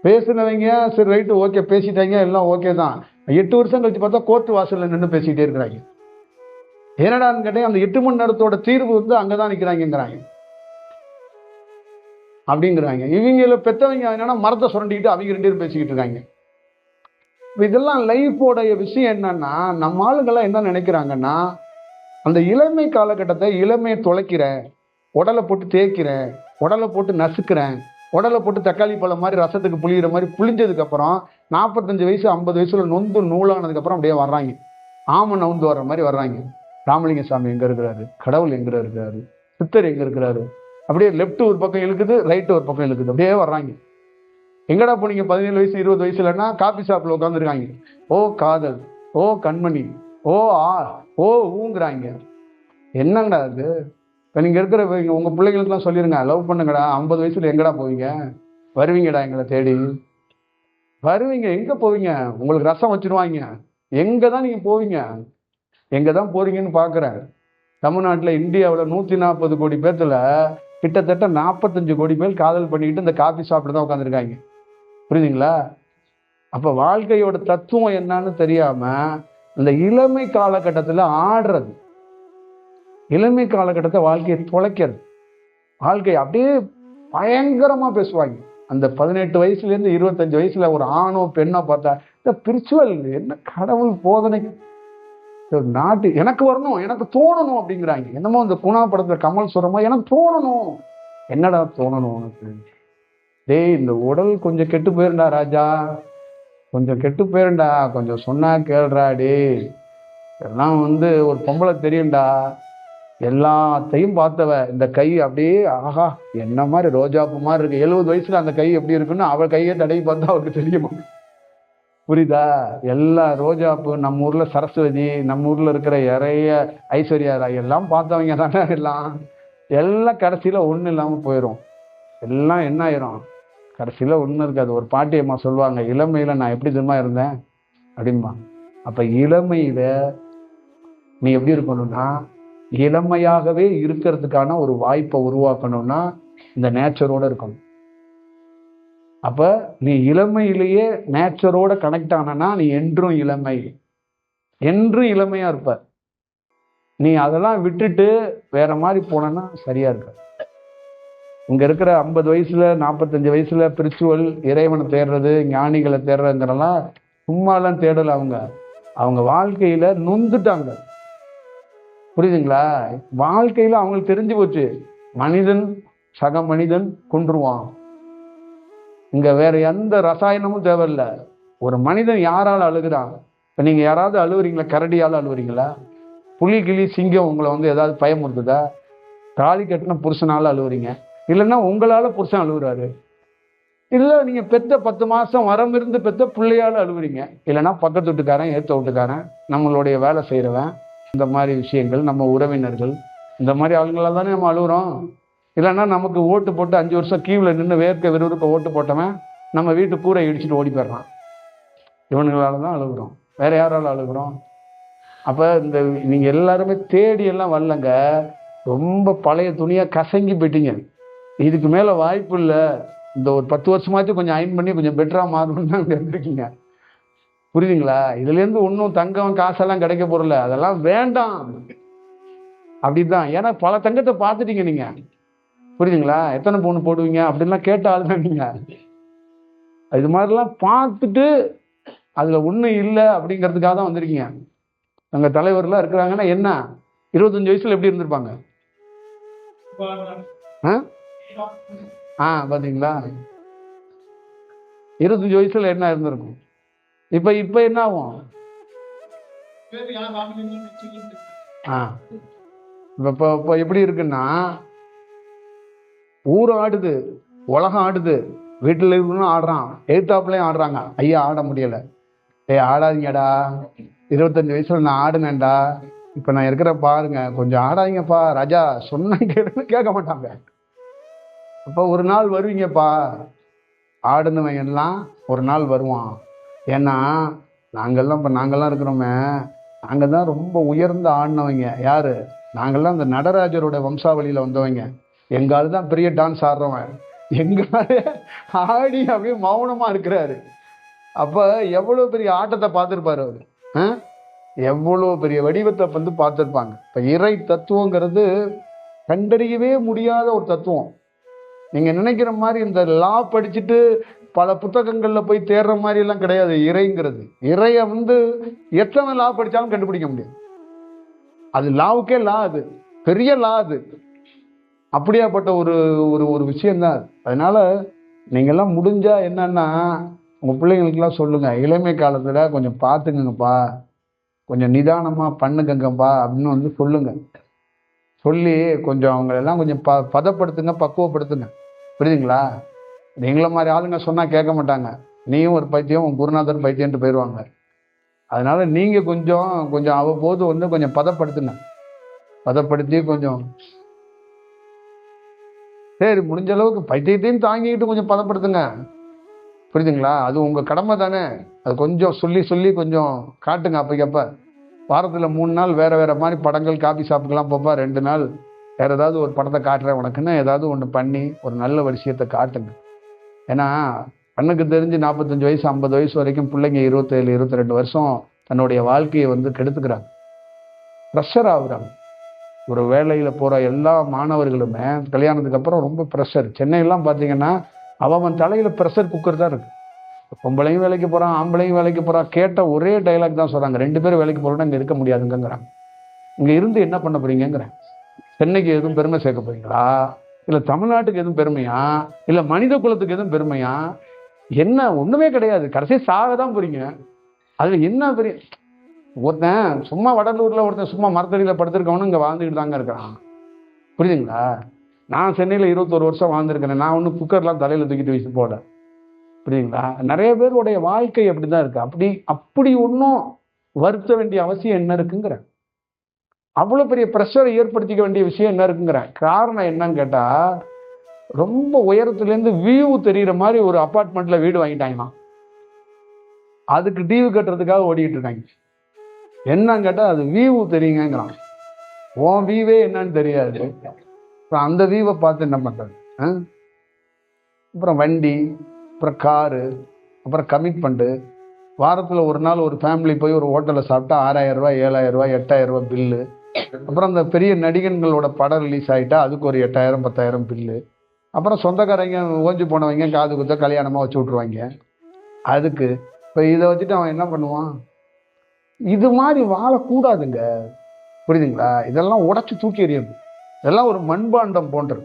S1: பேசுனவங்க சரி ரைட்டு ஓகே பேசிட்டாங்க, எல்லாம் ஓகே தான். 8 வருஷம் கழிச்சு பார்த்தா கோர்ட்டு வாசல்ல நின்று பேசிக்கிட்டே இருக்கிறாங்க. என்னடான்னு கேட்டேன், அந்த 8 மணி நேரத்தோட தீர்வு அங்கதான் நிற்கிறாங்கிறாங்க அப்படிங்கிறாங்க. இவங்கள பெற்றவங்க என்னன்னா மரத்தை சுரண்டிக்கிட்டு அவங்க 2 பேரும் பேசிக்கிட்டு இருக்காங்க. இதெல்லாம் லைஃபோடைய விஷயம் என்னன்னா, நம்ம ஆளுங்கெல்லாம் என்ன நினைக்கிறாங்கன்னா, அந்த இளமை காலகட்டத்தை இளமையை தொலைக்கிறேன், உடலை போட்டு தேய்க்கிறேன், உடலை போட்டு நசுக்கிறேன், உடலை போட்டு தக்காளி பழம் மாதிரி ரசத்துக்கு புளிகிற மாதிரி புளிஞ்சதுக்கு அப்புறம் 45 வயசு 50 வயசுல நொந்து நூலானதுக்கு அப்புறம் அப்படியே வர்றாங்க, ஆம நவுந்து வர்ற மாதிரி வர்றாங்க. ராமலிங்க சாமி எங்க இருக்கிறாரு, கடவுள் எங்க இருக்கிறாரு, சித்தர் எங்க இருக்கிறாரு, அப்படியே லெப்ட் ஒரு பக்கம் இழுக்குது, ரைட் ஒரு பக்கம் இழுக்குது, அப்படியே வர்றாங்க. எங்கடா போனீங்க 17 வயசு 20 வயசுலன்னா காபி ஷாப்ல உட்காந்துருக்காங்க. ஓ காதல், ஓ கண்மணி, ஓ ஓ ஊங்குறாங்க. என்னங்கடா அது? இப்போ நீங்கள் இருக்கிற உங்க பிள்ளைங்களுக்குலாம் சொல்லிருங்க, லவ் பண்ணுங்கடா, 50 வயசுல எங்கடா போவீங்க, வருவீங்கடா எங்களை தேடி, வருவீங்க, எங்க போவீங்க? உங்களுக்கு ரசம் வச்சிருவாங்க, எங்க தான் நீங்க போவீங்க? எங்க தான் போறீங்கன்னு பாக்குறேன். தமிழ்நாட்டில் இந்தியாவில் 140 கோடி பேர்த்துல கிட்டத்தட்ட 45 கோடி பேர் காதல் பண்ணிக்கிட்டு இந்த காபி ஷாப்ல தான் உட்காந்துருக்காங்க. புரியுதுங்களா? அப்ப வாழ்க்கையோட தத்துவம் என்னன்னு தெரியாம இந்த இளமை காலகட்டத்துல ஆடுறது, இளமை காலகட்டத்தை வாழ்க்கையை தொலைக்கிறது, வாழ்க்கை அப்படியே பயங்கரமா பேசுவாங்க. அந்த 18 வயசுல இருந்து 25 வயசுல ஒரு ஆணோ பெண்ணோ பார்த்தா இந்த பிரிச்சுவல் என்ன கடவுள் போதனை நாட்டு எனக்கு வரணும், எனக்கு தோணணும் அப்படிங்கிறாங்க. என்னமோ இந்த குணா படத்துல கமல் சொல்றமா எனக்கு தோணணும். என்னடா தோணணும் உனக்கு? டேய் இந்த உடல் கொஞ்சம் கெட்டு போயிருண்டா ராஜா, கொஞ்சம் கெட்டு போயிருண்டா, கொஞ்சம் சொன்னா கேள்றா. டே எல்லாம் ஒரு பொம்பளை தெரியும்டா, எல்லாத்தையும் பார்த்தவ, இந்த கை அப்படியே ஆஹா என்ன மாதிரி ரோஜாப்பு மாதிரி இருக்கு, 70 வயசுல அந்த கை எப்படி இருக்குன்னு அவள் கையை தடவி பார்த்தா அவருக்கு தெரியுமா? புரியுதா? எல்லா ரோஜாப்பு, நம்ம ஊர்ல சரஸ்வதி, நம்ம ஊர்ல இருக்கிற நிறைய ஐஸ்வர்யா ராய் எல்லாம் பார்த்தவங்க தானே. எல்லாம் கடைசியில ஒண்ணு இல்லாம போயிடும். எல்லாம் என்ன ஆயிரும், கடைசியில ஒண்ணு இருக்காது. ஒரு பாட்டியம்மா சொல்லுவாங்க, இளமையில நான் எப்படி தெரியுமா இருந்தேன், அப்படின்பா. அப்ப இளமையில நீ எப்படி இருக்கணும்னா, இளமையாகவே இருக்கிறதுக்கான ஒரு வாய்ப்பை உருவாக்கணும்னா இந்த நேச்சரோட இருக்கணும். அப்ப நீ இளமையிலேயே நேச்சரோட கனெக்ட் ஆனா நீ என்றும் இளமையா இருப்ப. நீ அதெல்லாம் விட்டுட்டு வேற மாதிரி போனா சரியா இருக்க. இங்க இருக்கிற 50 வயசுல 45 வயசுல பிரிச்சுவல் இறைவனை தேடுறது, ஞானிகளை தேடுறதுங்கிறலாம் சும்மாலாம் தேடல. அவங்க வாழ்க்கையில நொந்துட்டாங்க. புரியுதுங்களா? வாழ்க்கையில அவங்களுக்கு தெரிஞ்சு போச்சு, மனிதன் சக மனிதன் கொன்றுவான். இங்க வேற எந்த ரசாயனமும் தேவையில்லை. ஒரு மனிதன் யாரால அழுகுறான்? இப்ப நீங்க யாராவது அழுவுறீங்களா? கரடியால அழுவுறீங்களா? புலி கிளி சிங்கம் உங்களை ஏதாவது பயமுறுத்துதா? தாலி கட்டின புருஷனால அழுவுறீங்க, இல்லைன்னா உங்களால புருஷன் அழுகுறாரு, இல்ல நீங்க பெத்த 10 மாசம் வரம் இருந்து பெத்த பிள்ளையால அழுவுறீங்க, இல்லைன்னா பக்கத்து வீட்டுக்காரன், ஏத்த வீட்டுக்காரன், நம்மளுடைய வேலை செய்யறவன், இந்த மாதிரி விஷயங்கள், நம்ம உறவினர்கள், இந்த மாதிரி ஆளுங்களால் தானே நம்ம அழுகுறோம். இல்லைன்னா நமக்கு ஓட்டு போட்டு 5 வருஷம் கீவில் நின்று வேர்க்க விறுவிறுக்க ஓட்டு போட்டவன் நம்ம வீட்டு கூரை இடிச்சுட்டு ஓடி போயிடுறான். இவனுங்களால தான் அழுகுறோம். வேற யாரால அழுகுறோம்? அப்ப இந்த நீங்க எல்லாருமே தேடி எல்லாம் வரலங்க. ரொம்ப பழைய துணியா கசங்கி போயிட்டீங்க. இதுக்கு மேல வாய்ப்பு இல்லை. இந்த ஒரு 10 வருஷமாச்சும் கொஞ்சம் அயன் பண்ணி கொஞ்சம் பெட்டரா மாறணும்னு தான் இருந்திருக்கீங்க. புரியுதுங்களா? இதுல இருந்து ஒன்றும் தங்கம் காசெல்லாம் கிடைக்க போறல, அதெல்லாம் வேண்டாம். அப்படிதான். ஏன்னா பல தங்கத்தை பார்த்துட்டீங்க நீங்க. புரியுதுங்களா? எத்தனை பவுன் போடுவீங்க அப்படின்லாம் கேட்டாலும் நீங்க இது மாதிரிலாம் பார்த்துட்டு அதுல ஒன்றும் இல்லை அப்படிங்கிறதுக்காக தான் வந்திருக்கீங்க. அங்க தலைவர்லாம் இருக்கிறாங்கன்னா என்ன 25 வயசுல எப்படி இருந்திருப்பாங்க? பாத்தீங்களா? 25 வயசுல என்ன இருந்திருக்கும்? இப்ப என்ன ஆகும்? இப்ப எப்படி இருக்குன்னா, ஊர் ஆடுது, உலகம் ஆடுது, வீட்டுல இருக்கணும் ஆடுறான், எதிர்த்தாப்புலயும் ஆடுறாங்க. ஐயா ஆட முடியல. ஆடாதீங்கடா, 25 வயசுல நான் ஆடுனேன்டா, இப்ப நான் இருக்கிற பாருங்க, கொஞ்சம் ஆடாதீங்கப்பா ராஜா சொன்ன கேட்க மாட்டாங்க. அப்ப ஒரு நாள் வருவீங்கப்பா, ஆடுனவன் எல்லாம் ஒரு நாள் வருவான். ஏன்னா நாங்கெல்லாம் இருக்கிறோமே, நாங்க தான் ரொம்ப உயர்ந்த ஆடினவங்க. யாரு? நாங்கெல்லாம் இந்த நடராஜரோட வம்சாவளியில வந்தவங்க. எங்கால தான் பெரிய டான்ஸ் ஆடுறவன், எங்கால ஆடி அப்படியே மௌனமா இருக்கிறாரு. அப்ப எவ்வளவு பெரிய ஆட்டத்தை பார்த்திருப்பாரு அவரு. எவ்வளவு பெரிய வடிவத்தை பார்த்திருப்பாங்க. இப்ப இறை தத்துவங்கிறது கண்டறியவே முடியாத ஒரு தத்துவம். நீங்க நினைக்கிற மாதிரி இந்த லா படிச்சுட்டு பல புத்தகங்கள்ல போய் தேடுற மாதிரி எல்லாம் கிடையாது. இறைங்கிறது, இறைய எத்தனை லா படிச்சாலும் கண்டுபிடிக்க முடியாது. அது லாவுக்கே லா, அது பெரிய லா, அது அப்படியாப்பட்ட ஒரு ஒரு ஒரு விஷயம்தான். அதனால நீங்க எல்லாம் முடிஞ்சா என்னன்னா, உங்க பிள்ளைங்களுக்கெல்லாம் சொல்லுங்க, இளமை காலத்துல கொஞ்சம் பார்த்துக்குங்கப்பா, கொஞ்சம் நிதானமா பண்ணுங்கப்பா அப்படின்னு சொல்லுங்க. சொல்லி கொஞ்சம் அவங்க எல்லாம் கொஞ்சம் பதப்படுத்துங்க, பக்குவப்படுத்துங்க. புரியுதுங்களா? நீங்கள மாதிரி ஆளுங்க சொன்னா கேட்க மாட்டாங்க. நீயும் ஒரு பைத்தியம், உன் குருநாதர் பைத்தியம்ட்டு போயிடுவாங்க. அதனால நீங்க கொஞ்சம் கொஞ்சம் அவ்வப்போது கொஞ்சம் பதப்படுத்துங்க. பதப்படுத்தி கொஞ்சம் சரி முடிஞ்ச அளவுக்கு பைத்தியத்தையும் தாங்கிக்கிட்டு கொஞ்சம் பதப்படுத்துங்க. புரியுதுங்களா? அது உங்க கடமை தானே. அது கொஞ்சம் சொல்லி கொஞ்சம் காட்டுங்க. அப்பக்கப்ப வாரத்துல 3 நாள் வேற வேற மாதிரி படங்கள், காபி ஷாப்புக்கெல்லாம் போப்பா, 2 நாள் வேற ஏதாவது ஒரு படத்தை காட்டுறேன் உனக்குன்னு ஏதாவது ஒன்று பண்ணி ஒரு நல்ல விஷயத்தை காட்டுங்க. ஏன்னா கண்ணுக்கு தெரிஞ்சு 45 வயசு 50 வயசு வரைக்கும் பிள்ளைங்க 27 22 வருஷம் தன்னுடைய வாழ்க்கையை கெடுத்துக்கிறாங்க. ப்ரெஷர் ஆகுறாங்க. ஒரு வேலையில போற எல்லா மாணவர்களுமே கல்யாணத்துக்கு அப்புறம் ரொம்ப ப்ரெஷர். சென்னையெல்லாம் பார்த்தீங்கன்னா அவன் தலையில ப்ரெஷர் குக்கர் தான் இருக்கு. பொம்பளையும் வேலைக்கு போறான், ஆம்பளையும் வேலைக்கு போறான். கேட்ட ஒரே டைலாக் தான் சொல்றாங்க, 2 பேரும் வேலைக்கு போறோம்னா இங்க இருக்க முடியாதுங்கிறாங்க. இங்க இருந்து என்ன பண்ண போறீங்கிறேன். சென்னைக்கு எதுவும் பெருமை சேர்க்க போறீங்களா? இல்ல தமிழ்நாட்டுக்கு எதுவும் பெருமையா? இல்ல மனித குலத்துக்கு எதுவும் பெருமையா? என்ன? ஒண்ணுமே கிடையாது. கடைசி சாக தான் போறீங்க. அதுல என்ன பெரிய ஒருத்தன் சும்மா வடலூர்ல ஒருத்தன் சும்மா மரத்தடியில படுத்திருக்கவனும் இங்க வாழ்ந்துக்கிட்டு தாங்க இருக்கிறான். புரியுதுங்களா? நான் சென்னையில 21 வருஷம் வாழ்ந்திருக்கிறேன். நான் ஒன்றும் குக்கர்லாம் தலையில தூக்கிட்டு வச்சு போல. புரியுதுங்களா? நிறைய பேருடைய வாழ்க்கை அப்படிதான் இருக்கு. அப்படி ஒன்றும் வருத்த வேண்டிய அவசியம் என்ன இருக்குங்கிற, அவ்வளவு பெரிய ப்ரெஷரை ஏற்படுத்திக்க வேண்டிய விஷயம் என்ன இருக்குங்கிற. காரணம் என்னன்னு கேட்டா, ரொம்ப உயரத்துல இருந்து வியூ தெரியுற மாதிரி ஒரு அபார்ட்மெண்ட்ல வீடு வாங்கிட்டாங்களாம். அதுக்கு டிவி கட்டுறதுக்காக ஓடிக்கிட்டு இருக்காங்க. என்னன்னு கேட்டால் அது வீவு தெரியுங்கிறான். உன் வீவே என்னன்னு தெரியாது. அந்த வீவை பார்த்து என்ன பண்ணுறது? அப்புறம் வண்டி, அப்புறம் காரு, அப்புறம் கமிட்மெண்ட்டு. வாரத்தில் ஒரு நாள் ஒரு ஃபேமிலி போய் ஒரு ஹோட்டலில் சாப்பிட்டா 6000 ரூபாய், 7000 ரூபாய், 8000 ரூபாய் பில்லு. அப்புறம் அந்த பெரிய நடிகர்களோட படம் ரிலீஸ் ஆகிட்டா அதுக்கு ஒரு 8000 10,000 பில்லு. அப்புறம் சொந்தக்காரங்க ஓஞ்சி போனவங்க காது குத்த கல்யாணமாக வச்சு விட்ருவாங்க. அதுக்கு இப்போ இதை வச்சுட்டு அவன் என்ன பண்ணுவான்? இது மாதிரி வாழக்கூடாதுங்க, புரியுதுங்களா? இதெல்லாம் உடச்சி தூக்கி எறியணும். இதெல்லாம் ஒரு மண்பாண்டம் போன்றது.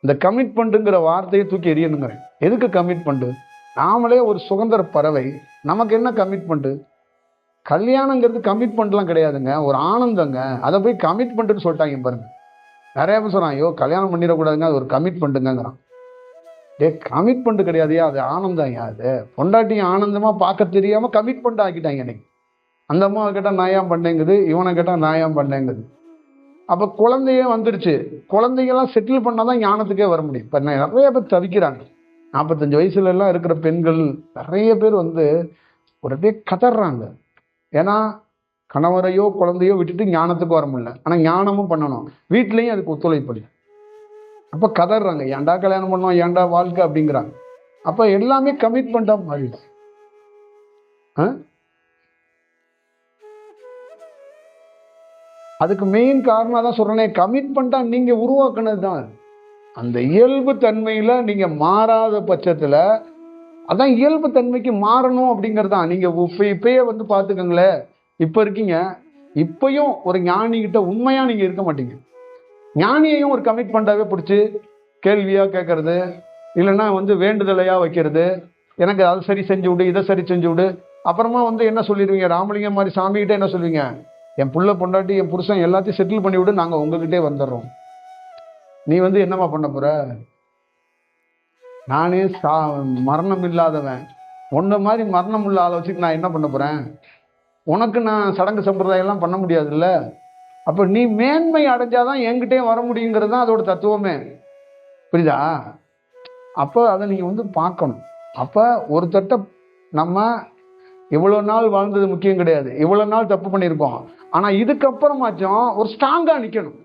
S1: இந்த கமிட்மெண்ட்டுங்கிற வார்த்தையை தூக்கி எறியணுங்க. எதுக்கு கமிட்மெண்ட்டு? நாமளே ஒரு சுதந்திர பறவை, நமக்கு என்ன கமிட்மெண்ட்டு? கல்யாணங்கிறது கமிட்மெண்ட்லாம் கிடையாதுங்க, ஒரு ஆனந்தங்க. அதை போய் கமிட்மெண்ட்டுன்னு சொல்லிட்டாங்க பாருங்க. நிறைய பேர் சொல்கிறான், ஐயோ கல்யாணம் பண்ணிடக்கூடாதுங்க, அது ஒரு கமிட்மெண்ட்டுங்கிறான். கமிட்மெண்ட் கிடையாதுயா, அது ஆனந்தம். அது பொண்டாட்டி ஆனந்தமாக பார்க்க தெரியாமல் கமிட்மெண்ட் ஆக்கிட்டாங்க இன்னைக்கு. அந்த அம்மாவை கேட்டால் நான் ஏன் பண்ணேங்குது, இவனை கேட்டால் நான் ஏன் பண்ணேங்குது. அப்போ குழந்தையே வந்துருச்சு. குழந்தைங்கெல்லாம் செட்டில் பண்ணால் தான் ஞானத்துக்கே வர முடியும். இப்போ நிறைய பேர் தவிக்கிறாங்க. 45 வயசுல எல்லாம் இருக்கிற பெண்கள் நிறைய பேர் ஒரு அப்படியே கதறாங்க. ஏன்னா கணவரையோ குழந்தையோ விட்டுட்டு ஞானத்துக்கு வர முடியல. ஆனால் ஞானமும் பண்ணணும், வீட்லேயும் அதுக்கு ஒத்துழைப்பு. அப்போ கதறாங்க, ஏன்டா கல்யாணம் பண்ணோம், ஏன்டா வாழ்க்கை அப்படிங்கிறாங்க. அப்போ எல்லாமே கமிட்மெண்ட்டாக மாறிடுச்சு. அதுக்கு மெயின் காரணம் தான் சொல்றேனே, கமிட்மெண்ட்டாக நீங்கள் உருவாக்குனது தான். அந்த இயல்பு தன்மையில் நீங்கள் மாறாத பட்சத்தில், அதான் இயல்பு தன்மைக்கு மாறணும் அப்படிங்கிறதான். நீங்கள் இப்பயே பார்த்துக்கோங்களேன், இப்போ இருக்கீங்க, இப்பயும் ஒரு ஞானிகிட்ட உண்மையாக நீங்கள் இருக்க மாட்டீங்க. ஞானியையும் ஒரு கமிட்மெண்ட்டாகவே பிடிச்சி கேள்வியாக கேட்கறது, இல்லைன்னா வேண்டுதலையாக வைக்கிறது, எனக்கு அதை சரி செஞ்சு விடு, இதை சரி செஞ்சு விடு. அப்புறமா என்ன சொல்லிடுவீங்க? ராமலிங்கம் மாதிரி சாமிகிட்ட என்ன சொல்லுவீங்க? என் புள்ள பொண்டாட்டி என் புருஷன் எல்லாத்தையும் செட்டில் பண்ணி விடு, நாங்கள் உங்ககிட்டே வந்துடுறோம். நீ என்னம்மா பண்ண போற? நானே மரணம் இல்லாதவன், ஒன்றை மாதிரி மரணம் இல்லாத வச்சுட்டு நான் என்ன பண்ண போறேன்? உனக்கு நான் சடங்கு சம்பிரதாயம் எல்லாம் பண்ண முடியாதுல்ல. அப்போ நீ மேன்மை அடைஞ்சாதான் என்கிட்டே வர முடியுங்கிறது தான் அதோட தத்துவமே, புரியுதா? அப்போ அதை நீங்கள் பார்க்கணும். அப்போ ஒரு தட்டை நம்ம இவ்வளோ நாள் வாழ்ந்தது முக்கியம் கிடையாது, இவ்வளோ நாள் தப்பு பண்ணியிருக்கோம். ஆனால் இதுக்கப்புறமாச்சும் ஒரு ஸ்ட்ராங்காக நிற்கணும்.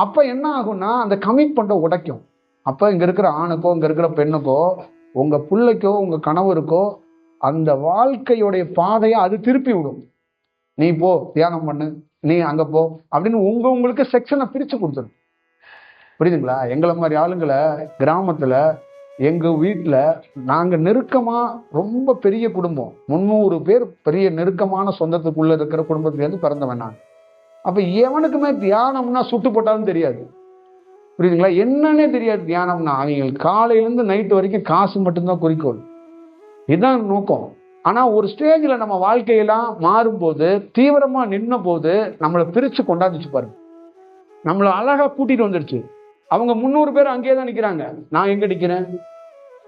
S1: அப்போ என்ன ஆகும்னா அந்த கமிட்மெண்ட்டை உடைக்கும். அப்போ இங்கே இருக்கிற ஆணுக்கோ இங்கே இருக்கிற பெண்ணுக்கோ உங்கள் பிள்ளைக்கோ உங்கள் கணவருக்கோ அந்த வாழ்க்கையுடைய பாதையை அது திருப்பி விடும். நீ போ தியானம் பண்ணு, நீ அங்கே போ அப்படின்னு உங்களுக்கு செக்ஷனை பிரித்து கொடுத்துடும், புரியுதுங்களா? எங்களை மாதிரி ஆளுங்களை கிராமத்தில் எங்கள் வீட்டில் நாங்கள் நெருக்கமாக, ரொம்ப பெரிய குடும்பம், 300 பேர் பெரிய நெருக்கமான சொந்தத்துக்குள்ளே இருக்கிற குடும்பத்துலேருந்து பிறந்தவன் நான். அப்போ எவனுக்குமே தியானம்னா சுட்டு போட்டாலும் தெரியாது, புரியுதுங்களா? என்னன்னே தெரியாது தியானம்னா. அவங்களுக்கு காலையிலேருந்து நைட்டு வரைக்கும் காசு மட்டும்தான் குறிக்கோள், இதுதான் நோக்கம். ஆனால் ஒரு ஸ்டேஜில் நம்ம வாழ்க்கையெல்லாம் மாறும்போது, தீவிரமாக நின்ன போது நம்மளை பிரித்து கொண்டாந்துச்சு பாருங்க. நம்மளை அழகாக கூட்டிகிட்டு வந்துடுச்சு. அவங்க 300 பேர் அங்கேயே தான் நிற்கிறாங்க, நான் எங்கே நிற்கிறேன்?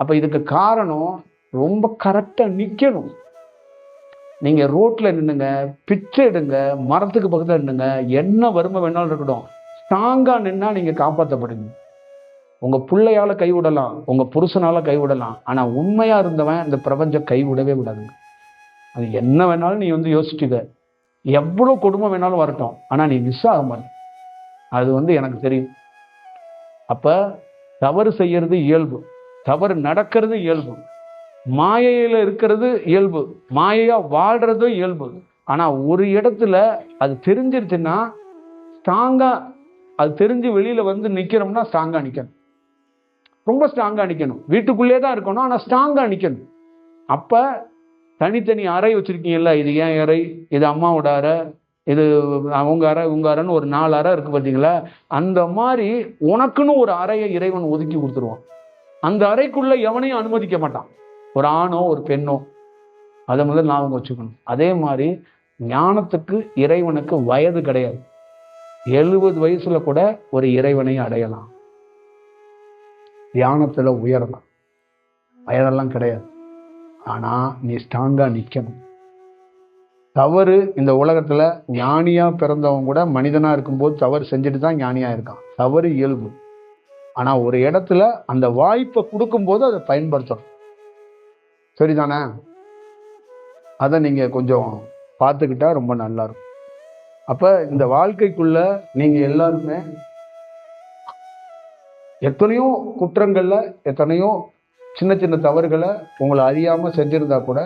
S1: அப்போ இதுக்கு காரணம் ரொம்ப கரெக்டாக நிற்கணும். நீங்கள் ரோட்டில் நின்றுங்க, பிச்சை எடுங்க, மரத்துக்கு பக்கத்தில் நின்றுங்க, என்ன வறுமை வேணாலும் இருக்கட்டும், ஸ்ட்ராங்காக நின்னா நீங்கள் காப்பாற்றப்படுங்க. உங்கள் பிள்ளையால் கைவிடலாம், உங்கள் புருஷனால் கைவிடலாம், ஆனால் உண்மையாக இருந்தவன் இந்த பிரபஞ்சம் கைவிடவே விடாதுங்க. அது என்ன வேணாலும் நீ யோசிச்சுக்க, எவ்வளோ கொடுமை வேணாலும் வரட்டும், ஆனால் நீ மிஸ் ஆக மாட்டேன். அது எனக்கு தெரியும். அப்போ தவறு செய்யறது இயல்பு, தவறு நடக்கிறது இயல்பு, மாயையில் இருக்கிறது இயல்பு, மாயையா வாழ்றது இயல்பு. ஆனால் ஒரு இடத்துல அது தெரிஞ்சிருச்சுன்னா ஸ்ட்ராங்காக, அது தெரிஞ்சு வெளியில் நிற்கிறோம்னா ஸ்ட்ராங்காக நிற்கணும், ரொம்ப ஸ்ட்ராங்காக நிற்கணும். வீட்டுக்குள்ளே தான் இருக்கணும், ஆனால் ஸ்ட்ராங்காக நிற்கணும். அப்போ தனித்தனி அறை வச்சுருக்கீங்கல்ல, இது ஏன் அறை, இது அம்மாவோட அறை, இது அவங்க அறை, உங்க அறைன்னு ஒரு 4 அறை இருக்குது பார்த்தீங்களா? அந்த மாதிரி உனக்குன்னு ஒரு அறையை இறைவன் ஒதுக்கி கொடுத்துருவான். அந்த அறைக்குள்ளே எவனையும் அனுமதிக்க மாட்டான், ஒரு ஆணோ ஒரு பெண்ணோ. அதை முதல்ல ஞாபகம் வச்சுக்கணும். அதே மாதிரி ஞானத்துக்கு இறைவனுக்கு வயது கிடையாது. 70 வயசுல கூட ஒரு இறைவனை அடையலாம், தியானத்தில் உயரலாம், வயதெல்லாம் கிடையாது. ஆனால் நீ ஸ்ட்ராங்காக நிற்கணும். தவறு இந்த உலகத்தில் ஞானியாக பிறந்தவங்க கூட மனிதனாக இருக்கும்போது தவறு செஞ்சுட்டு தான் ஞானியாக இருக்கான். தவறு இயல்பு. ஆனால் ஒரு இடத்துல அந்த வாய்ப்பை கொடுக்கும்போது அதை பயன்படுத்தணும், சரிதானே? அதை நீங்கள் கொஞ்சம் பார்த்துக்கிட்டா ரொம்ப நல்லா இருக்கும். அப்போ இந்த வாழ்க்கைக்குள்ள நீங்கள் எல்லாருமே எத்தனையோ குற்றங்கள்ல எத்தனையோ சின்ன சின்ன தவறுகளை உங்களை அறியாமல் செஞ்சிருந்தா கூட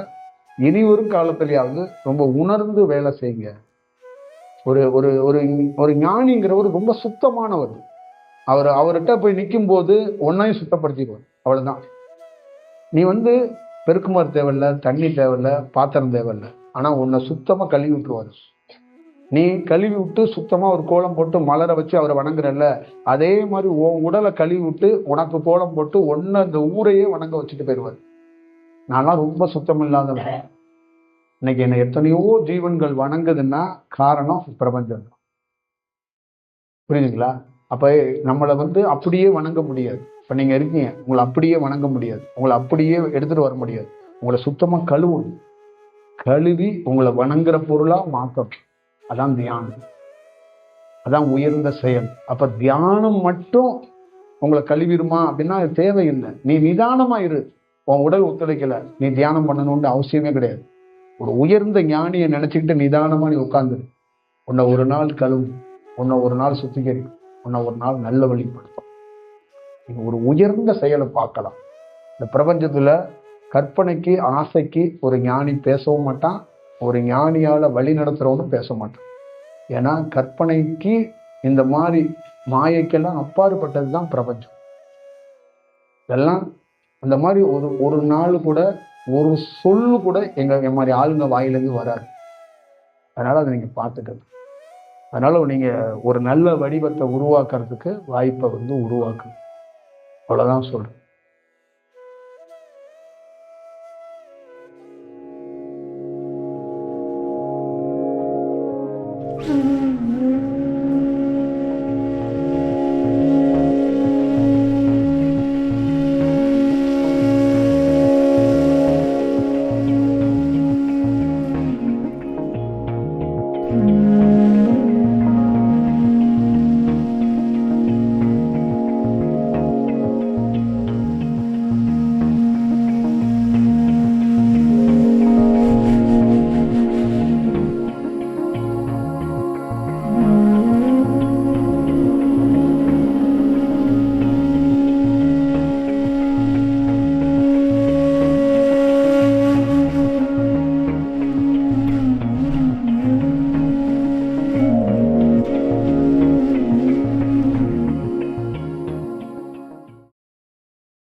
S1: இனி வரும் காலத்திலேயாவது ரொம்ப உணர்ந்து வேலை செய்யுங்க. ஒரு ஒரு ஒரு ஒரு ஞானிங்கிறவர் ரொம்ப சுத்தமானவர். அவர்கிட்ட போய் நிற்கும் போது ஒன்னையும் சுத்தப்படுத்திடுவார். அவ்வளவுதான். நீ பெருக்குமாறு தேவையில்ல, தண்ணி தேவையில்ல, பாத்திரம் தேவையில்ல, ஆனா உன்னை சுத்தமா கழுவி விட்டுருவாரு. நீ கழுவி விட்டு சுத்தமா ஒரு கோலம் போட்டு மலரை வச்சு அவரை வணங்குறல்ல, அதே மாதிரி உன் உடலை கழுவி விட்டு உனக்கு கோலம் போட்டு ஒன்னு அந்த ஊரையே வணங்க வச்சுட்டு போயிடுவார். நான்லாம் ரொம்ப சுத்தம் இல்லாதவன். இன்னைக்கு என்ன எத்தனையோ ஜீவன்கள் வணங்குதுன்னா காரணம் பிரபஞ்சம். புரியுதுங்களா? அப்ப நம்மளை அப்படியே வணங்க முடியாது. இப்ப நீங்க இருக்கீங்க, உங்களை அப்படியே வணங்க முடியாது, உங்களை அப்படியே எடுத்துட்டு வர முடியாது. உங்களை சுத்தமா கழுவணும். கழுவி உங்களை வணங்குற பொருளா மாற்றணும். அதான் தியானம், அதான் உயர்ந்த செயல். அப்ப தியானம் மட்டும் உங்களை கழுவிடுமா அப்படின்னா அது தேவையில்லை. நீ நிதானமா இரு. உன் உடல் ஒத்துழைக்கல, நீ தியானம் பண்ணணும்னு அவசியமே கிடையாது. ஒரு உயர்ந்த ஞானியை நினைச்சுக்கிட்டு நிதானமா நீ உட்காந்துரு. உன்னை ஒரு நாள் கழுவு, உன்னை ஒரு நாள் சுத்திகரிக்கும், உன்னை ஒரு நாள் நல்ல வழிபடுத்தும். நீங்க ஒரு உயர்ந்த செயலை பார்க்கலாம். இந்த பிரபஞ்சத்துல கற்பனைக்கு ஆசைக்கு ஒரு ஞானி பேசவும் மாட்டான், ஒரு ஞானியால வழி நடத்துறவனும் பேச மாட்டான். ஏன்னா கற்பனைக்கு இந்த மாதிரி மாயைக்கெல்லாம் அப்பாற்பட்டது தான் பிரபஞ்சம். இதெல்லாம் அந்த மாதிரி ஒரு நாள் கூட ஒரு சொல்லு கூட என் மாதிரி ஆளுங்க வாயிலிருந்து வராது. அதனால அதை நீங்க பார்த்துக்கணும். அதனால நீங்க ஒரு நல்ல வடிவத்தை உருவாக்குறதுக்கு வாய்ப்பை உருவாக்கணும். அவ்வளவுதான் சொல்றேன்.